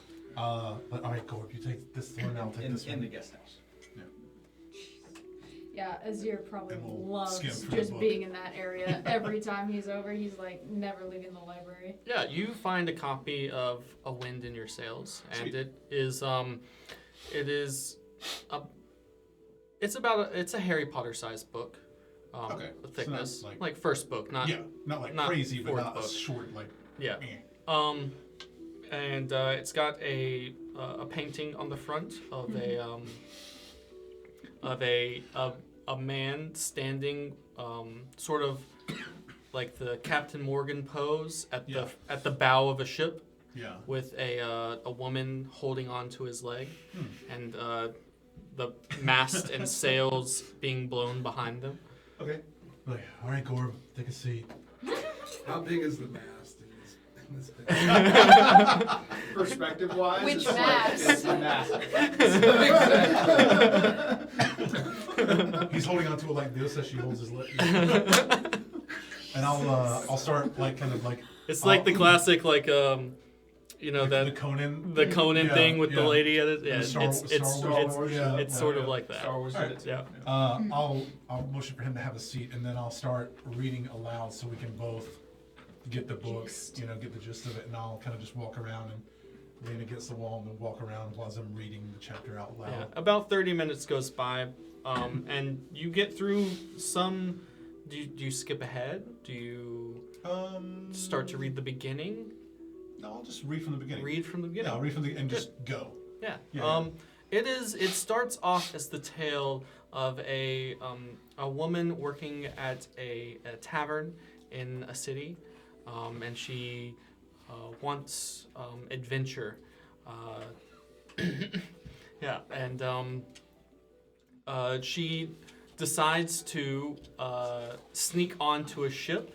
But all right, Gorb, you take this one, I'll take this one. In the guest house. Yeah, Azir probably And we'll loves skim through the just book. being in that area. Every time he's over, he's like never leaving the library. Yeah, you find a copy of A Wind in Your Sails, and Sweet. it's a Harry Potter sized book. Okay, The so thickness, not like first book, not not crazy, but fourth not book. a short like. Yeah. eh. And it's got a painting on the front of a man standing, sort of like the Captain Morgan pose at the bow of a ship, Yeah. with a woman holding onto his leg, and the mast and sails being blown behind them. Okay. Like, all right, Gorb, take a seat. How big is the mast in this picture? Perspective wise, Which it's like, mask? it's massive. He's holding onto it like this as she holds his leg. And I'll start like kind of like. It's like the classic the Conan. the Conan Yeah, thing with the yeah. lady at it. Yeah, The Star Wars, yeah. it's sort of like that. Star Wars Alright. shit. Yeah. I'll motion for him to have a seat, and then I'll start reading aloud so we can both get the book, get the gist of it, and I'll kind of just walk around and lean against the wall and then walk around while I'm reading the chapter out loud. Yeah, about 30 minutes goes by, and you get through some. Do you skip ahead? Do you start to read the beginning? No, I'll just read from the beginning. Read from the beginning. Yeah, I'll read from the and just go. Yeah. Yeah. It starts off as the tale of a woman working at a tavern in a city, and she wants adventure. Yeah, and she decides to sneak onto a ship.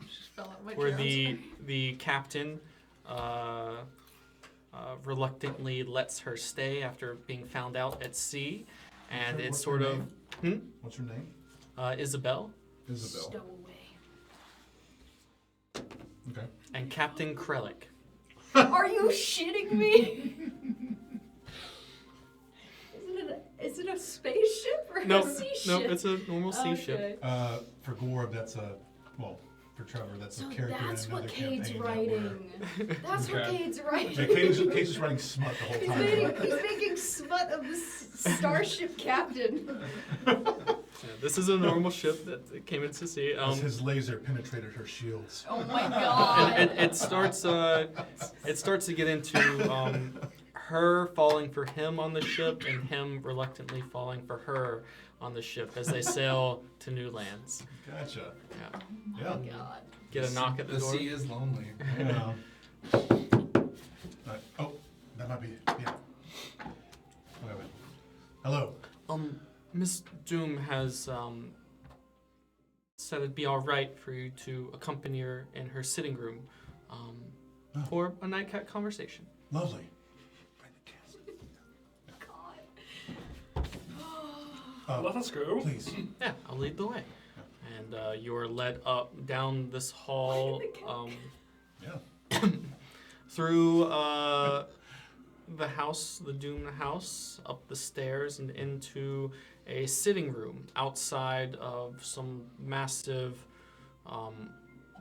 Just fell out of my Where chair, the captain reluctantly lets her stay after being found out at sea, and What's it's her sort of What's your name? Isabel Isabel. Stowaway. Okay. and Captain Krellick. Are you shitting me? Is it a spaceship or Nope, a sea ship? nope, it's a normal sea ship. Okay. For Gorb, that's for Trevor, that's So a character that's in another what Cade's campaign. writing. That's what Okay. Cade's writing. Yeah, Cade's just writing smut the whole He's time. making smut of the starship captain. Yeah, this is a normal ship that came into sea. As his laser penetrated her shields. Oh my god. And it starts to get into her falling for him on the ship and him reluctantly falling for her on the ship as they sail to new lands. Gotcha. Yeah. Yeah. Oh god. Get a knock at the The door. sea is lonely. Yeah. Oh, that might be. Yeah. Wait. Hello. Miss Doom has said it'd be all right for you to accompany her in her sitting room for a nightcap conversation. Lovely. Let us go. Please. Yeah, I'll lead the way. And you're led up down this hall, Yeah. through the house, the Doom house, up the stairs and into a sitting room outside of some massive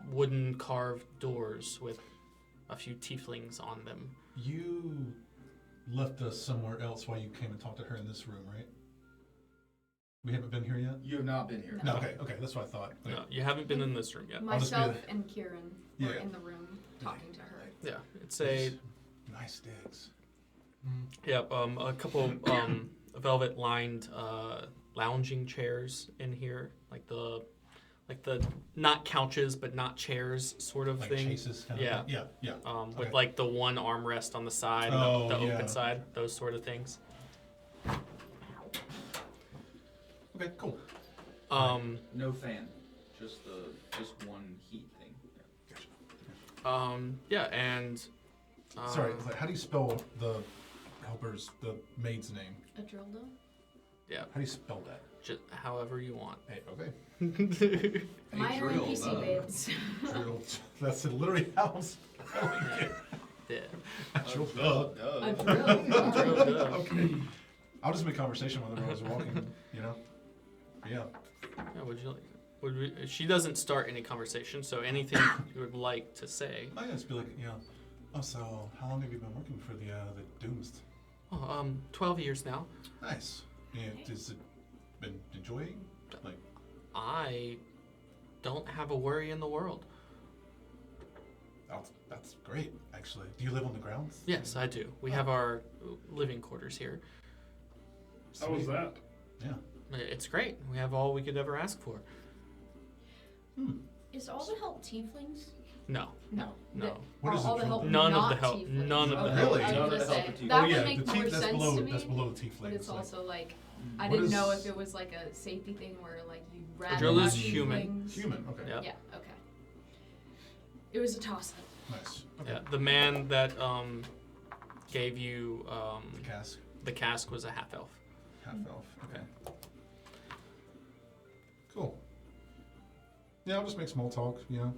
wooden carved doors with a few tieflings on them. You left us somewhere else while you came and talked to her in this room, right? We haven't been here yet? You have not been here. No, okay, that's what I thought. Okay. No, you haven't been in this room yet. I'll just be Myself the- and Kieran were Yeah. in the room talking to her. Yeah, it's a Nice digs. a couple velvet lined lounging chairs in here, like the not couches but not chairs sort of Like thing. chases kind Yeah. of thing? Yeah. With Okay. like the one armrest on the side, and Oh, the yeah. open side, those sort of things. Okay, cool. No fan, just one heat thing. Gotcha. Yeah, and Sorry, like, how do you spell the helper's, the maid's name? Adrildo? yeah, How do you spell that? just however you want. Hey, okay. Minor drill, NPC babes. Drill. That's literally how I'm spelling it. Yeah. Drill. A drill. Drilled up. Okay. I'll just make conversation with her as we're walking, you know? Yeah. Yeah, would you like? She doesn't start any conversation, so anything you would like to say. I just be like, you know, oh, so how long have you been working for the Dooms? Oh, 12 years now. Nice. Yeah, has it been enjoying? Like, I don't have a worry in the world. that's great, actually. Do you live on the grounds? Yes, I do. We have our living quarters here. How was that? Yeah. It's great. We have all we could ever ask for. Is all the help tieflings? No, No. no. What is all it the help from? None of not the help. tieflings. None of the Okay, help. Really? I was None of gonna the help say, are tieflings. that Oh, yeah, would make the more that's sense below, to me. that's below the tiefling. But it's also like I What didn't know is- if it was like a safety thing where like you rather drill have is human. tieflings. Human, okay. Yeah. Yeah. Okay. It was a toss up. Nice. Okay. Yeah, the man that gave you The cask, the cask was a half elf. half elf. Okay. Cool. Yeah, I'll just make small talk, you know,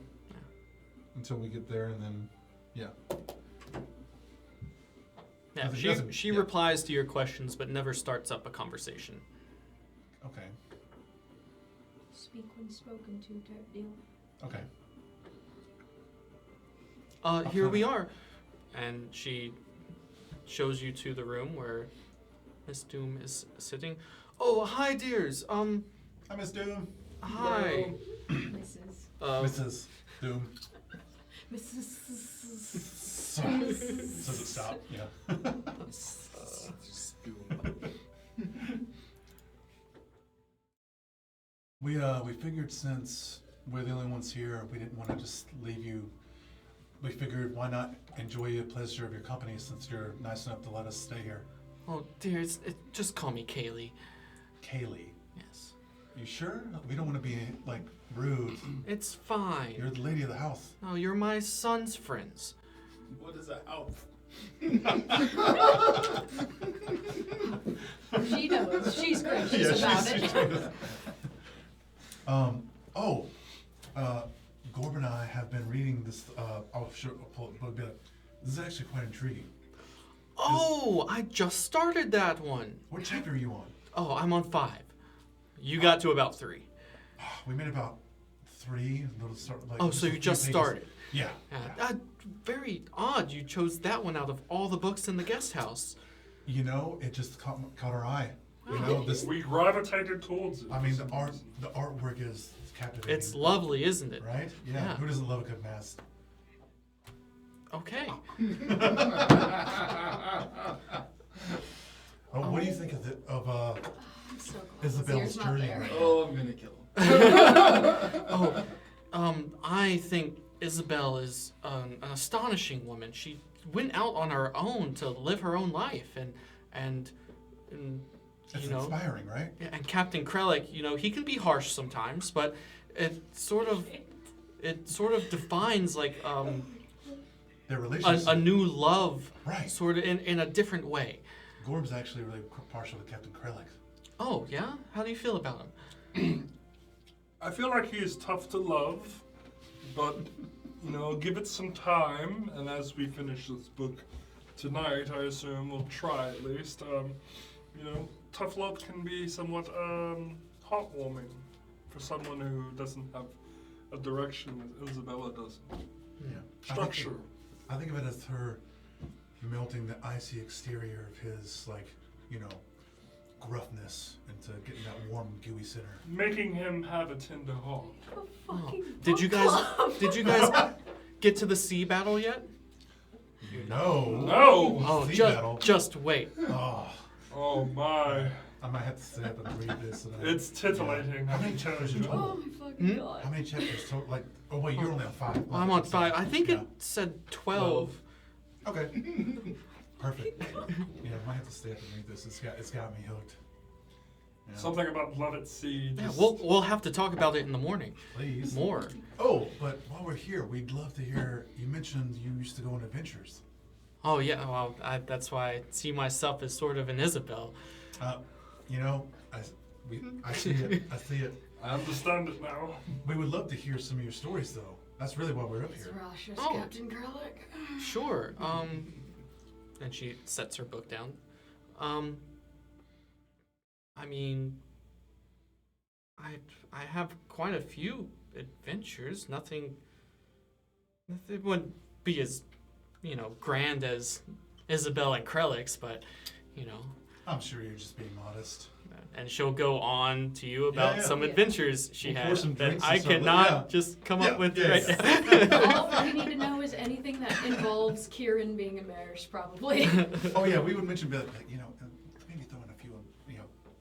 until we get there, and then, yeah. Yeah, Nothing- she yeah. replies to your questions, but never starts up a conversation. Okay. Speak when spoken to type deal. Okay. Here we are, and she shows you to the room where Miss Doom is sitting. Oh, hi, dears. Hi, Miss Doom. Hi. Mrs. Mrs. Doom. Mrs. Says it stop. Yeah. We figured since we're the only ones here, we didn't want to just leave you. We figured why not enjoy the pleasure of your company since you're nice enough to let us stay here. Oh, dears, just call me Kaylee. Kaylee, Yes. you sure? We don't want to be like rude. It's fine. You're the lady of the house. No, you're my son's friends. What is a elf? She knows. She's gracious about it. Gorb and I have been reading this. I'll pull it, but it'll be like, this is actually quite intriguing. Oh, I just started that one. What chapter are you on? Oh, I'm on 5. You got to about 3. We made about 3. Little start, like, Oh, just so a you few just pages. started. Yeah. Yeah. Very odd you chose that one out of all the books in the guest house. You know, it just caught our eye. You know, this. We gravitated towards it. I mean, for some reason. the artwork is captivating. It's lovely, isn't it? right? Yeah. Yeah. Who doesn't love a good mask? Okay. Oh, what do you think of I'm so glad Isabel's Zier's not journey? there. Oh, I'm gonna kill him. Oh, I think Isabel is an astonishing woman. She went out on her own to live her own life, and It's you know, inspiring, right? yeah, and Captain Krellick, you know, he can be harsh sometimes, but it sort of defines like Their relationship. a new love, Right. sort of in a different way. Gorb's actually really partial to Captain Krellick. Oh yeah, how do you feel about him? I feel like he is tough to love, but you know, give it some time. And as we finish this book tonight, I assume we'll try at least. You know, tough love can be somewhat heartwarming for someone who doesn't have a direction as Isabella doesn't. Yeah. Structure. I think of it as her melting the icy exterior of his, like, you know, gruffness into getting that warm, gooey center. Making him have a tender heart. Oh. Did you guys get to the sea battle yet? No. No! Oh, Sea battle. just wait. Oh, Oh my. I might have to stay up and read this. It's titillating. How many chapters in Oh total? my fucking god. How many chapters total? Like, oh wait, you're only on 5. I'm on 5. I think Yeah. it said 12. Okay. Perfect. Yeah, I might have to stay up and read this. It's got me hooked. Yeah. Something about love at sea. Yeah, just- we'll have to talk about it in the morning. Please. More. Oh, but while we're here, we'd love to hear. You mentioned you used to go on adventures. Oh yeah, well that's why I see myself as sort of an Isabel. You know, I see it. I see it. I understand it now. We would love to hear some of your stories, though. That's really why we're up It's here. Rasha's Oh. Captain Garlic. Sure. And she sets her book down. I mean, I have quite a few adventures. Nothing wouldn't be as, grand as Isabel and Krelix, but, I'm sure you're just being modest. and she'll go on to you about yeah. some Yeah. adventures she We'll pour had some that drinks I and stuff, cannot yeah. just come Yeah, up with yeah, right yeah. now. All we need to know is anything that involves Kieran being a marriage, probably. Oh yeah, we would mention, maybe throw in a few,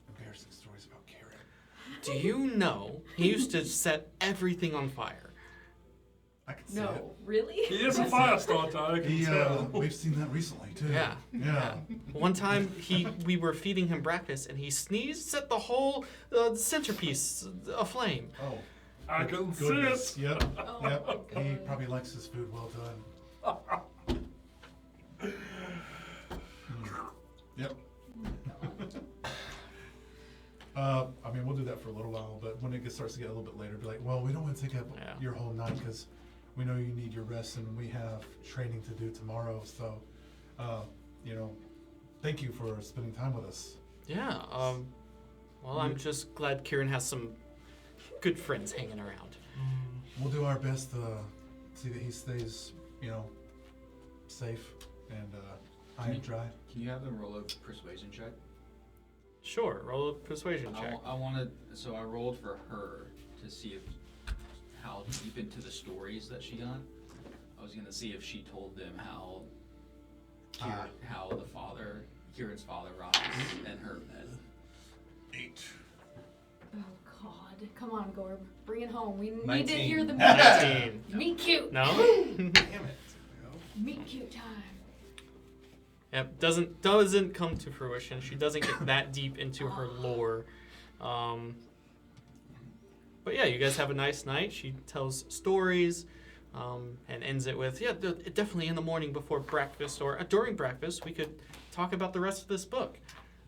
embarrassing stories about Karen. Do you know he used to set everything on fire? I can see it. No, really? He is a fire starter, I can tell. We've seen that recently too. Yeah. Yeah. One time we were feeding him breakfast and he sneezed, set the whole centerpiece aflame. Oh. I can see goodness. it. Yep. Oh my Yep. He God. probably likes his food well done. Yep. We'll do that for a little while, but when it starts to get a little bit later, be like, well, we don't want to take up Yeah. your whole night because we know you need your rest and we have training to do tomorrow. So, thank you for spending time with us. Yeah. Well, I'm just glad Kieran has some good friends hanging around. We'll do our best to see that he stays, safe and high and dry. Can you have them roll a persuasion check? Sure. Roll a persuasion check. I wanted, so I rolled for her to see how deep into the stories that she got. I was gonna see if she told them how Kieran's father, Ross, and her met. 8. Oh God! Come on, Gorb, bring it home. We need to 19. hear the 19. meet cute. No? Damn it. Meet cute time. Yep, doesn't come to fruition. She doesn't get that deep into her lore. But yeah, you guys have a nice night. She tells stories and ends it with, definitely in the morning before breakfast or during breakfast, we could talk about the rest of this book.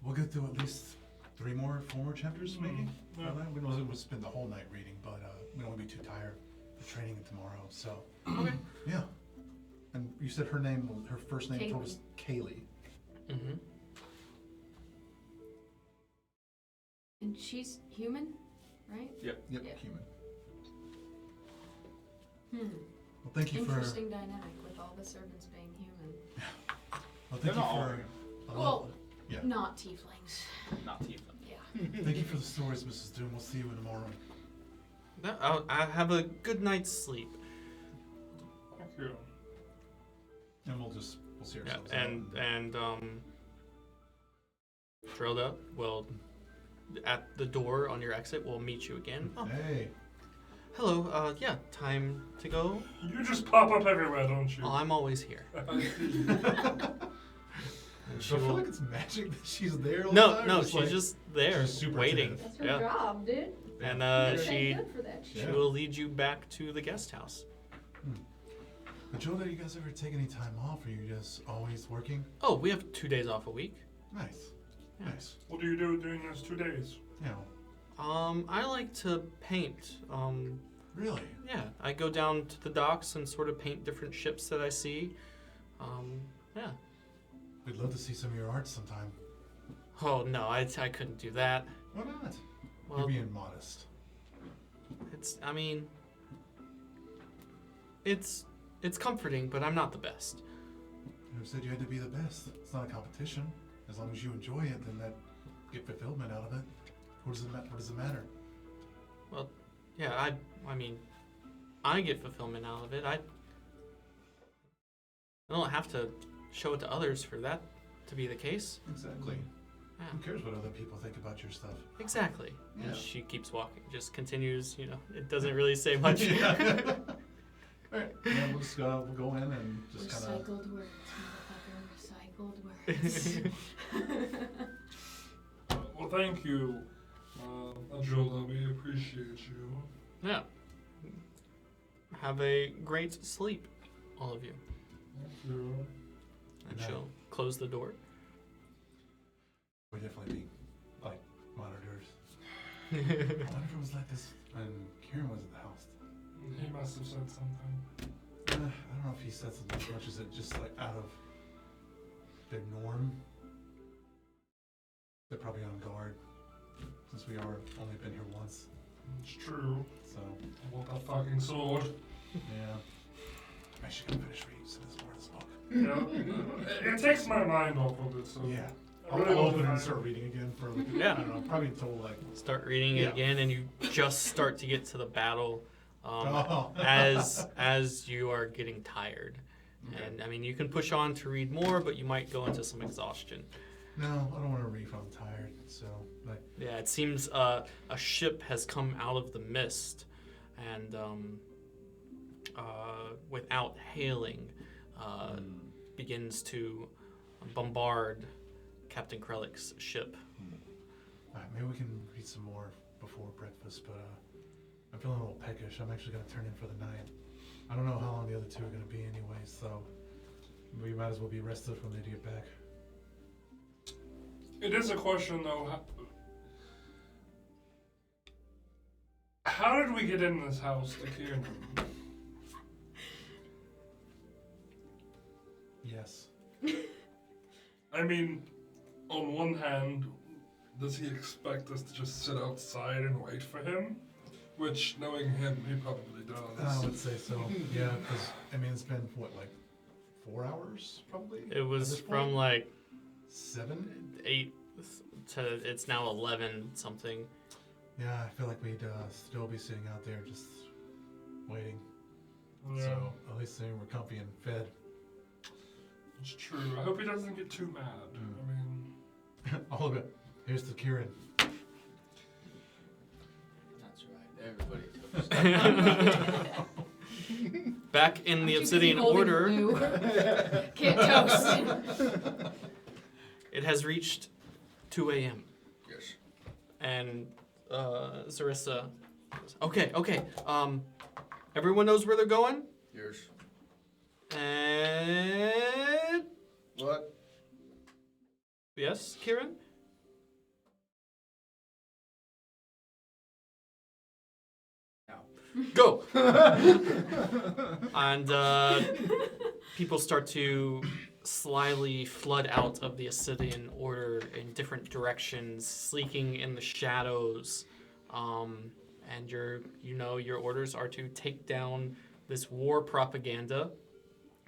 We'll get through at least 4 more chapters, maybe. Yeah. We don't want to spend the whole night reading, but we don't want to be too tired for training tomorrow. So, Okay. yeah. And you said her first name told us Kaylee. Mm-hmm. And she's human, right? Yep, Yeah. human. Hmm. Well, thank you Interesting dynamic with all the servants being human. Well, They're thank you not all for. Well, yeah. Not tieflings. Not Tiefling. Yeah. Thank you for the stories, Mrs. Doom. We'll see you in the morning. I have a good night's sleep. Thank you. And we'll see Yeah, ourselves and Drilda will, at the door on your exit, will meet you again. Oh, Hey. hello. Time to go. You just pop up everywhere, don't you? Oh, I'm always here. I see. And So I feel like it's magic that she's there all the No, time. no, Just she's like- just there, she's super waiting. attentive. That's her Yeah. job, dude. And You're she good for that shit. she will lead you back to the guest house. But Joe, do you guys ever take any time off? Or are you just always working? Oh, we have 2 days off a week. Nice. Yeah. Nice. What do you do during those 2 days? I like to paint. Really? Yeah, I go down to the docks and sort of paint different ships that I see. Yeah. We'd love to see some of your art sometime. Oh no, I couldn't do that. Why not? Well, You're being modest. it's comforting, but I'm not the best. Who said you had to be the best? It's not a competition. As long as you enjoy it, then that get fulfillment out of it. What does it matter? Well, yeah, I get fulfillment out of it. I don't have to show it to others for that to be the case. Exactly. Yeah. Who cares what other people think about your stuff? Exactly. Yeah. And she keeps walking, just continues, it doesn't really say much. Yeah. Alright, yeah, we'll just we'll go in and just kind of. Recycled words, motherfucker. Recycled words. Well, thank you. Ajola, we appreciate you. Yeah. Have a great sleep, all of you. Thank you. And No. she'll close the door. We're definitely being, like, monitors. I wonder if it was like this when Kieran was at the house. He must have said something. I don't know if he said something as much as it just, like, out of their norm. They're probably on guard, since we are only been here once. It's true. So, I want that fucking sword. yeah. I'm actually gonna finish reading some of this more of this book. Yeah. It takes my mind off of it, so. Yeah. I I'll really want open to it and find- start reading again for, like, Yeah. I don't know, probably until, like, Start reading it Yeah. again, and you just start to get to the battle oh. as you are getting tired. And I mean, you can push on to read more, but you might go into some exhaustion. No, I don't want to read if I'm tired, so, like, Yeah, it seems a ship has come out of the mist, and without hailing, begins to bombard Captain Krellick's ship. alright, maybe we can read some more before breakfast, but, I'm feeling a little peckish. I'm actually gonna turn in for the night. I don't know how long the other two are gonna be anyway, so we might as well be rested when they get back. It is a question, though. How did we get in this house to Kieran? Yes. I mean, on one hand, does he expect us to just sit outside and wait for him? Which, knowing him, he probably does. I would say so. Yeah, because I mean it's been what, like 4 hours probably. It at was this from point? like 7. 8 to it's now 11 something. Yeah, I feel like we'd still be sitting out there just waiting. Yeah, So at least they were comfy and fed. it's true. I hope he doesn't get too mad. I mean, All of it. Here's the Kieran. That's right. Everybody toast. Back in the Aren't you Obsidian busy holding Order, glue? Can't toast. it has reached 2 a.m. Yes. and Zarissa goes, okay, everyone knows where they're going? Yes. And What? yes, Kieran? No. Go! And people start to slyly flood out of the Obsidian Order in different directions, sleeking in the shadows. And your orders are to take down this war propaganda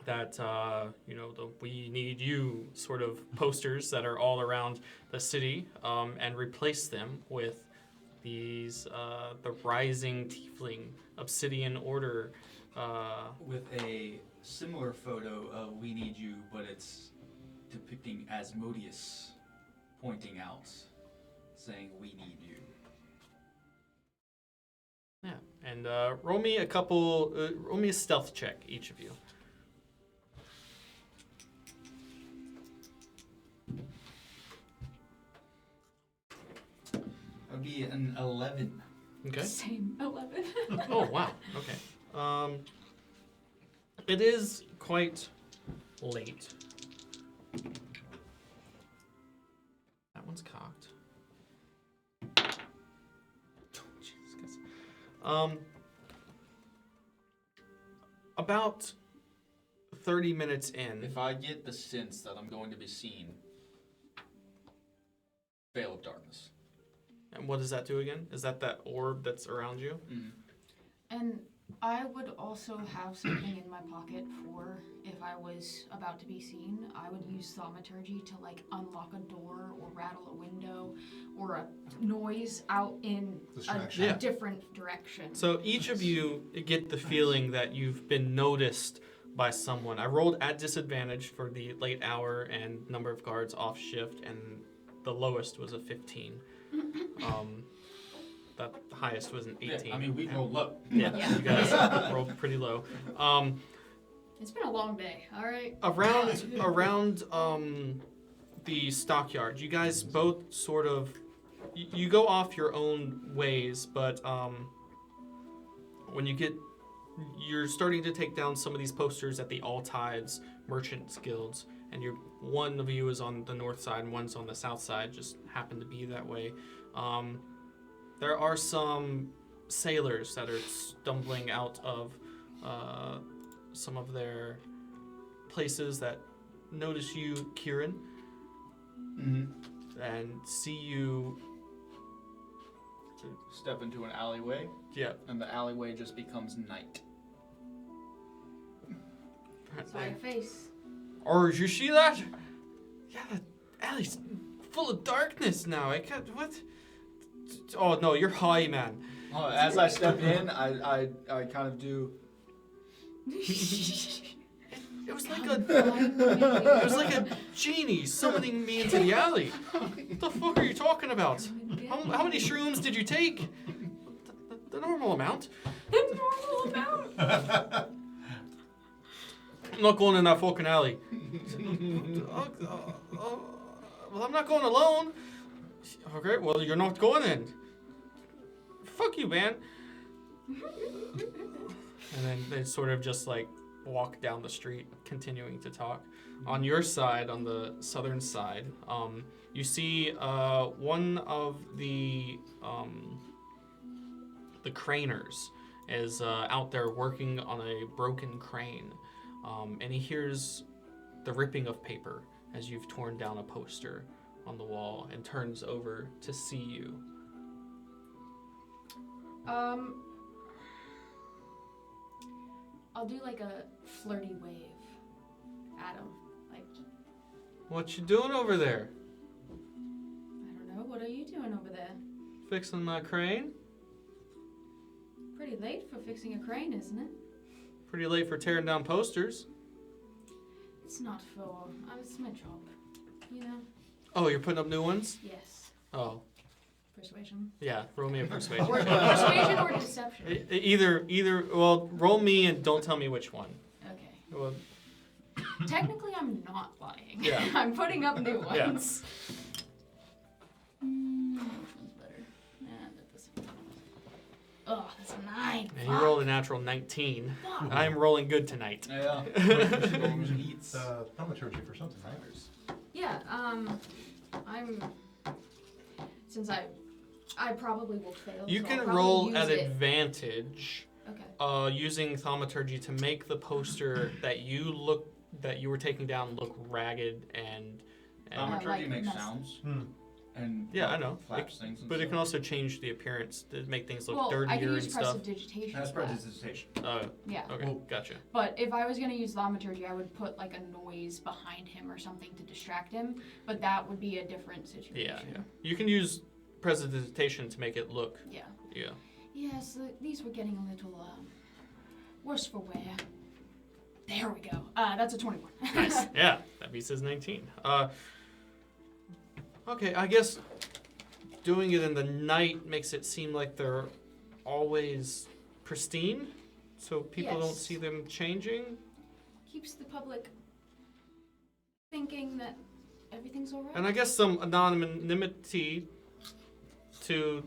that, the "we need you" sort of posters that are all around the city, and replace them with these, the rising tiefling Obsidian Order. With a similar photo of "We Need You," but it's depicting Asmodeus pointing out, saying "We need you." Yeah, and roll me a stealth check, each of you. That would be an 11. Okay. Same. 11. Oh wow. Okay. It is quite late. That one's cocked. Jesus Christ. About 30 minutes in. If I get the sense that I'm going to be seen, veil of darkness. And what does that do again? Is that orb that's around you? Mm. And I would also have something in my pocket for if I was about to be seen. I would use thaumaturgy to unlock a door or rattle a window or a noise out in Distraction. Yeah. a different direction. So each of you get the feeling that you've been noticed by someone. I rolled at disadvantage for the late hour and number of guards off shift, and the lowest was a 15. The highest was an 18. Yeah, I mean, we rolled low. Yeah, Yeah. you guys rolled pretty low. It's been a long day, all right? Around the stockyard, you guys both sort of, you go off your own ways, but when you're starting to take down some of these posters at the All Tides Merchants Guilds, and one of you is on the north side and one's on the south side, just happen to be that way. There are some sailors that are stumbling out of some of their places that notice you, Kieran, and see you. Step into an alleyway, Yeah. and the alleyway just becomes night. Saw your face. Or you see that? Yeah, the alley's full of darkness now. I can't. What? Oh no, you're high, man. As I step in, I kind of do. It was like a genie summoning me into the alley. What the fuck are you talking about? How many shrooms did you take? The normal amount. The normal amount? I'm not going in that fucking alley. Well, I'm not going alone. Okay, well, you're not going in. Fuck you, man. And then they sort of just like walk down the street, continuing to talk. On your side, on the southern side, you see one of the craners is out there working on a broken crane, and he hears the ripping of paper as you've torn down a poster on the wall, and turns over to see you. I'll do like a flirty wave at him. Like, What you doing over there? I don't know, what are you doing over there? Fixing my crane? Pretty late for fixing a crane, isn't it? Pretty late for tearing down posters. It's not for... it's my job, you know? Oh, you're putting up new ones? Yes. Oh, Persuasion. yeah. Roll me a persuasion. Persuasion or deception? Either. Well, roll me and don't tell me which one. Okay. Well, Technically, I'm not lying. Yeah. I'm putting up new Yeah. ones. Which one's better? This one. Oh, that's a 9. and you rolled a natural 19. Fuck. I'm rolling good tonight. Yeah. It's thaumaturgy for something, right? Yeah, I'm... Since I probably will fail. You so I'll can probably roll use at it. advantage. Okay. Using thaumaturgy to make the poster that you were taking down look ragged and Thaumaturgy like makes messy. sounds. Hmm. And Yeah, I know. flaps things and but it stuff. can also change the appearance to make things look Well, dirtier I can use and stuff. prestidigitation. That's for that. prestidigitation. Oh, Yeah. okay, Well- gotcha. But if I was going to use thaumaturgy, I would put like a noise behind him or something to distract him. But that would be a different situation. Yeah. You can use prestidigitation to make it look. Yeah. Yeah. Yes, these were getting a little worse for wear. There we go. That's a 21. Nice. Yeah, that beats his 19. Okay, I guess doing it in the night makes it seem like they're always pristine, so people don't Yes. see them changing. Keeps the public thinking that everything's alright. And I guess some anonymity to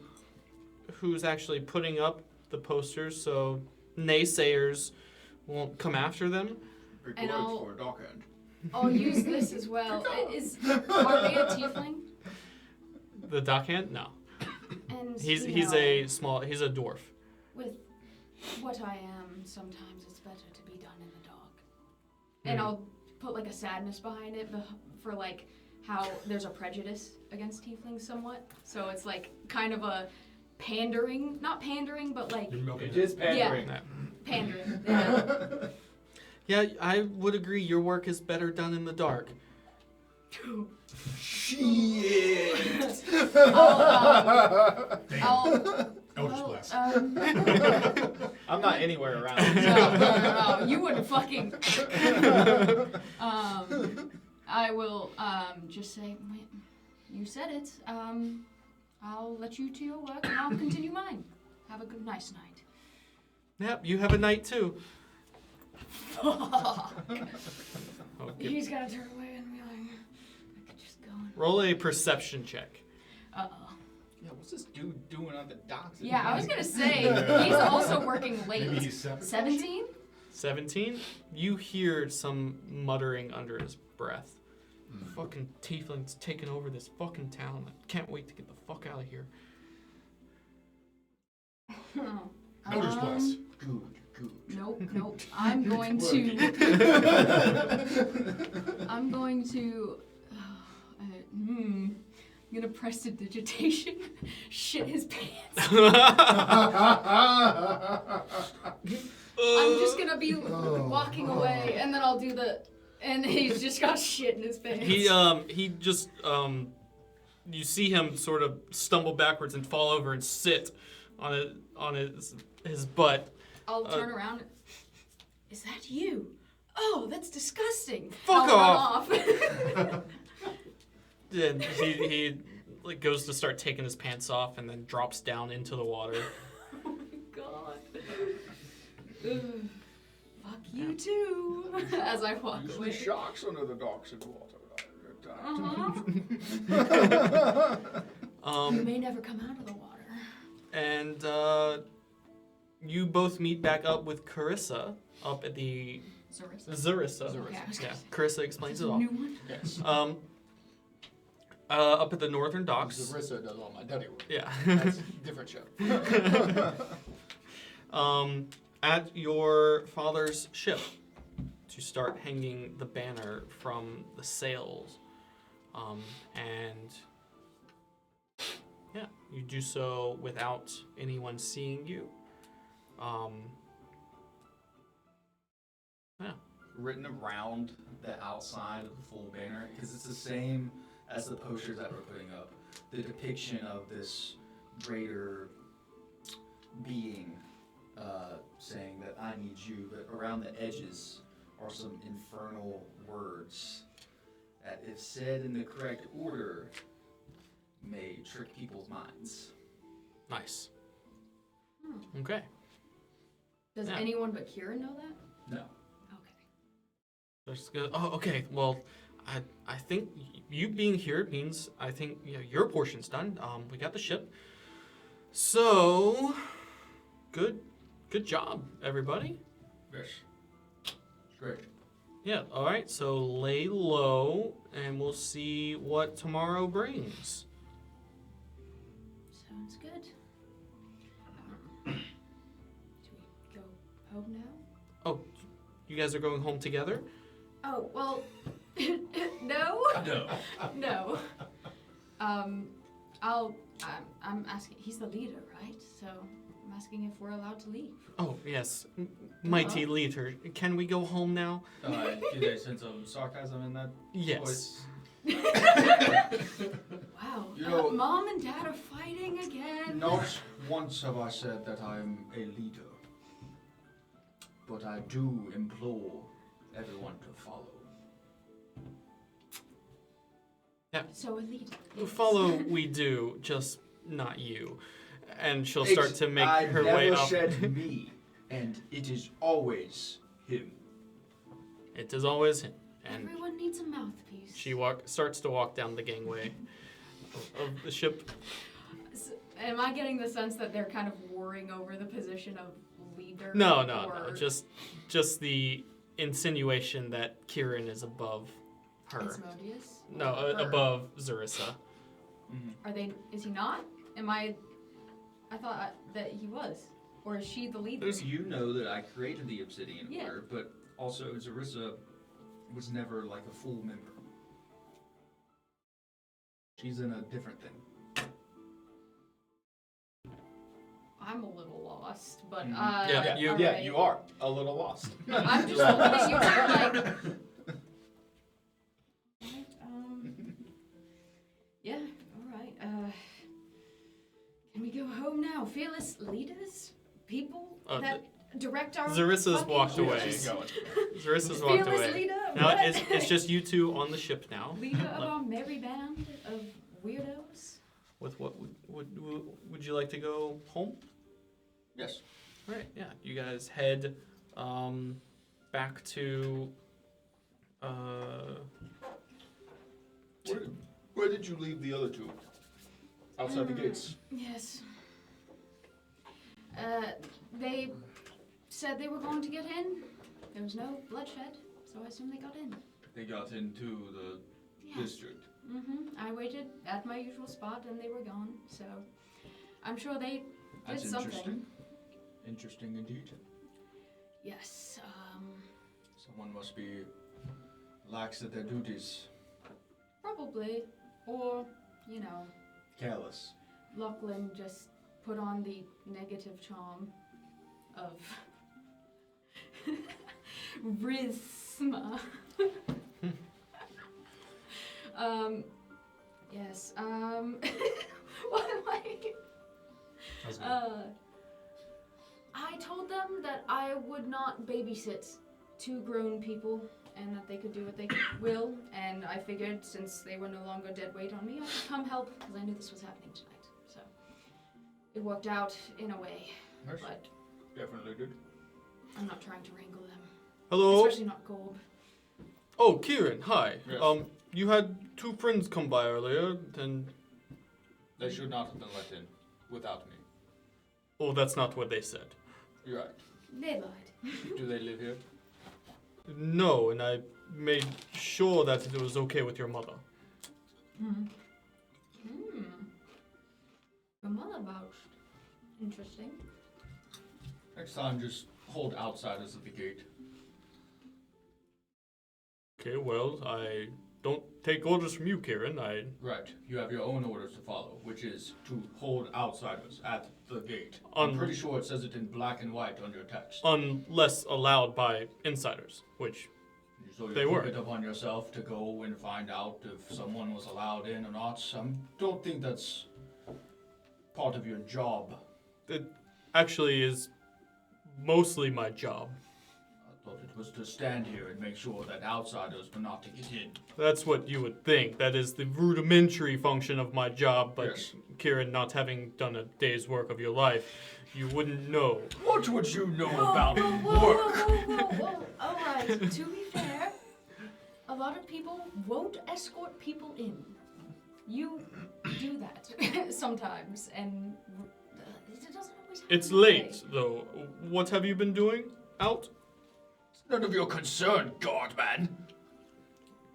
who's actually putting up the posters, so naysayers won't come after them. Big And words I'll- for a dockhand. I'll use this as well. Are they a tiefling? The dockhand? No. And He's you he's know, a dwarf. with what I am, sometimes it's better to be done in the dark. And I'll put like a sadness behind it for like how there's a prejudice against tieflings somewhat. So it's like kind of a pandering, not pandering, but like You're milking It is pandering. Yeah. pandering. Yeah. Yeah, I would agree your work is better done in the dark. Shit. I'll Eldritch Blast. I'm not anywhere around. no, you wouldn't fucking. I will just say, wait, you said it. I'll let you to your work and I'll continue mine. Have a good, nice night. Yep, you have a night too. Okay. He's gotta turn away and be like, I could just go and. Roll a perception check. Uh-oh. Yeah, what's this dude doing on the docks? Yeah, I was gonna say he's also working late. Maybe he's separate. 17? 17. You hear some muttering under his breath. Fucking tieflings taking over this fucking town. I can't wait to get the fuck out of here. Elders bless. Good. Nope. I'm going to. I'm gonna prestidigitation, shit his pants. I'm just gonna be walking away, and then I'll do and he's just got shit in his pants. He just you see him sort of stumble backwards and fall over and sit on his butt. I'll turn around. Is that you? Oh, that's disgusting. Fuck I'll off. run off. And he like goes to start taking his pants off and then drops down into the water. Oh my god. Ugh. Fuck you too. As I walk Usually away. sharks under the docks and water. You may never come out of the water. And you both meet back up with Carissa up at the Zarissa. Okay, I was Yeah, gonna say, Carissa explains it a all. new one? Yes. Up at the northern docks. Zarissa does all my dirty work. Yeah. That's a different show. At your father's ship to start hanging the banner from the sails. And yeah, you do so without anyone seeing you. Yeah. Written around the outside of the full banner, because it's the same as the posters that we're putting up. The depiction of this greater being saying that I need you, but around the edges are some infernal words that, if said in the correct order, may trick people's minds. Nice. Okay. Does Yeah. anyone but Kieran know that? No. Okay. Just go, oh, okay. Well, I think you being here means I think your portion's done. We got the ship. So, good job, everybody. Yes. Great. Yeah. All right. So lay low, and we'll see what tomorrow brings. Sounds good. Do we go home now? Oh, you guys are going home together? Oh, well, no. No. I'm asking, he's the leader, right? So I'm asking if we're allowed to leave. Oh yes, mighty leader. Can we go home now? Do they sense some sarcasm in that Yes. voice? Wow. You know- Mom and Dad are fighting again. Not once have I said that I'm a leader, but I do implore everyone to follow. So a leader. Follow we do, just not you. And she'll start to make her I way never up. said me, and it is always him. It is always him. And Everyone needs a mouthpiece. she starts to walk down the gangway of the ship. Am I getting the sense that they're kind of warring over the position of leader? No. or- Just the insinuation that Kieran is above her. Asmodeus? No, Her. above Zarissa. Are they? Is he not? I thought that he was. Or is she the leader? You know that I created the Obsidian Yeah. Order, but also Zarissa was never like a full member. She's in a different thing. I'm a little lost, but Yeah, you- alright. you are a little lost. I'm just looking at you two like. Yeah. All right. Can we go home now? Fearless leaders, people that direct our. Zarissa's fucking walked away. lives? Zarissa's walked Fearless away. leader. Now What? it's just you two on the ship now. Leader of our merry band of weirdos. With what would you like to go home? Yes. All right, yeah. You guys head back to Where did you leave the other two? Outside the gates. Yes. They said they were going to get in. There was no bloodshed, so I assume they got in. They got into the district. I waited at my usual spot and they were gone, so I'm sure they That's did something. interesting. Interesting indeed. Yes, Someone must be lax at their duties. probably. Or, you know, Careless. Lachlan just put on the negative charm of charisma. Yes, what am I? That's good. I told them that I would not babysit two grown people and that they could do what they will, and I figured since they were no longer dead weight on me, I would come help because I knew this was happening tonight. So it worked out in a way, Yes. but Definitely did. I'm not trying to wrangle them, Hello. especially not Golb. Oh, Kieran. Hi. Yes. You had two friends come by earlier, and They should not have been let in without me. oh, that's not what they said. You're right. They lied. Do they live here? No, and I made sure that it was okay with your mother. Your mother vouched. Interesting. Next time, just hold outsiders at the gate. Okay, well, I don't take orders from you, Kieran. Right. You have your own orders to follow, which is to hold outsiders at the gate. I'm pretty sure it says it in black and white on your text. Unless allowed by insiders, which So you They took were. it upon yourself to go and find out if someone was allowed in or not. I don't think that's part of your job. it actually is mostly my job. I thought it was to stand here and make sure that outsiders were not to get in. That's what you would think. That is the rudimentary function of my job, but Yes. Kieran, not having done a day's work of your life, you wouldn't know. What would you know Whoa, about whoa, whoa, work? whoa, whoa, whoa. All right. To be fair, a lot of people won't escort people in. You do that sometimes, and it doesn't always happen. It's that way. late, though. What have you been doing out? It's none of your concern, Guardman.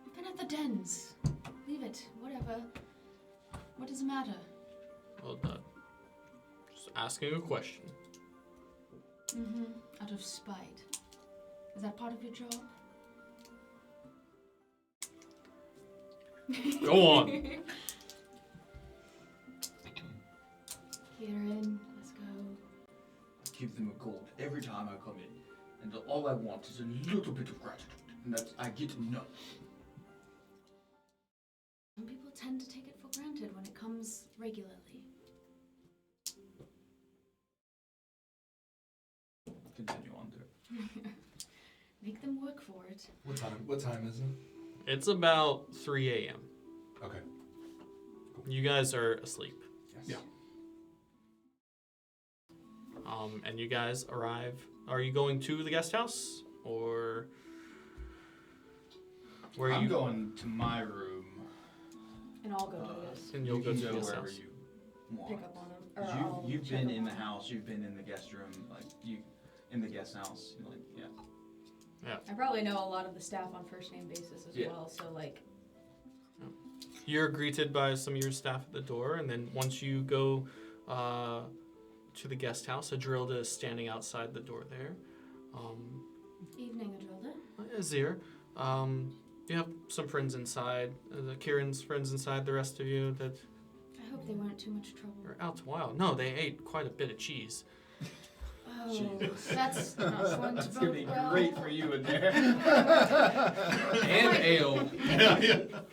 I've been at the dens. Leave it. Whatever. What does it matter? Well, just asking a question. Out of spite. Is that part of your job? Go on. Kieran, let's go. I give them a gold every time I come in, and all I want is a little bit of gratitude, and that I get none. Some people tend to take it for granted when it comes regularly. Continue on there. Make them work for it. What time is it? It's about 3 a.m. Okay. You guys are asleep. Yeah. And you guys arrive. Are you going to the guest house? Or where are I'm you going to my room. And I'll go to this. And you'll you go can to the go guest wherever house. you want. Pick up on them. Or 'Cause I'll you've check been up in the on house, you've been in the guest room, like you in the guest house, like yeah. I probably know a lot of the staff on first name basis as Yeah. well, so like. You're greeted by some of your staff at the door, and then once you go to the guest house, Adrilda is standing outside the door there. Evening, Adrilda. Azir, you have some friends inside. Kieran's friends inside. The rest of you that I hope they weren't too much trouble. are out to wild. No, they ate quite a bit of cheese. Oh, that's not going to It's gonna bode be well. great for you in there. And ale.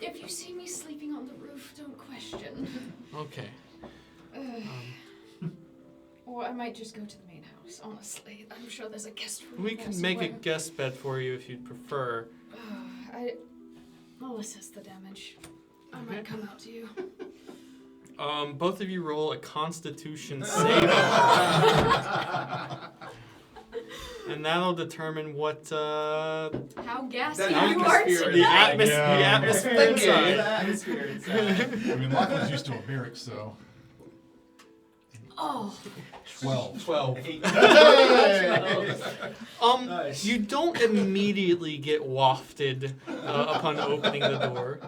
If you see me sleeping on the roof, don't question. Okay. Or I might just go to the main house, honestly. I'm sure there's a guest room. We there can make a somewhere. guest bed for you if you'd prefer. I'll assess the damage. I Okay. might come out to you. Both of you roll a Constitution save, and that'll determine what How gassy That you are atmosphere the, tonight. the atmosphere inside. Atmosphere inside. I mean, Lachlan's used to a barrack, so Oh, 12. 12. Nice. You don't immediately get wafted upon opening the door,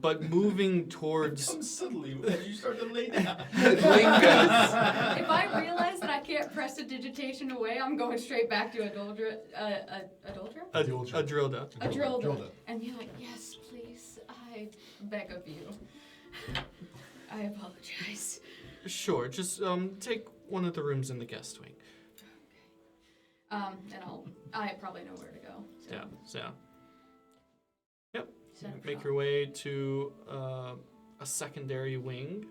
but moving towards. Subtly as you start to lay down. If I realize that I can't press the digitation away, I'm going straight back to Adultra. A Drilda. Adrilda. And be like, yes, please, I beg of you. I apologize. Sure, just take one of the rooms in the guest wing. And I probably know where to go. So. Yeah, so. Yep. Set up Make shop. your way to a secondary wing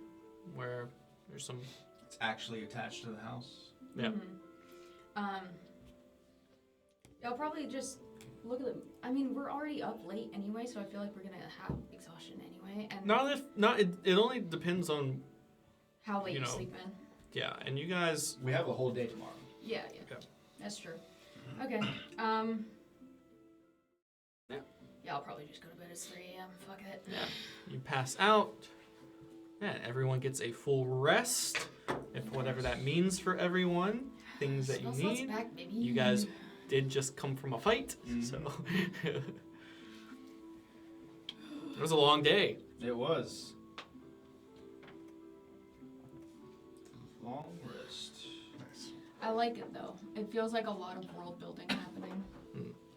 where there's some. It's actually attached to the house. Yeah. Mm-hmm. I'll probably just look at them. I mean, we're already up late anyway, so I feel like we're gonna have exhaustion anyway. And It only depends on. how late you you know. sleep in. Yeah, and you guys. We have a whole day tomorrow. Yeah. Yeah. That's true. Mm-hmm. Okay. Yeah. Yeah, I'll probably just go to bed at 3 a.m. Fuck it. Yeah. You pass out. Yeah, everyone gets a full rest, if whatever that means for everyone. Things that you Spell slots need. back, baby. You guys did just come from a fight, so it was a long day. It was. Long rest. Nice. I like it though. It feels like a lot of world building happening.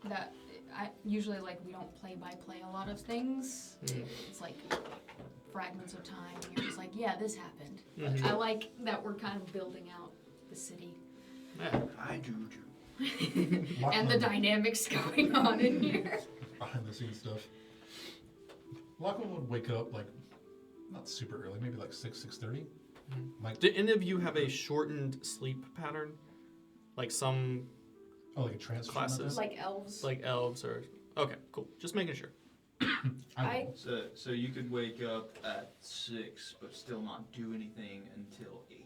That I usually like we don't play by play a lot of things. It's like fragments of time, and you're just like, yeah, this happened. But I like that we're kind of building out the city Yeah. I do. and the dynamics going on in here. Behind the scenes stuff. Lachlan would wake up like not super early, maybe like 6:30. Like Do any of you have a shortened sleep pattern? Like some like a transfer. classes? Like elves. like elves or. Okay, cool. Just making sure. I So you could wake up at 6, but still not do anything until 8,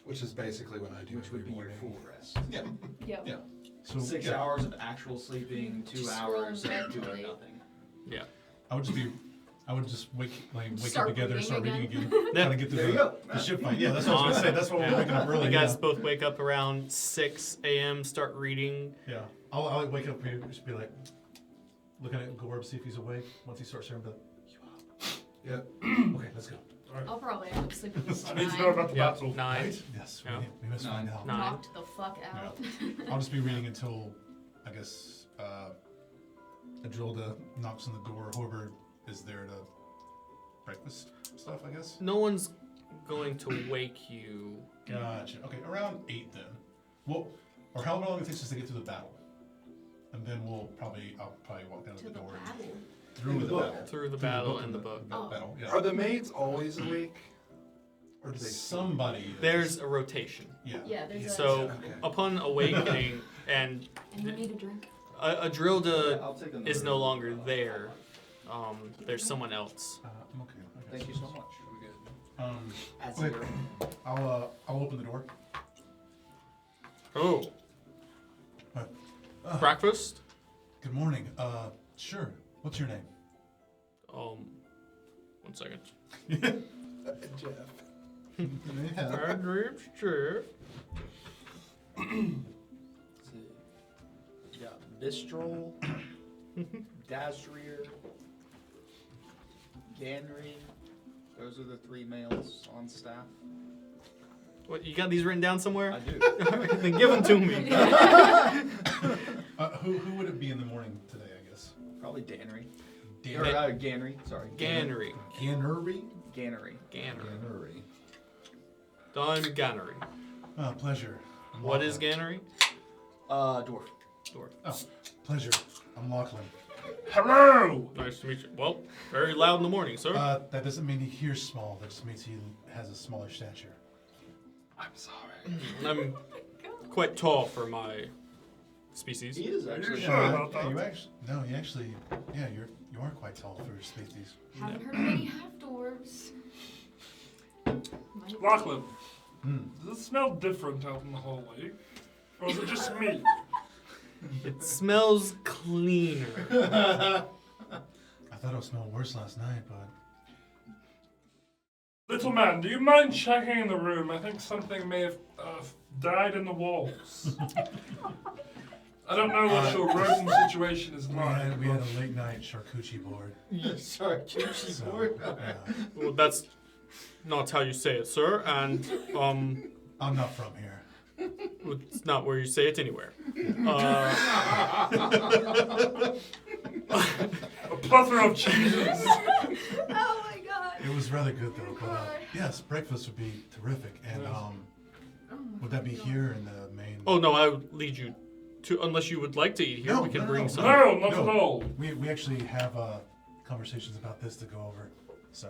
Which is basically what I do. which would every be your morning. full rest. Yeah. yeah. Yeah. So 6 yeah, hours of actual sleeping, 2 Just hours scroll of doing mentally. nothing. Yeah. I would just wake Start up together, reading start reading again. again, Yeah. kind of get There you through go. the ship fight. Yeah, that's what I was gonna say. That's why we're waking up early. You guys yeah. both wake up around 6 a.m. Start reading. Yeah, I'll wake up and just be like looking at Gorb, see if he's awake. Once he starts sharing, but Yeah. okay, let's go. I'll probably end up sleeping until I need to know about the Yeah. battle. 9. Right? Yes, Yeah. we must find out. 9. Knocked the fuck out. I'll just be reading until I guess Adrilda knocks on the door. Whoever is there to breakfast stuff, I guess. No one's going to wake you. Gotcha. Okay, around 8 then. Well, or however long it takes us to get to the battle, and then I'll probably walk down to To the the door battle. and through the book. battle. Through the Through battle book and the book. Oh. Battle. Yeah. Are the maids always awake? Or do they Somebody. There's a rotation. Yeah. Yeah, there's a. So Okay. upon awakening, and And you need a drink. Adrilda I'll take another. is no longer there. There's someone else. I'm okay. Thank you so much. We're good. As Okay. you're- I'll open the door. Oh. Uh, Breakfast? Good morning. Sure. What's your name? 1 second. Jeff. Yeah. Dreams trip. You got Bistral, Dazrier, Ganry. Those are the 3 males on staff. What, you got these written down somewhere? I do. Then give them to me. Who would it be in the morning today? I guess. Probably Danry. Dan- Or Ganry. Sorry. Gannery. Gannery. Gannery. Gannery. Gannery. Don Gannery. Pleasure. I'm What is Lachlan. Gannery? Dwarf. Oh, pleasure. I'm Lachlan. Hello! Nice to meet you. Well, very loud in the morning, sir. That doesn't mean he hears small. That just means he has a smaller stature. I'm sorry. I'm quite tall for my species. He is actually. Sure about that. You actually, you are quite tall for your species. Haven't heard of any half dwarves. Lachlan, Hmm. does it smell different out in the hallway? Or is it just me? It smells cleaner. I thought it smelled worse last night, but Little man, do you mind checking in the room? I think something may have died in the walls. I don't know what your rodent situation is like. We had a late night charcuterie board. Sorry, So, yeah. Well, that's not how you say it, sir. And I'm not from here. it's not where you say it anywhere. A plethora of cheeses. Oh my god. It was rather good though. But yes, breakfast would be terrific. And Oh my would that be God. here in the main? Oh no, I would lead you to, unless you would like to eat here. No, We can no, bring no. some. No, not No. at all. We actually have conversations about this to go over. So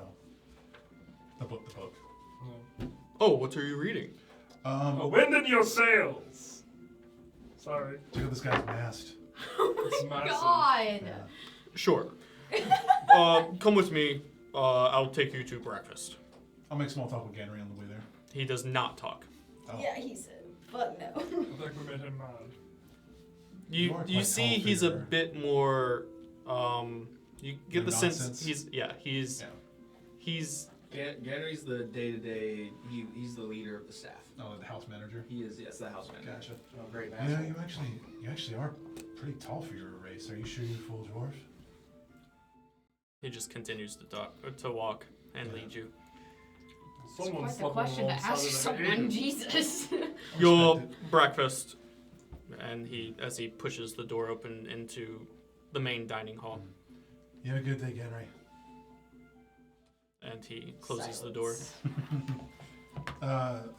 the book. Oh, what are you reading? Wind in your sails. Sorry. Check out this guy's mast. It's massive. God. Yeah. Sure. Come with me. I'll take you to breakfast. I'll make small talk with Ganry on the way there. He does not talk. Oh. Yeah, he said, fuck no. I think we made him mad. You are You quite see tall he's a figure. bit more. You get No the sense nonsense? he's Gary's the day-to-day. He's the leader of the staff. Oh, the house manager. He is, yes, the house manager. Gotcha. Oh, great Yeah, master. you actually are pretty tall for your race. Are you sure you're full dwarf? He just continues to talk, to walk, and Yeah. lead you. Someone's Quite the question to ask someone, Jesus. Your Respected. breakfast, and as he pushes the door open into the main dining hall, You have a good day, Ganry. and he closes the door.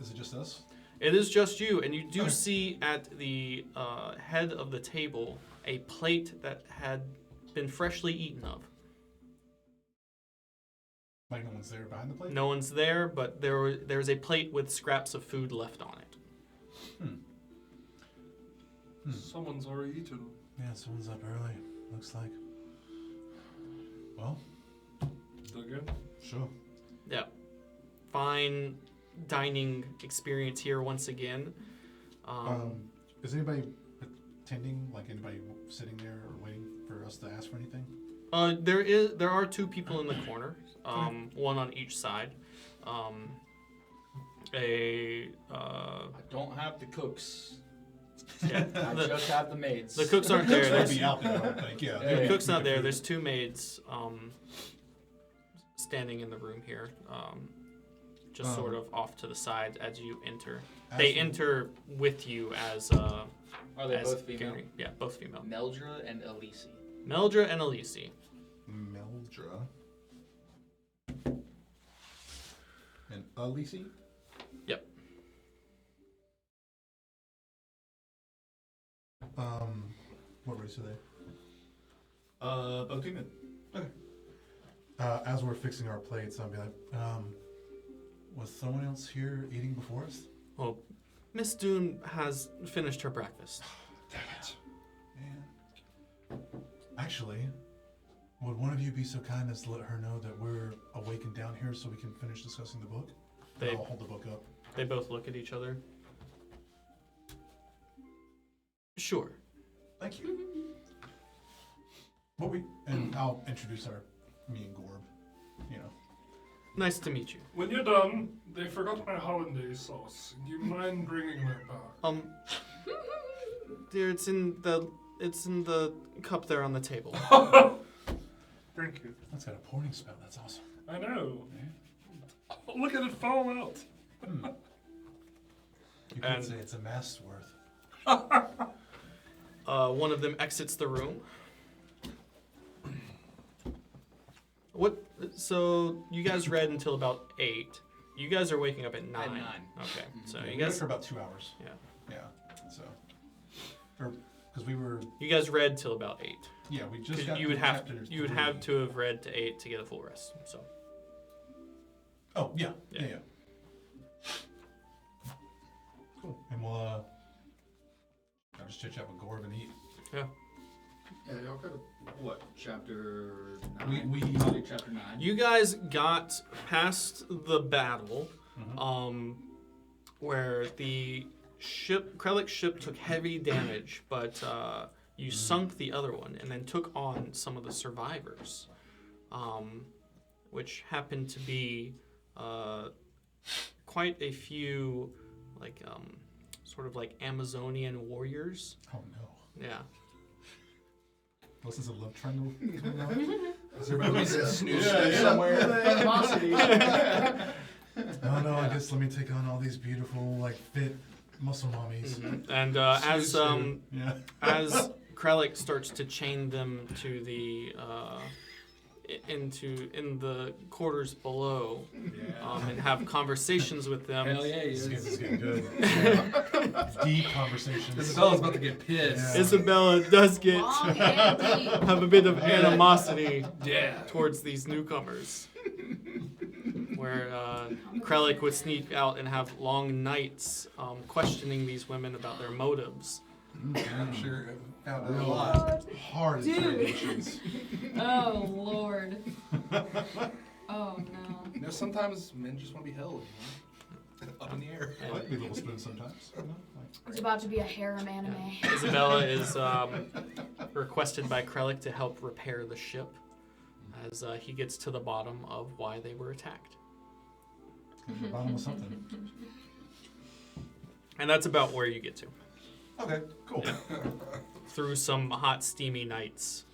Is it just us? It is just you, and you do Okay. see at the head of the table a plate that had been freshly eaten of. Like no one's there behind the plate? No one's there, but there's a plate with scraps of food left on it. Someone's already eaten. Yeah, someone's up early. Looks like. Well, Again? sure. Yeah. Fine dining experience here once again. Is anybody attending? Like anybody sitting there or waiting for us to ask for anything? There are two people in the corner, one on each side. I don't have the cooks. Yeah, I just have the maids. the cooks aren't there. They'll There's, be out there, I don't think. Yeah. Yeah, the yeah. cook's not there. There's two maids standing in the room here, just sort of off to the side as you enter. They enter with you as Are they as both female? Gary. Yeah, both female. Meldra and Elise. Meldra and Elise. Meldra. And Elise? Yep. What race are they? Both female. As we're fixing our plates, I'll be like, was someone else here eating before us? Well, Miss Dune has finished her breakfast. Damn it. Man. Actually, would one of you be so kind as to let her know that we're awake and down here so we can finish discussing the book? They I'll hold the book up. they both look at each other. Sure. Thank you. And I'll introduce me and Gorb. You know. Nice to meet you. When you're done, they forgot my hollandaise sauce. Do you mind bringing that back? Dear, it's in the cup there on the table. Thank you. That's got a pouring spell. That's awesome. I know. Oh, look at it fall out. You could And- say it's a mass worth. One of them exits the room. What? So you guys read until about 8. You guys are waking up at 9. At 9. Okay. So Yeah, you we read guys for about 2 hours. Yeah. Yeah. So, because we were, you guys read till about 8. yeah, we just 'Cause got you would to have chapter you would 3. have to have read to 8 to get a full rest. So Oh yeah, Yeah. yeah. Cool. And we'll I'll just chit chat with Gorb and eat. Yeah, y'all got what? Chapter 9? We Chapter 9. you guys got past the battle, where the Krellick's ship took heavy damage, but you sunk the other one and then took on some of the survivors, which happened to be quite a few, like, sort of like Amazonian warriors. Oh no. Yeah. Listen to Love Triangle coming out. Is there about to be some snooze Yeah. somewhere? Animosity. Oh no, I guess let me take on all these beautiful, like, fit muscle mommies. And Yeah. as Kralik starts to chain them to the in the quarters below, and have conversations with them. Hell yeah, he This is. is getting good. Deep conversations. Isabella's about to get pissed. Yeah. Isabella does get Long and deep. have a bit of animosity Yeah. towards these newcomers, where Kralik would sneak out and have long nights questioning these women about their motives. I'm sure I found out a Real lot. hard Dude. interrogations. Oh Lord. Oh no. You know, sometimes men just want to be held, you know? Up in the air. I like to be little spoon sometimes. You know, It's about to be a harem anime. Isabella is requested by Kralik to help repair the ship as he gets to the bottom of why they were attacked. like, the bottom of something. And that's about where you get to. Okay, cool. Through some hot, steamy nights.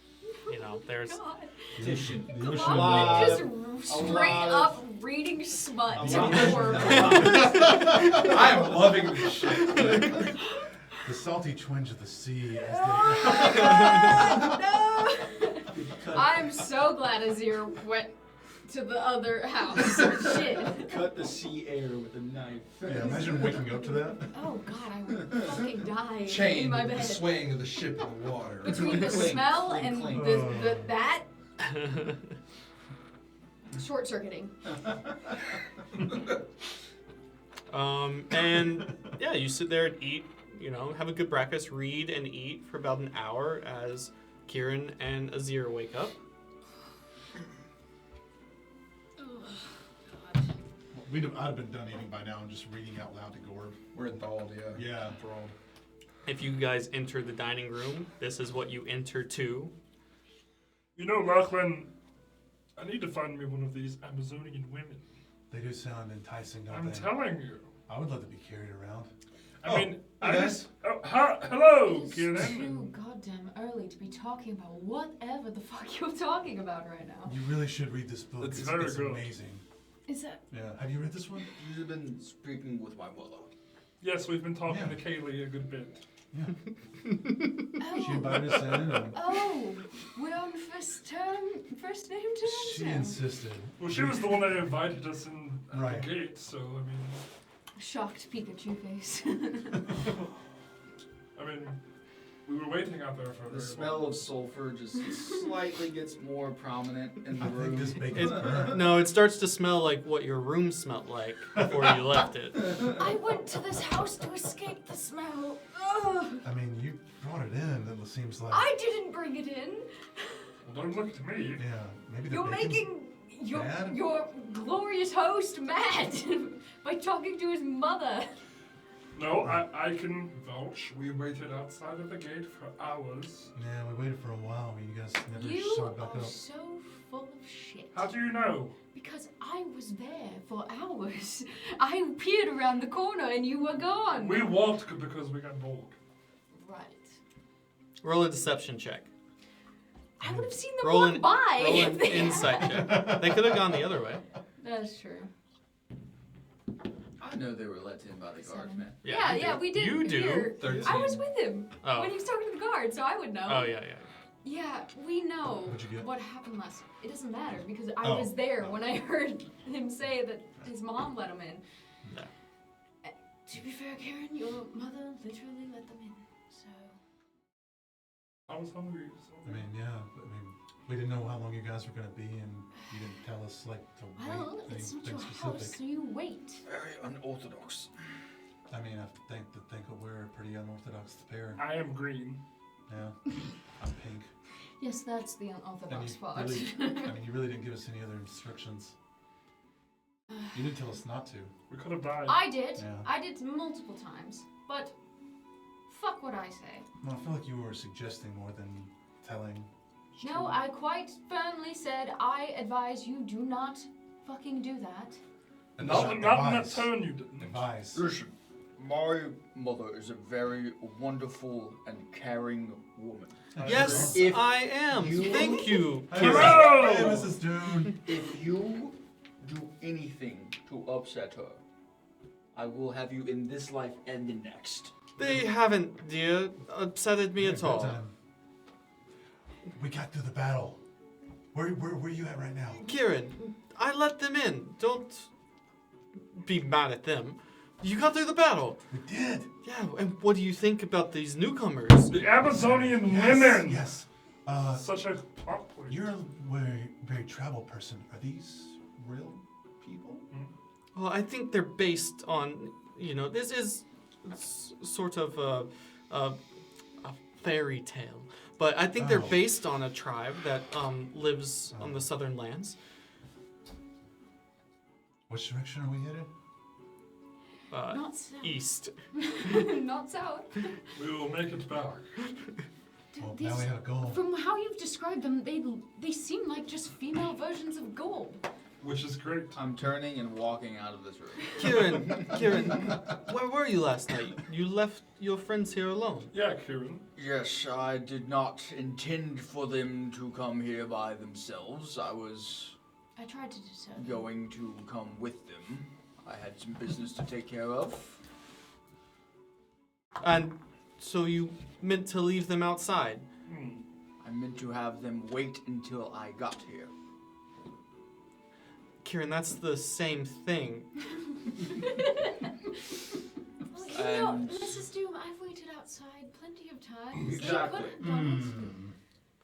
You know, there's... God. The ocean Just straight up reading smut to horror films. I am loving this shit. The salty twinge of the sea as No. I'm so glad Azir went to the other house. Shit. Cut the sea air with a knife. they... Yeah, imagine waking up to that. Oh God, I would fucking die in Chained my with the bed. swaying of the ship in the water. Between the Clink, smell clink, and clink. that short circuiting. And yeah, you sit there and eat, you know, have a good breakfast, read and eat for about an hour as Kieran and Azir wake up. I'd have been done eating by now and just reading out loud to Gorb. We're enthralled, yeah. Yeah. Enthralled. If you guys enter the dining room, this is what you enter to. You know, Lachlan, I need to find me one of these Amazonian women. They do sound enticing, don't I'm they? telling you. I would love to be carried around. I mean, I yes. just. Oh, hello, It's Kieran. too goddamn early to be talking about whatever the fuck you're talking about right now. You really should read this book. It's very good. Amazing. Is that? Yeah. Have you read this one? You've been speaking with my mother. Yes, we've been talking Yeah. to Kaylee a good bit. Yeah. She Oh. invited us in and Oh, we're on first name terms. she now. insisted. Well, she was the one that invited us in at Right. the gate, so I mean, Shocked Pikachu face. I mean, we were waiting out there for a The very smell long. of sulfur just slightly gets more prominent in the I room. think this bacon's It, burnt. no, it starts to smell like what your room smelled like before you left it. I went to this house to escape the smell. Ugh. I mean, you brought it in. It seems like. I didn't bring it in. Well, don't look to me. Yeah. Maybe the You're bacon's making bad? your glorious host mad by talking to his mother. No, I can vouch. We waited outside of the gate for hours. Yeah, we waited for a while. You guys never You showed back are up. so full of shit. How do you know? Because I was there for hours. I peered around the corner and you were gone. We walked because we got bored. Right. Roll a deception check. I would have seen them Roll walk an, by. roll if an they insight check. They could have gone the other way. That's true. I know they were let in by the guards, man. Yeah, you do. we did. You do. hear. 13. I was with him Oh. when he was talking to the guard, so I would know. Oh, yeah, yeah. Yeah, we know What'd you get? what happened last. It doesn't matter because I Oh. was there when I heard him say that his mom let him in. No. To be fair, Karen, your mother literally let them in. So I was hungry, so. I mean, yeah. We didn't know how long you guys were gonna be, and you didn't tell us to well, wait it's not anything your specific. house, so you wait. Very unorthodox. I mean, I think that we're a pretty unorthodox pair. I am green. Yeah. I'm pink. Yes, that's the And unorthodox you part. really, I mean, you really didn't give us any other instructions. You didn't tell us not to. We could have died. I did. Yeah. I did multiple times, but fuck what I say. Well, I feel like you were suggesting more than telling. No, I quite firmly said I advise you do not fucking do that. Not in that tone, you didn't. Advise. Listen, my mother is a very wonderful and caring woman. Yes, If I am. you- Thank you. Hey, Hurrah! hey, Mrs. Dune. If you do anything to upset her, I will have you in this life and the next. They haven't, dear, upsetted me at all. We got through the battle. Where are you at right now? Kieran, I let them in. Don't be mad at them. You got through the battle. We did. Yeah, and what do you think about these newcomers? The Amazonian Yes, women! Yes. Such a plot point. You're a very travel person. Are these real people? Well, I think they're based on, this is sort of a fairy tale. But I think they're Oh. based on a tribe that lives on the southern lands. Which direction are we headed? Not south. East. Not south. We will make it back. Well, These- now we have a goal. From how you've described them, they seem like just female versions of gold. Which is great. I'm turning and walking out of this room. Kieran, where were you last night? You left your friends here alone. Yeah, Kieran. Yes, I did not intend for them to come here by themselves. I was I tried to deter them. going to come with them. I had some business to take care of. And so you meant to leave them outside? I meant to have them wait until I got here. Kieran, that's the same thing. Well, And- Mrs. Doom, I've waited outside plenty of times. Exactly. They could have done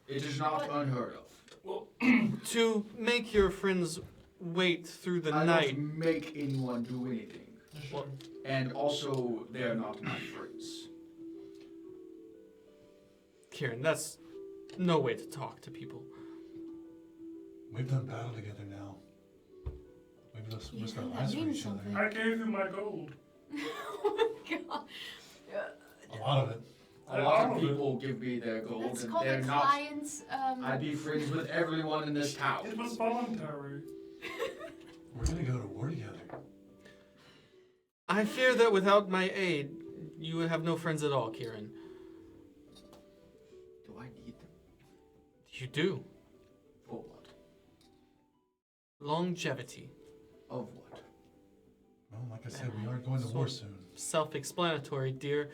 It is not unheard of. Well, To make your friends wait through the I night. don't make anyone do anything. Well, And also, they're not my friends. Kieran, that's no way to talk to people. We've done battle together now. We've just You risked our know that lives for means each other. something. I gave you my gold. oh my god. A lot of it. A lot of people give me their gold, That's and called they're a not. client's. I'd be friends with everyone in this town. It was voluntary. We're gonna go to war together. I fear that without my aid, you would have no friends at all, Kieran. Do I need them? You do. For what? Longevity. Of what? Well, like I said, we are going to war soon. Self-explanatory, dear.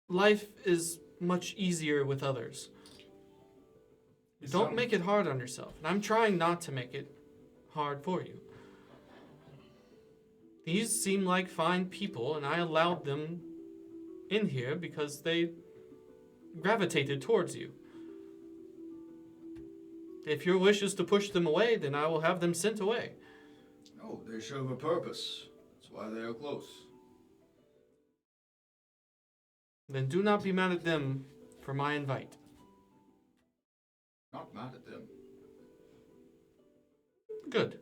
Life is much easier with others. Don't make it hard on yourself. And I'm trying not to make it hard for you. These seem like fine people, and I allowed them in here because they gravitated towards you. If your wish is to push them away, then I will have them sent away. Oh, they serve a purpose. That's why they are close. Then do not be mad at them for my invite. Not mad at them. Good.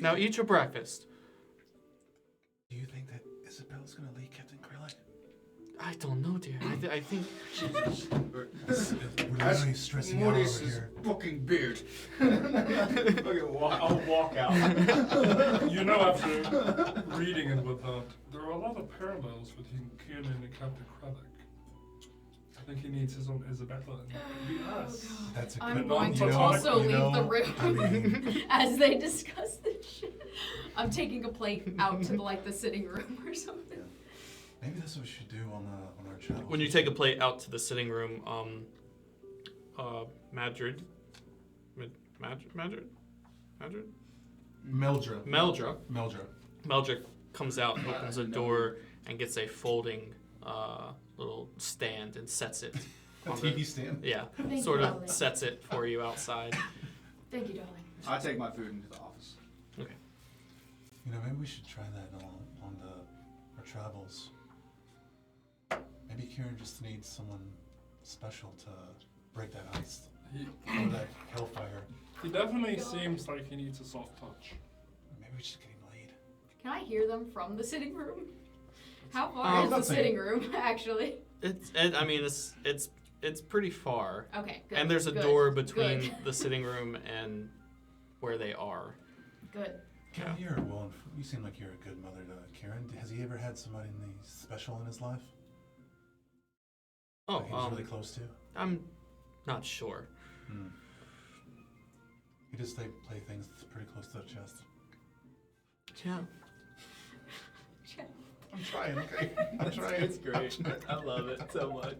Now eat your breakfast. Do you think that Isabella's gonna lead Captain Krillin? I don't know, dear. I think We're literally stressing out over Mortis's here. fucking beard. I'll walk out. You know, after reading and whatnot, there are a lot of parallels between Kieran and Captain Kralik. I think he needs his own Isabella and be us. That's a good I'm one. going You to know, also you leave know, the room I mean, as they discuss this shit. I'm taking a plate out to the sitting room or something. maybe that's what we should do on our travels. when you take a plate out to the sitting room, Madrid, Meldra comes out, and opens a door, and gets a folding little stand and sets it. a on TV stand. Yeah, Thank sort you, of darling. sets it for you outside. Thank you, darling. I take my food into the office. You know, maybe we should try that on our travels. Maybe Kieran just needs someone special to break that ice or that hellfire. He definitely seems like he needs a soft touch. Maybe we should get him laid. Can I hear them from the sitting room? How far Um, is the That's it. sitting room, actually? It's pretty far. Okay, good. And there's a good, door between good. the sitting room and where they are. Good. Karen, you seem like you're a good mother to Karen. Has he ever had somebody special in his life? Oh, That he was really close to? I'm not sure. He just play things that's pretty close to the chest. Yeah. I'm trying, okay? I'm trying. It's great. I love it so much.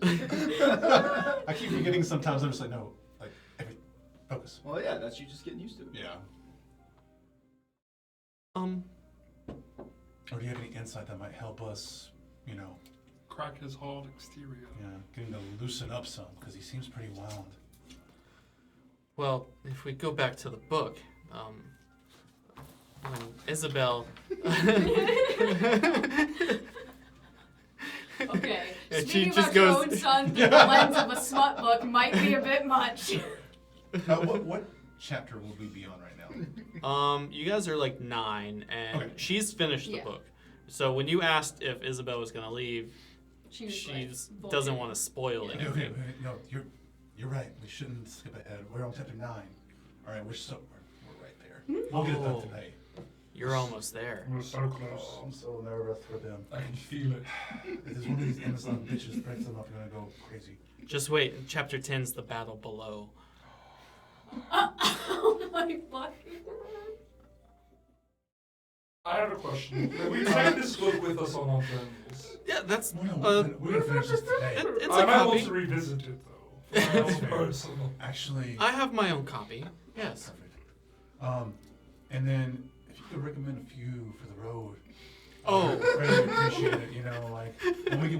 I keep forgetting sometimes. I'm just like, no, focus. Well, yeah, that's you just getting used to it. Yeah. Or do you have any insight that might help us, Crack his hard exterior. get him to loosen up some, because he seems pretty wound. Well, if we go back to the book, when Isabel... Okay. And Speaking she just about your goes- own son through the lens of a smut book might be a bit much. What chapter will we be on right now? You guys are like 9, and Okay. she's finished the Yeah. book. So when you asked if Isabel was going to leave, She was she like, doesn't want to spoil Okay, anything. no, you're right. We shouldn't skip ahead. We're on chapter 9. All right, we're right there. We'll get it done Oh. today. You're almost there. We're so close. Oh, I'm so nervous for them. I can feel it. If there's one of these Amazon bitches breaks them up, you're gonna go crazy. Just wait. Chapter 10's the battle below. oh my fucking I have a question. Can we take this book with us on our journeys? Yeah, that's... Well, no, we're gonna finish this today. it's I a might want copy. to revisit it though. For my That's own fair. personal. Actually, I have my own copy. Yes. perfect. And then if you could recommend a few for the road. Oh. I'd really appreciate it.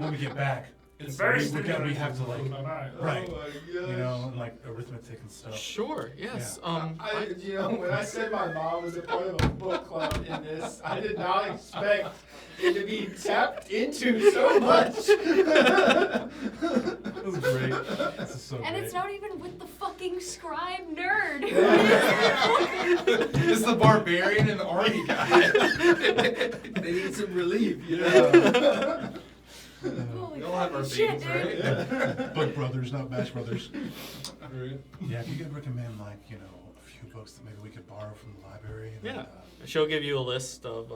When we get back. It's very we stimulating. have to like, I know. right? Oh my gosh. And like arithmetic and stuff. Sure, yes. When I said my mom was a part of a book club in this, I did not expect it to be tapped into so much. That was great. This is so And great. it's not even with the fucking scribe nerd. It's the barbarian and the army guy. They need some relief, Holy We all have our fucking shit, things, dude. right? Book brothers, not bash brothers. Right. Yeah, if you could recommend a few books that maybe we could borrow from the library. And, Yeah. She'll give you a list of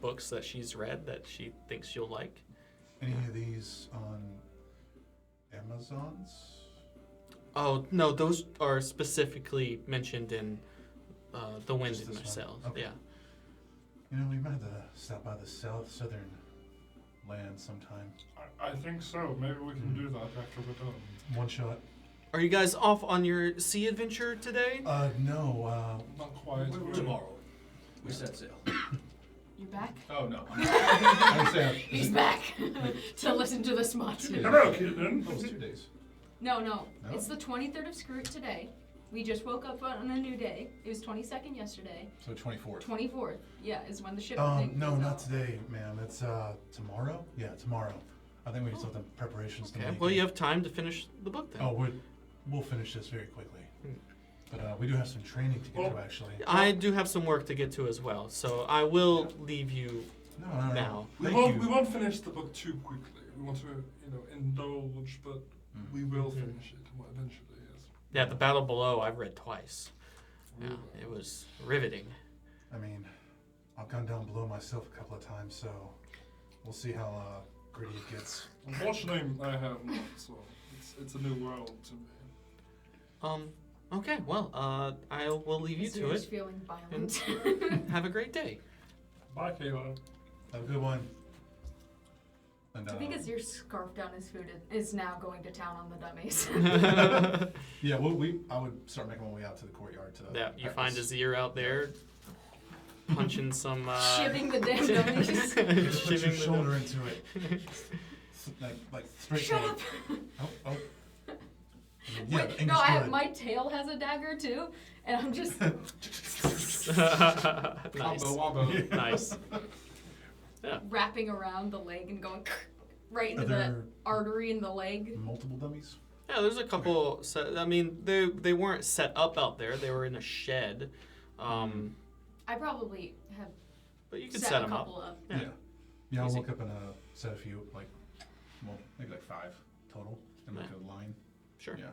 books that she's read that she thinks you'll like. any of these on Amazon's? Oh, no, those are specifically mentioned in The Wind Just in this one? Myself. Okay. Yeah. We might have to stop by the southern land sometime. I think so. Maybe we can do that after we're done. One shot. Are you guys off on your sea adventure today? No. Not quite. Tomorrow. We set sail. You back? Oh, no. I say He's back to listen to the smut. Hello, kitten. It was 2 days. No, No? it's the 23rd of Scroot today. We just woke up on a new day. It was 22nd yesterday. So 24th. 24th, yeah, is when the shipment. No, not today, ma'am. It's tomorrow. Yeah, tomorrow. I think we have some preparations to Okay. make. Well, you have time to finish the book then. Oh, we'll finish this very quickly. But we do have some training to get to, actually. I do have some work to get to as well, so I will leave you No. now. We Thank you. won't finish the book too quickly. We want to, indulge, but we will finish it eventually. Yes. Yeah, the battle below I've read twice. Yeah, Really? it was riveting. I mean, I've gone down below myself a couple of times, so we'll see how gritty it gets. Unfortunately, I have not. So it's a new world to me. Okay, well, I will leave you to it. Feeling violent. Have a great day. Bye, Kayla. Have a good one. And, Because your scarf down his food is now going to town on the dummies. yeah, I would start making my way out to the courtyard to. Yeah, you find practice. Azir out there punching some. Shivving the damn dummies. Put your Shivving the shoulder into it. like straight. Shut line. up! Oh. Yeah, Wait, English no, blood. my tail has a dagger too, and I'm just. Nice. Wombo. Nice. Wrapping around the leg and going right into Are the there artery in the leg. multiple dummies? Yeah, there's a couple. I mean, they weren't set up out there. They were in a shed. I probably have But you could set set a them up. couple up. Yeah, I'll Easy. look up and set a few, maybe 5 total, in like a line. Sure. Yeah.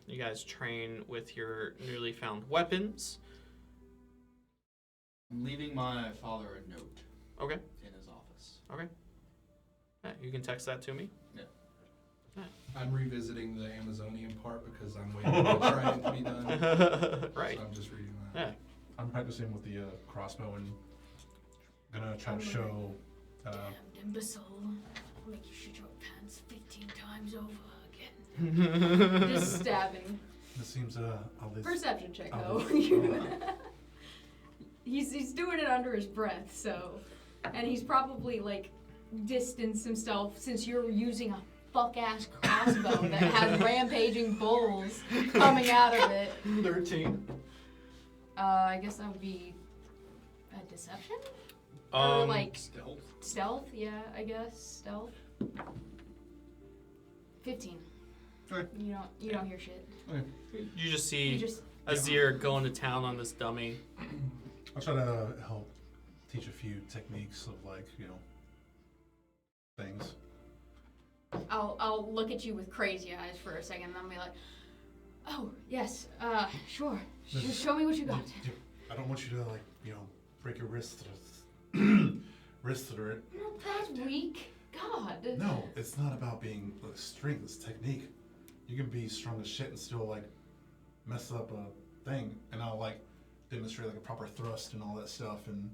You guys train with your newly found weapons. I'm leaving my father a note Okay. in his office. Okay. Yeah, you can text that to me. I'm revisiting the Amazonian part because I'm waiting for the training to be done. Right. So I'm just reading that. Yeah. I'm practicing with the crossbow and gonna try to show. Damned imbecile. I'll make you shit your pants 15 times over again. Just stabbing. This seems at least. Perception check I'll though. just- He's doing it under his breath, so, and he's probably like distanced himself since you're using a fuck ass crossbow that has rampaging bulls coming out of it. 13. I guess that would be a deception or like Stealth. stealth. Yeah, I guess stealth. 15. Okay. You don't hear shit. You just You see just Azir going to town on this dummy. I'll try to help teach a few techniques of things. I'll look at you with crazy eyes for a second, and then be like, "Oh yes, sure. Just show me what you got." I don't want you to break your wrist or it. No, that's weak. God. No, it's not about being strength. It's technique. You can be strong as shit and still mess up a thing, and I'll demonstrate a proper thrust and all that stuff. And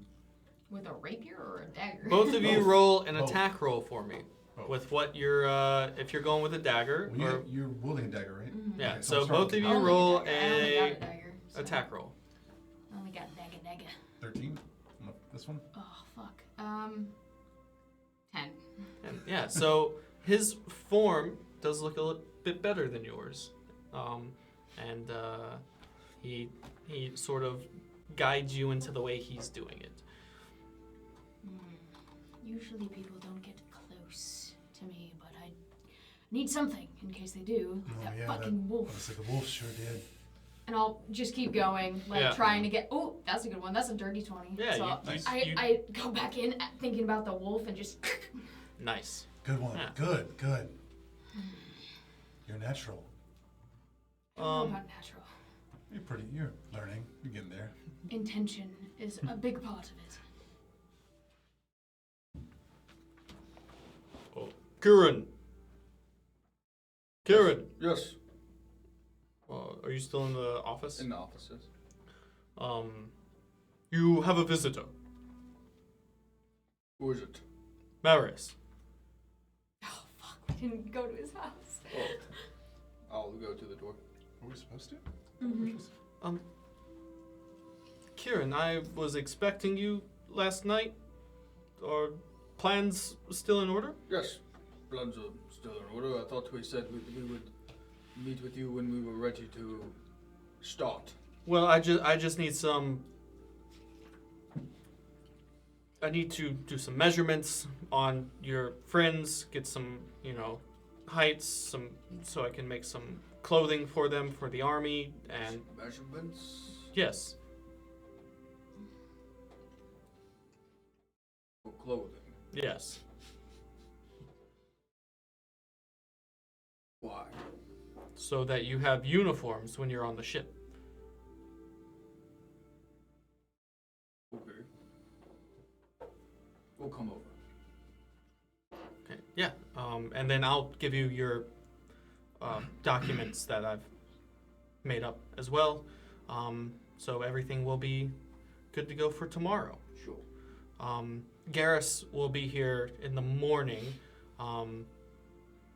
With a rapier or a dagger? Both of you Both. roll an Both. attack roll for me. Both. With what you're, if you're going with a dagger, well, or you're wielding a dagger, right? Mhm. yeah. Okay, So I'll start both with of the you Only roll dagger. I only got a a dagger. So. attack roll. I only got dagger. 13. This one. Oh fuck. 10. And yeah, so his form does look a little bit better than yours, and he sort of guides you into the way he's doing it. Usually people don't get close to me, but I need something in case they do. Oh, That yeah, fucking wolf. Looks like a wolf sure did. And I'll just keep going, Yeah. trying to get. Oh, that's a good one. That's a dirty 20. Yeah, So you- I go back in thinking about the wolf and just. Nice. Good one. Yeah. Good. You're natural. I don't know about natural. You're learning. You're getting there. Intention is a big part of it. Oh, Kieran. Yes. Are you still in the office? In the offices. You have a visitor, Who is it? Maris. Oh fuck! We didn't go to his house. Oh. I'll go to the door. Are we supposed to? Mm-hmm. Kieran, I was expecting you last night. Are plans still in order? Yes. Plans are still in order. I thought we said we would meet with you when we were ready to start. Well, I just need some. I need to do some measurements on your friends, get some, heights, so I can make some clothing for them for the army, and Measurements yes, for clothing. yes. Why? So that you have uniforms when you're on the ship. Okay. We'll come over. Okay. Yeah. And then I'll give you your documents that I've made up as well. So everything will be good to go for tomorrow. Sure. Garrus will be here in the morning.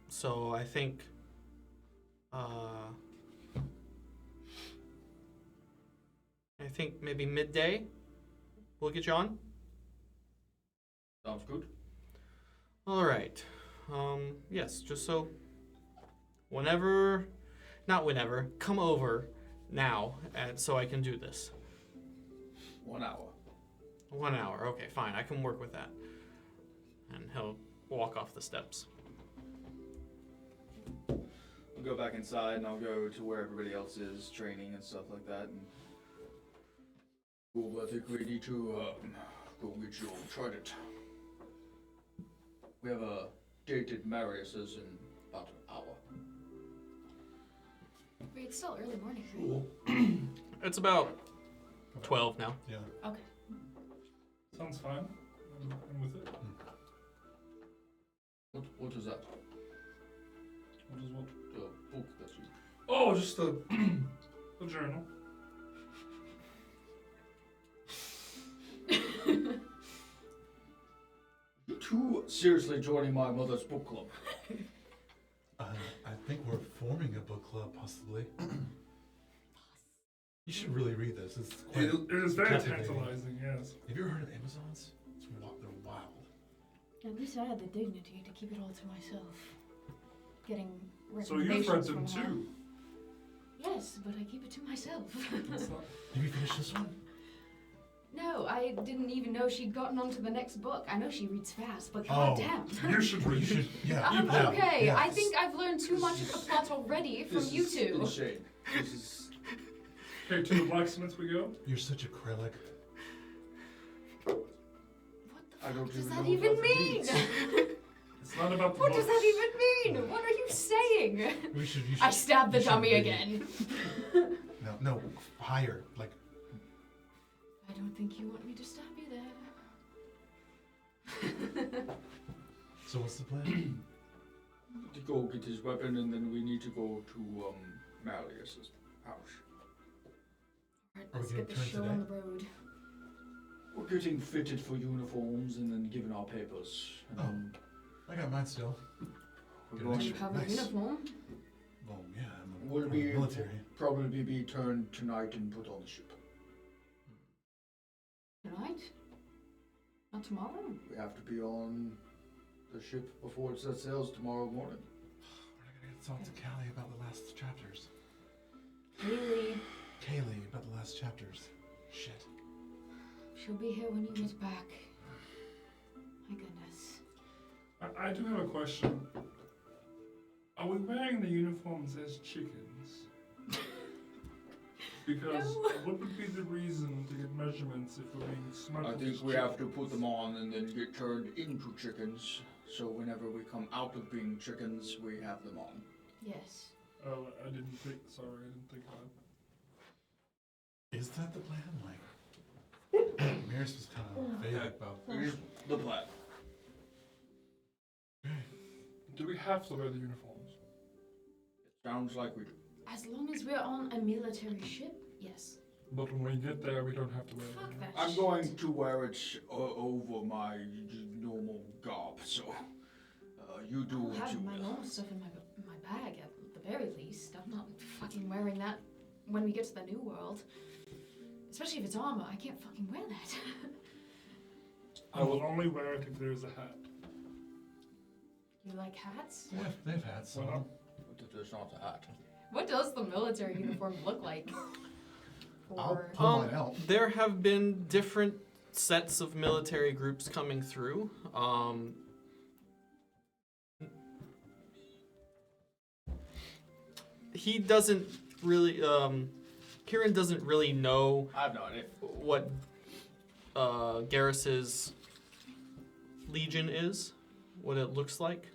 So I think maybe midday we'll get you on. Sounds good. All right. Yes, just so come over now, and so I can do this. 1 hour. 1 hour. Okay, fine. I can work with that. And he'll walk off the steps. I'll go back inside and I'll go to where everybody else is training and stuff like that. And we'll get ready to go get you all charted. We have a dated Marius's in about an hour. Wait, it's still early morning, right? Cool. It's about 12 now. Yeah. Okay. Sounds fine. I'm with it. What was that? What is what? The book that you... Oh, just a journal. You two seriously joining my mother's book club? I think we're forming a book club, possibly. You should really read this. It's quite It is very captivating. tantalizing, yes. Have you ever heard of Amazons? They're wild. At least I had the dignity to keep it all to myself. Getting So you've recommendations read them from her. too. Yes, but I keep it to myself. It's not, Have you finished this one? No, I didn't even know she'd gotten on to the next book. I know she reads fast, but Oh. goddamn. you should read. You should. Yeah. I'm yeah, okay. yeah. I think I've learned too much of the plot already from This you is two. insane. This is... Okay, to the blacksmith we go. You're such a acrylic. What I don't does even that know even what that mean? means. It's not about the What does books. that even mean? What are you saying? You should. I stabbed the you should dummy read. again. No, higher. Like, I don't think you want me to stab you there. so what's the plan? To go get his weapon, and then we need to go to Malleus's house. Alright, Are we let's gonna get the turn show today? on the road. We're getting fitted for uniforms, and then given our papers. And then I got mine still. we're Good going Do you to have Nice. a uniform? Well, yeah, I'm Will I'm be military. probably be turned tonight and put on the ship. Tonight? Not tomorrow? We have to be on the ship before it sets sails tomorrow morning. We're not gonna talk to Callie about the last chapters. Haley, Kaylee about the last chapters. Shit. she'll be here when you get back. My goodness. I do have a question. Are we wearing the uniforms as chickens? Because No. what would be the reason to get measurements if we're being smuggled? I think as we have to chickens? put them on and then get turned into chickens. So whenever we come out of being chickens, we have them on. Yes. Oh, I didn't think. Sorry, I didn't think of that. Is that the plan? Like, Maris was kind of vague about. It is the plan. Do we have to wear the uniforms? Sounds like we do. As long as we're on a military ship, yes. But when we get there, we don't have to wear Fuck them. that I'm shit. going to wear it over my normal garb, so you do I'll what have you my will. normal stuff in my bag at the very least. I'm not fucking wearing that when we get to the new world. Especially if it's armor. I can't fucking wear that. I will only wear it if there is a hat. You like hats? They've had some. Why not? But if there's not a hat. What does the military uniform look like? I'll For pull mine out. There have been different sets of military groups coming through. He doesn't really. Kieran doesn't really know I have no idea. what Garrus's legion is, what it looks like.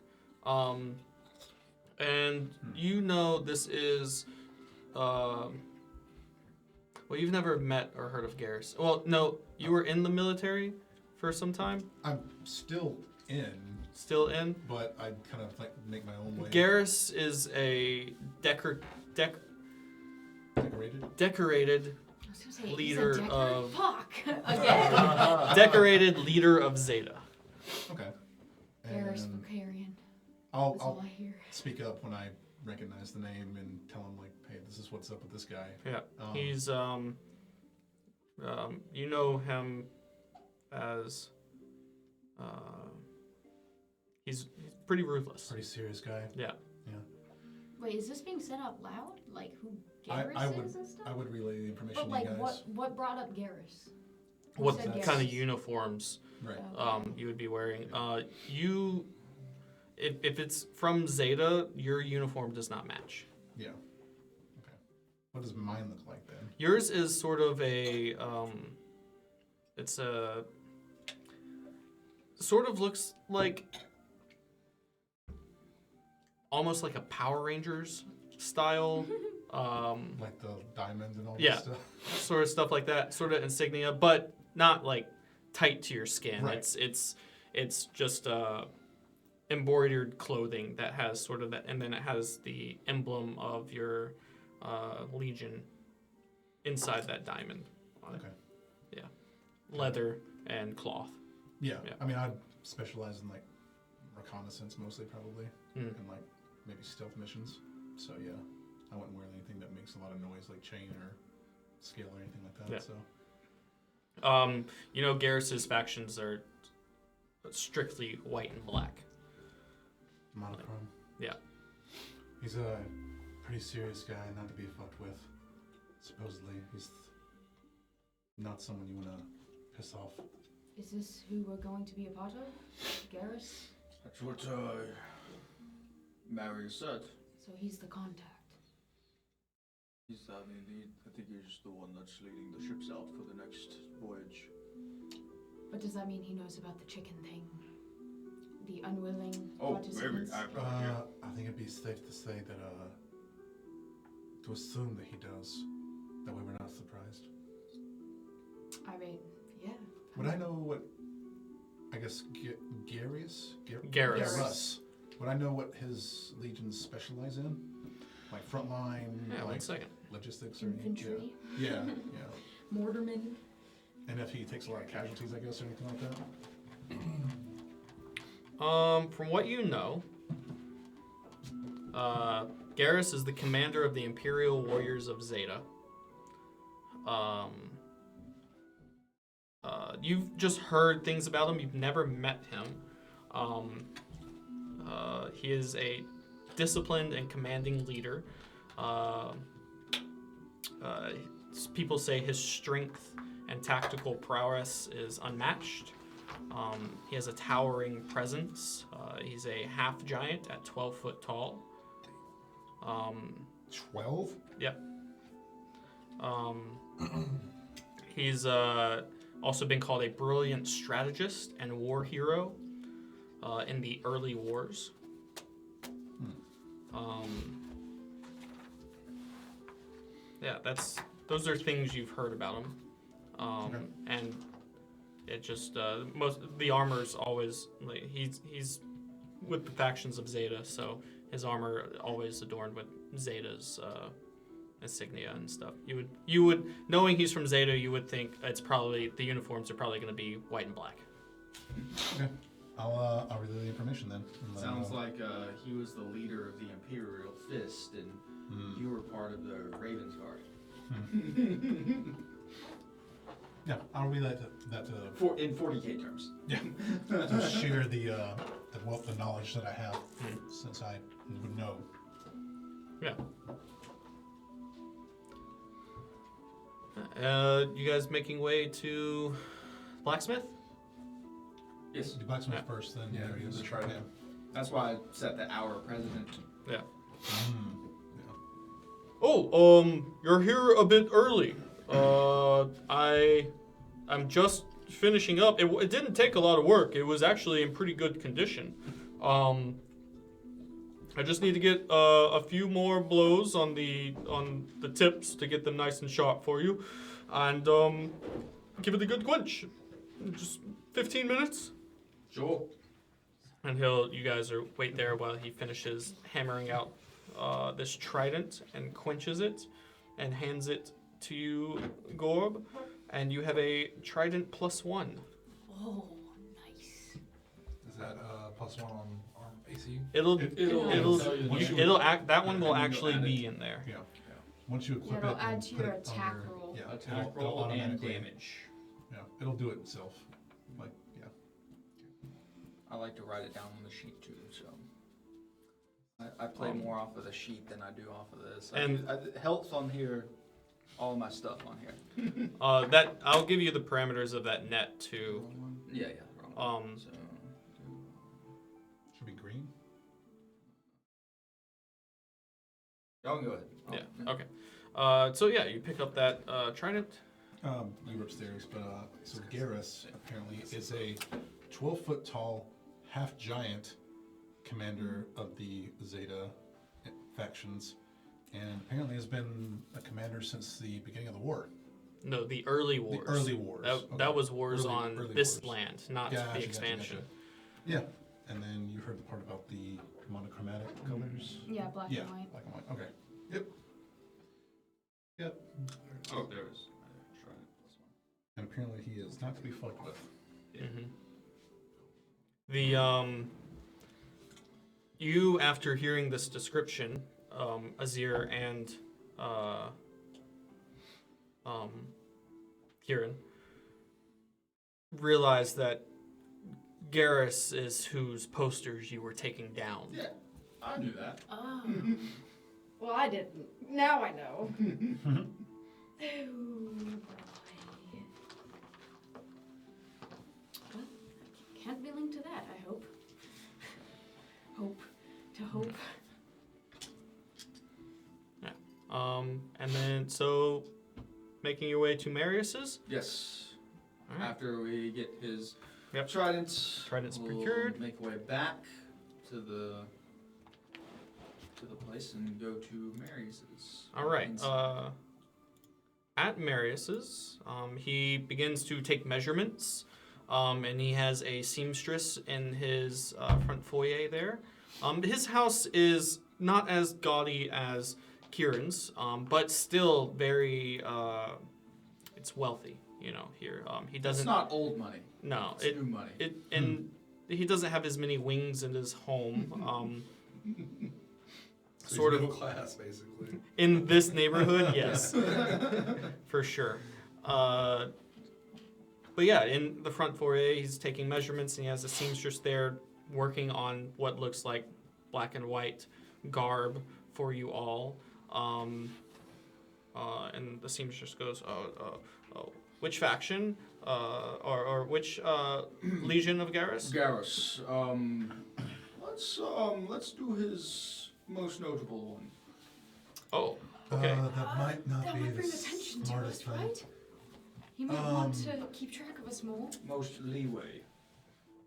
And you know this is. Well, you've never met or heard of Garrus. Well, no, you were in the military for some time. I'm still in, Still in. but I kind of like make my own way. Garrus is a decorated Decorated. I was gonna say, leader is a Decker? of- Fuck again. decorated leader of Zeta. Okay. Garrus And Vocarian. I'll, That's all I'll I hear. speak up when I recognize the name and tell him like, hey, this is what's up with this guy. Yeah, he's you know him as he's pretty ruthless. Pretty serious guy. Yeah. Wait, is this being said out loud? Like who I Garrus would- is and stuff? I would relay the information But to like you guys. what brought up Garrus? Who What said kind of Garrus? uniforms Right. you would be wearing? If it's from Zeta, your uniform does not match. Yeah. Okay. What does mine look like then? Yours is sort of a it's a sort of looks like almost like a Power Rangers style Like the diamond and all Yeah. that stuff. sort of stuff like that, sort of insignia, but not like tight to your skin. Right. It's just embroidered clothing that has sort of that, and then it has the emblem of your legion inside that diamond on it. Okay. Leather and cloth. Yeah. Yeah. I mean, I'd specialize in like reconnaissance mostly, probably, Mm. and like maybe stealth missions. So yeah, I wouldn't wear anything that makes a lot of noise, like chain or scale or anything like that. Yeah. So You know, Garrus's factions are strictly white and black. monochrome. Yeah. He's a pretty serious guy, not to be fucked with. Supposedly, he's not someone you want to piss off. Is this who we're going to be a part of? Garrus? That's what Mary said. So he's the contact. I think he's the one that's leading the ships out for the next voyage. But does that mean he knows about the chicken thing? The unwilling Oh, participants? maybe. I have no idea. I think it'd be safe to say that, to assume that he does. That way we're not surprised. I mean, yeah. Would I know what, I guess, Garrus? Garrus. Would I know what his legions specialize in? Like frontline, Yeah, like 1 second. logistics or anything? Infantry? Yeah, yeah. Mortarmen? And if he takes a lot of casualties, I guess, or anything like that? From what you know, Garrus is the commander of the Imperial Warriors of Zeta. You've just heard things about him. You've never met him. He is a disciplined and commanding leader. People say his strength and tactical prowess is unmatched. He has a towering presence. He's a half giant at 12 foot tall. 12? Yep. He's also been called a brilliant strategist and war hero in the early wars. Yeah, those are things you've heard about him. And it just the armor's always like he's with the factions of Zeta, so his armor always adorned with Zeta's insignia and stuff. You would knowing he's from Zeta, you would think it's probably the uniforms are probably going to be white and black. Okay. I'll relay the information then. and let him Sounds know. like he was the leader of the Imperial Fist, and you were part of the Ravens Guard. Yeah, I'll relay that to In 40K terms. to share the wealth of knowledge that I have, since I would know. Yeah. You guys making way to blacksmith? Yes. Do blacksmith Yeah. first, then Yeah, maybe let's the try him. That's why I set the hour president. Yeah. Yeah. Oh, you're here a bit early. I'm just finishing up. It didn't take a lot of work. It was actually in pretty good condition. I just need to get a few more blows on the tips to get them nice and sharp for you, and give it a good quench. Just 15 minutes. Sure. And you guys wait there while he finishes hammering out this trident and quenches it and hands it to you, Gorb. And you have a trident +1. Oh, nice. Is that +1 on arm AC? It'll tell you the it'll name. act. That one And will then you'll actually add be it. in there. Yeah. Once you equip it'll it, add and to put your it attack under, roll. Yeah, Attack it'll roll and automatically- damage. Yeah, it'll do it itself. Like, yeah. I like to write it down on the sheet too, so. I play more off of the sheet than I do off of this. And- It helps on here, all my stuff on here. That I'll give you the parameters of that net too. Yeah, wrong one. Um, So, Should be green. y'all can go ahead. Yeah. Okay. So yeah, you pick up that trident. You were upstairs, but so Garrus apparently is a 12-foot tall, half giant commander of the Zeta factions, and apparently has been a commander since the beginning of the war. No, the early wars. The early wars. That was wars on early this wars. land, not Gotcha, the gotcha, expansion. gotcha. Yeah, and then you heard the part about the monochromatic colors. Yeah, black Yeah, and white. black and white. Okay. Yep. Yep. Oh, there it is. I tried it. This one. And apparently he is not to be fucked with. Mm-hmm. The you, after hearing this description, Azir and Kieran, realize that Garrus is whose posters you were taking down. Yeah, I knew that. Oh. Well, I didn't. Now I know. Oh, boy. Well, can't be linked to that, I hope. Hope. To hope. And then, so, making your way to Marius's? Yes. All right. After we get his Yep. trident, Trident's we'll procured. make our way back to the place and go to Marius's. All right. Inside. At Marius's, he begins to take measurements, and he has a seamstress in his front foyer there. His house is not as gaudy as Kieran's, but still very. It's wealthy, you know. Here, he doesn't. It's not old money. No, It's new money. and he doesn't have as many wings in his home. So Sort he's of middle class, basically. in this neighborhood, yes, for sure. But yeah, in the front foyer, he's taking measurements, and he has a seamstress there working on what looks like black and white garb for you all. And the seamstress goes, which faction? Or which legion of Garrus? Garrus. Let's do his most notable one. Oh, okay. That might not That be might the bring attention to smartest us, thing. right? He might want to keep track of us more. Most leeway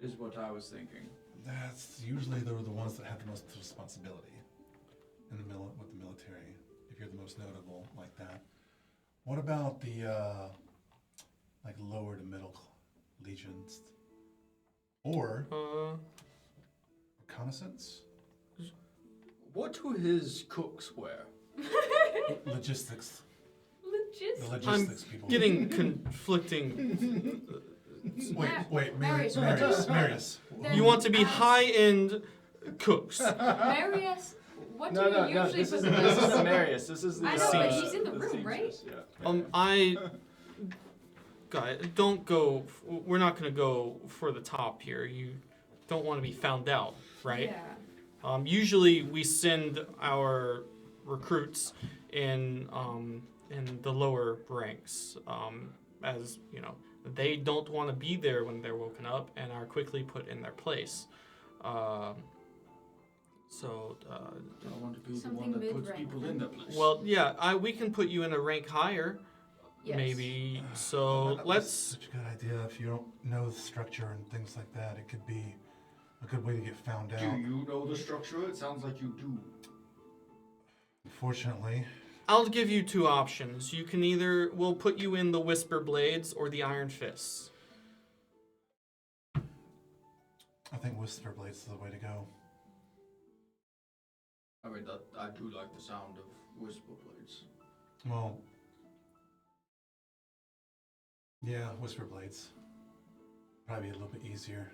is what I was thinking. That's usually they're the ones that have the most responsibility in the with the military. If you're the most notable like that, what about the like lower to middle legions or reconnaissance? What do his cooks wear? Logistics. Logistics. The logistics people. Getting conflicting. Wait, Marius, Marius. Then You want to be as- high-end cooks. Marius, what do you usually this put is the this is the Marius. This is the I know, but seamstress. he's in the room, right? Yeah. Guy, don't go. We're not gonna go for the top here. You don't want to be found out, right? Yeah. Usually we send our recruits in the lower ranks, as you know, they don't want to be there when they're woken up and are quickly put in their place. I want to be the Something one that puts mid-rank people then. in their place. Well, yeah, we can put you in a rank higher, Yes. maybe. So That was let's. such a good idea. If you don't know the structure and things like that, it could be a good way to get found do out. you know the structure? It sounds like you do. Unfortunately, I'll give you two options. You can we'll put you in the Whisper Blades or the Iron Fists. I think Whisper Blades is the way to go. I mean, I do like the sound of whisper blades. Well, yeah, Whisper Blades. Probably a little bit easier.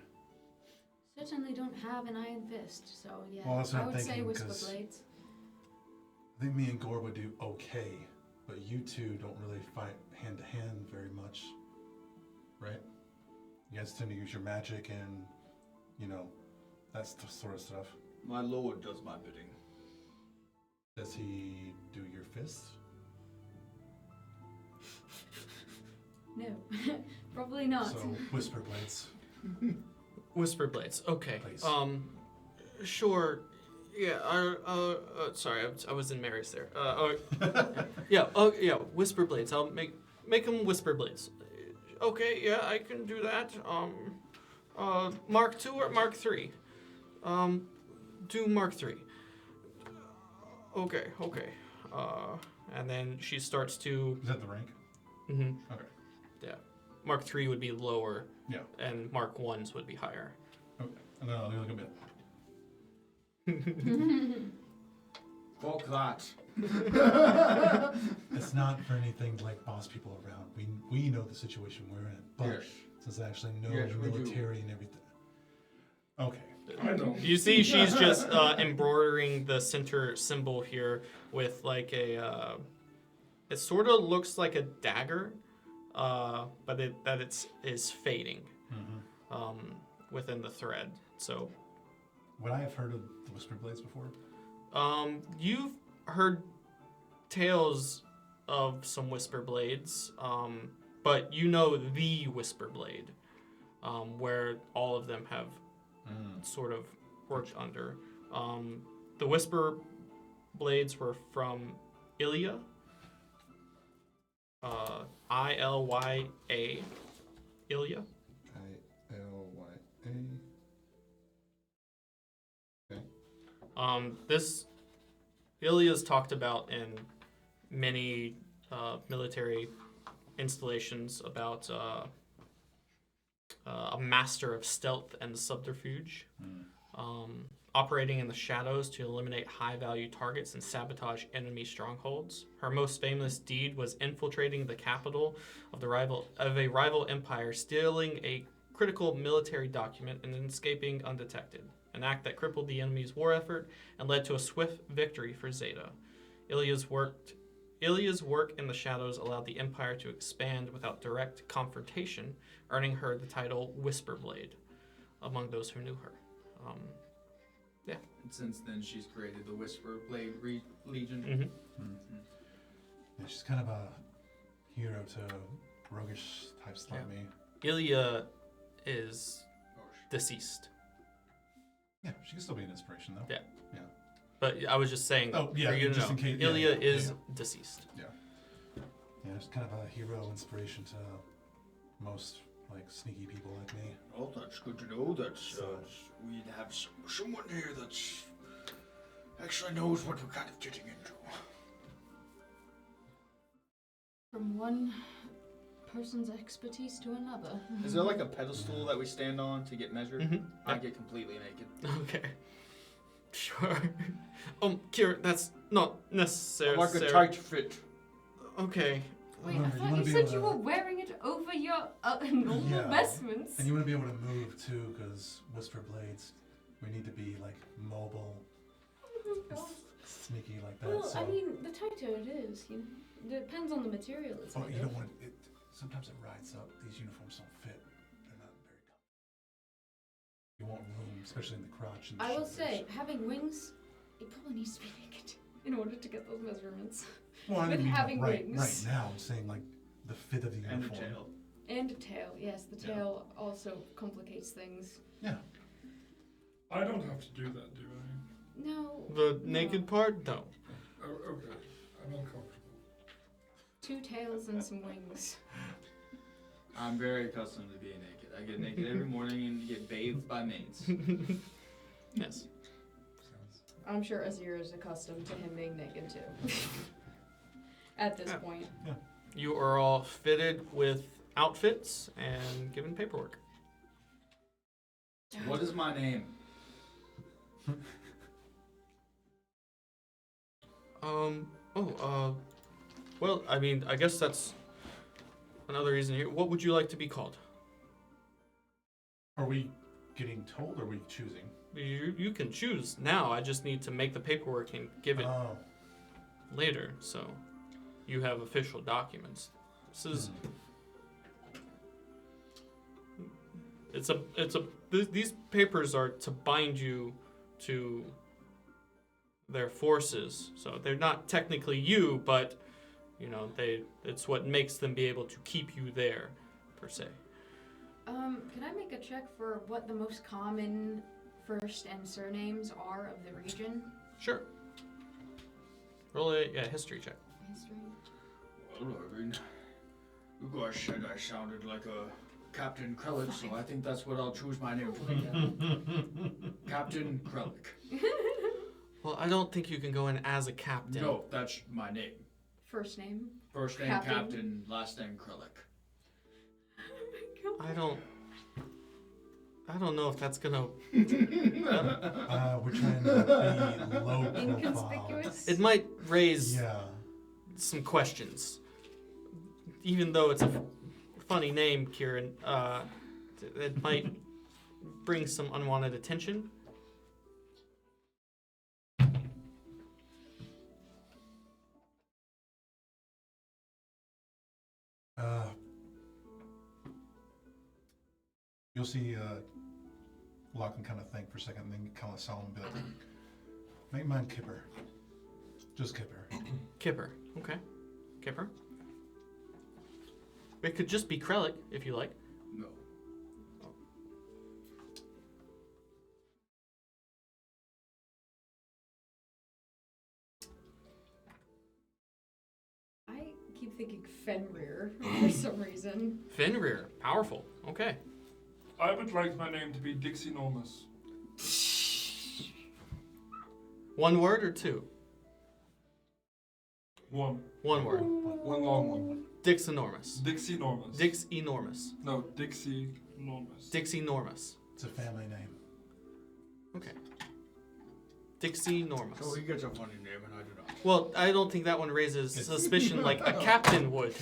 Certainly don't have an iron fist, so yeah. Well, that's what I I'm would say thinking, whisper 'cause- blades. I think me and Gore would do okay, but you two don't really fight hand to hand very much, right? You guys tend to use your magic and, you know, that's the sort of stuff. My lord does my bidding. Does he do your fists? No, probably not. So, Whisper Blades. Whisper Blades. Okay. Please. Sure. Yeah. Sorry, I was in Mary's there. Yeah. Oh, yeah. Whisper Blades. I'll make them Whisper Blades. Okay. Yeah, I can do that. Mark II or Mark III? Do Mark III. Okay. And then she starts to. Is that the rank? Mm-hmm. Okay. Yeah. Mark 3 would be lower. Yeah. And Mark 1s would be higher. Okay. And then I'll do like a bit. Fuck that. It's not for anything like boss people around. We know the situation we're in, but Yes. since I actually know Yes, the we do. military and everything. Okay. I don't. You see, she's just embroidering the center symbol here with like a. It sort of looks like a dagger, but is fading within the thread. So. Would I have heard of the Whisper Blades before? You've heard tales of some Whisper Blades, but you know the Whisper Blade, where all of them have sort of worked under. The Whisper Blades were from Ilya, I-L-Y-A, Ilya. I-L-Y-A. This Ilya's talked about in many military installations about a master of stealth and subterfuge, operating in the shadows to eliminate high-value targets and sabotage enemy strongholds. Her most famous deed was infiltrating the capital of a rival empire, stealing a critical military document and escaping undetected. An act that crippled the enemy's war effort and led to a swift victory for Zeta. Ilya's work in the shadows allowed the Empire to expand without direct confrontation, earning her the title Whisperblade among those who knew her. Yeah. And since then, she's created the Whisper Blade Legion. Mm-hmm. Yeah, she's kind of a hero to roguish types like me. Ilya is deceased. Yeah, she can still be an inspiration though. Yeah. Yeah. But I was just saying Oh, yeah, for you to just know, in case- Ilya yeah, is yeah. deceased. Yeah, she's kind of a hero inspiration to most like sneaky people like me. Oh, that's good to know that So- we have someone here that actually knows what we're kind of getting into. From one person's expertise to another. Is there like a pedestal that we stand on to get measured? Mhm. I get completely naked. Okay. Sure. Kira, that's not necessary. Like a tight fit. Okay. Wait, Remember, I you thought wanna you be said able you to- were wearing it over your normal Yeah. vestments. And you want to be able to move too, because Whisper Blades, we need to be like mobile, and sneaky like that. Well, so, I mean, the tighter it is, depends on the material it's oh, made you of. don't want it. Sometimes it rides up. These uniforms don't fit. They're not very comfortable. You want room, especially in the crotch. And the I will shoulders. say, having wings, it probably needs to be naked in order to get those measurements. well, I with mean, having right, wings. right now, I'm saying like the fit of the And uniform. a tail. And a tail, yes, the Yeah. tail also complicates things. Yeah. I don't have to do that, do I? No. The no. naked part? No. Oh, okay. I'm uncomfortable. 2 tails and some wings. I'm very accustomed to being naked. I get naked every morning and get bathed by maids. Yes. Sounds. I'm sure Azir is accustomed to him being naked too. At this Yeah. point. You are all fitted with outfits and given paperwork. What is my name? Well, I mean, I guess that's another reason here. What would you like to be called? Are we getting told or are we choosing? You can choose now. I just need to make the paperwork and give it Oh. later, so you have official documents. This is these papers are to bind you to their forces. So they're not technically you, but you know, it's what makes them be able to keep you there, per se. Can I make a check for what the most common first and surnames are of the region? Sure. Roll a history check. History. Well, I mean, you guys said I sounded like a Captain Krellick, so I think that's what I'll choose my name to be. Captain Krellick. Well, I don't think you can go in as a captain. No, that's my name. First name. First name Captain. Captain, last name Krellick. I don't know if that's gonna. We're trying to be low profile. Inconspicuous. It might raise Yeah. some questions, even though it's a funny name, Kieran. It might bring some unwanted attention. You'll see Lachlan kind of think for a second, and then kind of solemn bit. Make mine Kipper. Just Kipper. Kipper. Okay. Kipper. It could just be Krellick, if you like. No. I keep thinking Fenrir for some reason. Fenrir. Powerful. Okay. I would like my name to be Dixie Normus. One word or two? One. One word. One long one. Dix enormous. Dixie Normus. Dix enormous. No, Dixie Normus. Dix enormous. It's a family name. Okay. Dixie enormous. So he gets a funny name and I do not. Well, I don't think that one raises suspicion like a captain would.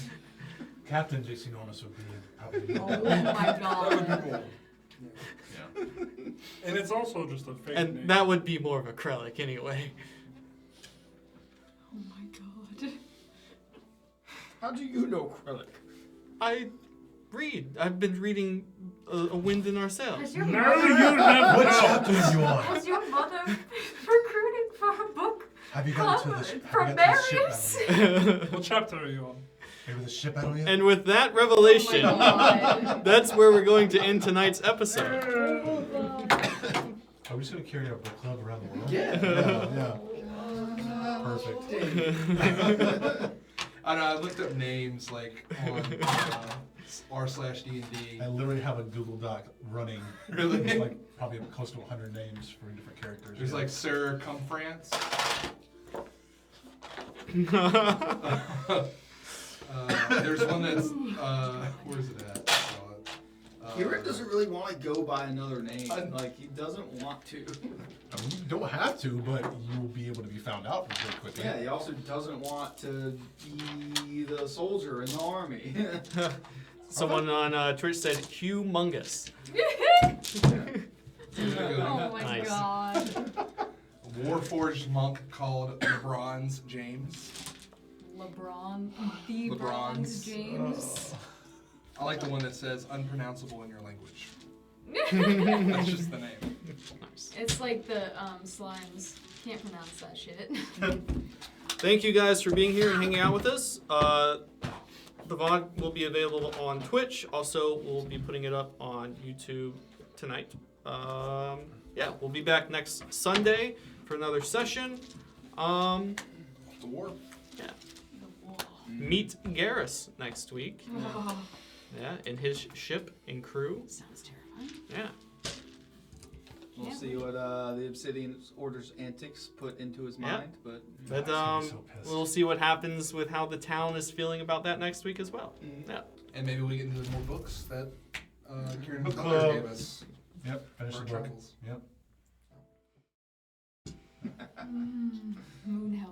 Captain Dixie Normus would be probably. Oh my god. Yeah. And it's also just a fake And name. that would be more of a Krellick anyway. Oh my god. How do you know Krellick? I read. I've been reading A Wind in Our Sails. Has your Now mother, you have What help. chapter are you on? has your mother recruited for a book Have you gotten to the from have you gotten to the Marius? ship battle yet? What chapter are you on? Maybe the ship battle yet? And with that revelation, Oh my god. that's where we're going to end tonight's episode. Oh god. Are we just gonna carry our book club around the world? Yeah. Yeah. Perfect. I know, I looked up names like on r/D&D. I literally have a Google Doc running. Really? With like probably close to 100 names for different characters. There's Yeah. like Circumference. There's one that's where's it at? Kieran doesn't really want to go by another name. I- Like, he doesn't want to. I mean, you don't have to, but you will be able to be found out very quickly. Yeah, he also doesn't want to be the soldier in the army. Someone on Twitch said humongous. Oh my Nice. god. A Warforged monk called LeBron's James. LeBron. The LeBron's. Bronx James. I like the one that says unpronounceable in your language. That's just the name. Nice. It's like the slimes. Can't pronounce that shit. Thank you guys for being here and hanging out with us. The VOD will be available on Twitch. Also, we'll be putting it up on YouTube tonight. Yeah, we'll be back next Sunday for another session. The war. Yeah. Meet Garrus next week. Oh, Yeah, in his ship and crew. sounds terrifying. Yeah. We'll see what the Obsidian Order's antics put into his Yeah. mind, but But gonna be so pissed. we'll see what happens with how the town is feeling about that next week as well. Yeah. And maybe we get into more books that Kieran Book Butler club. gave us. Yep. Finish the Our book. travels. Yep. Moonhelm.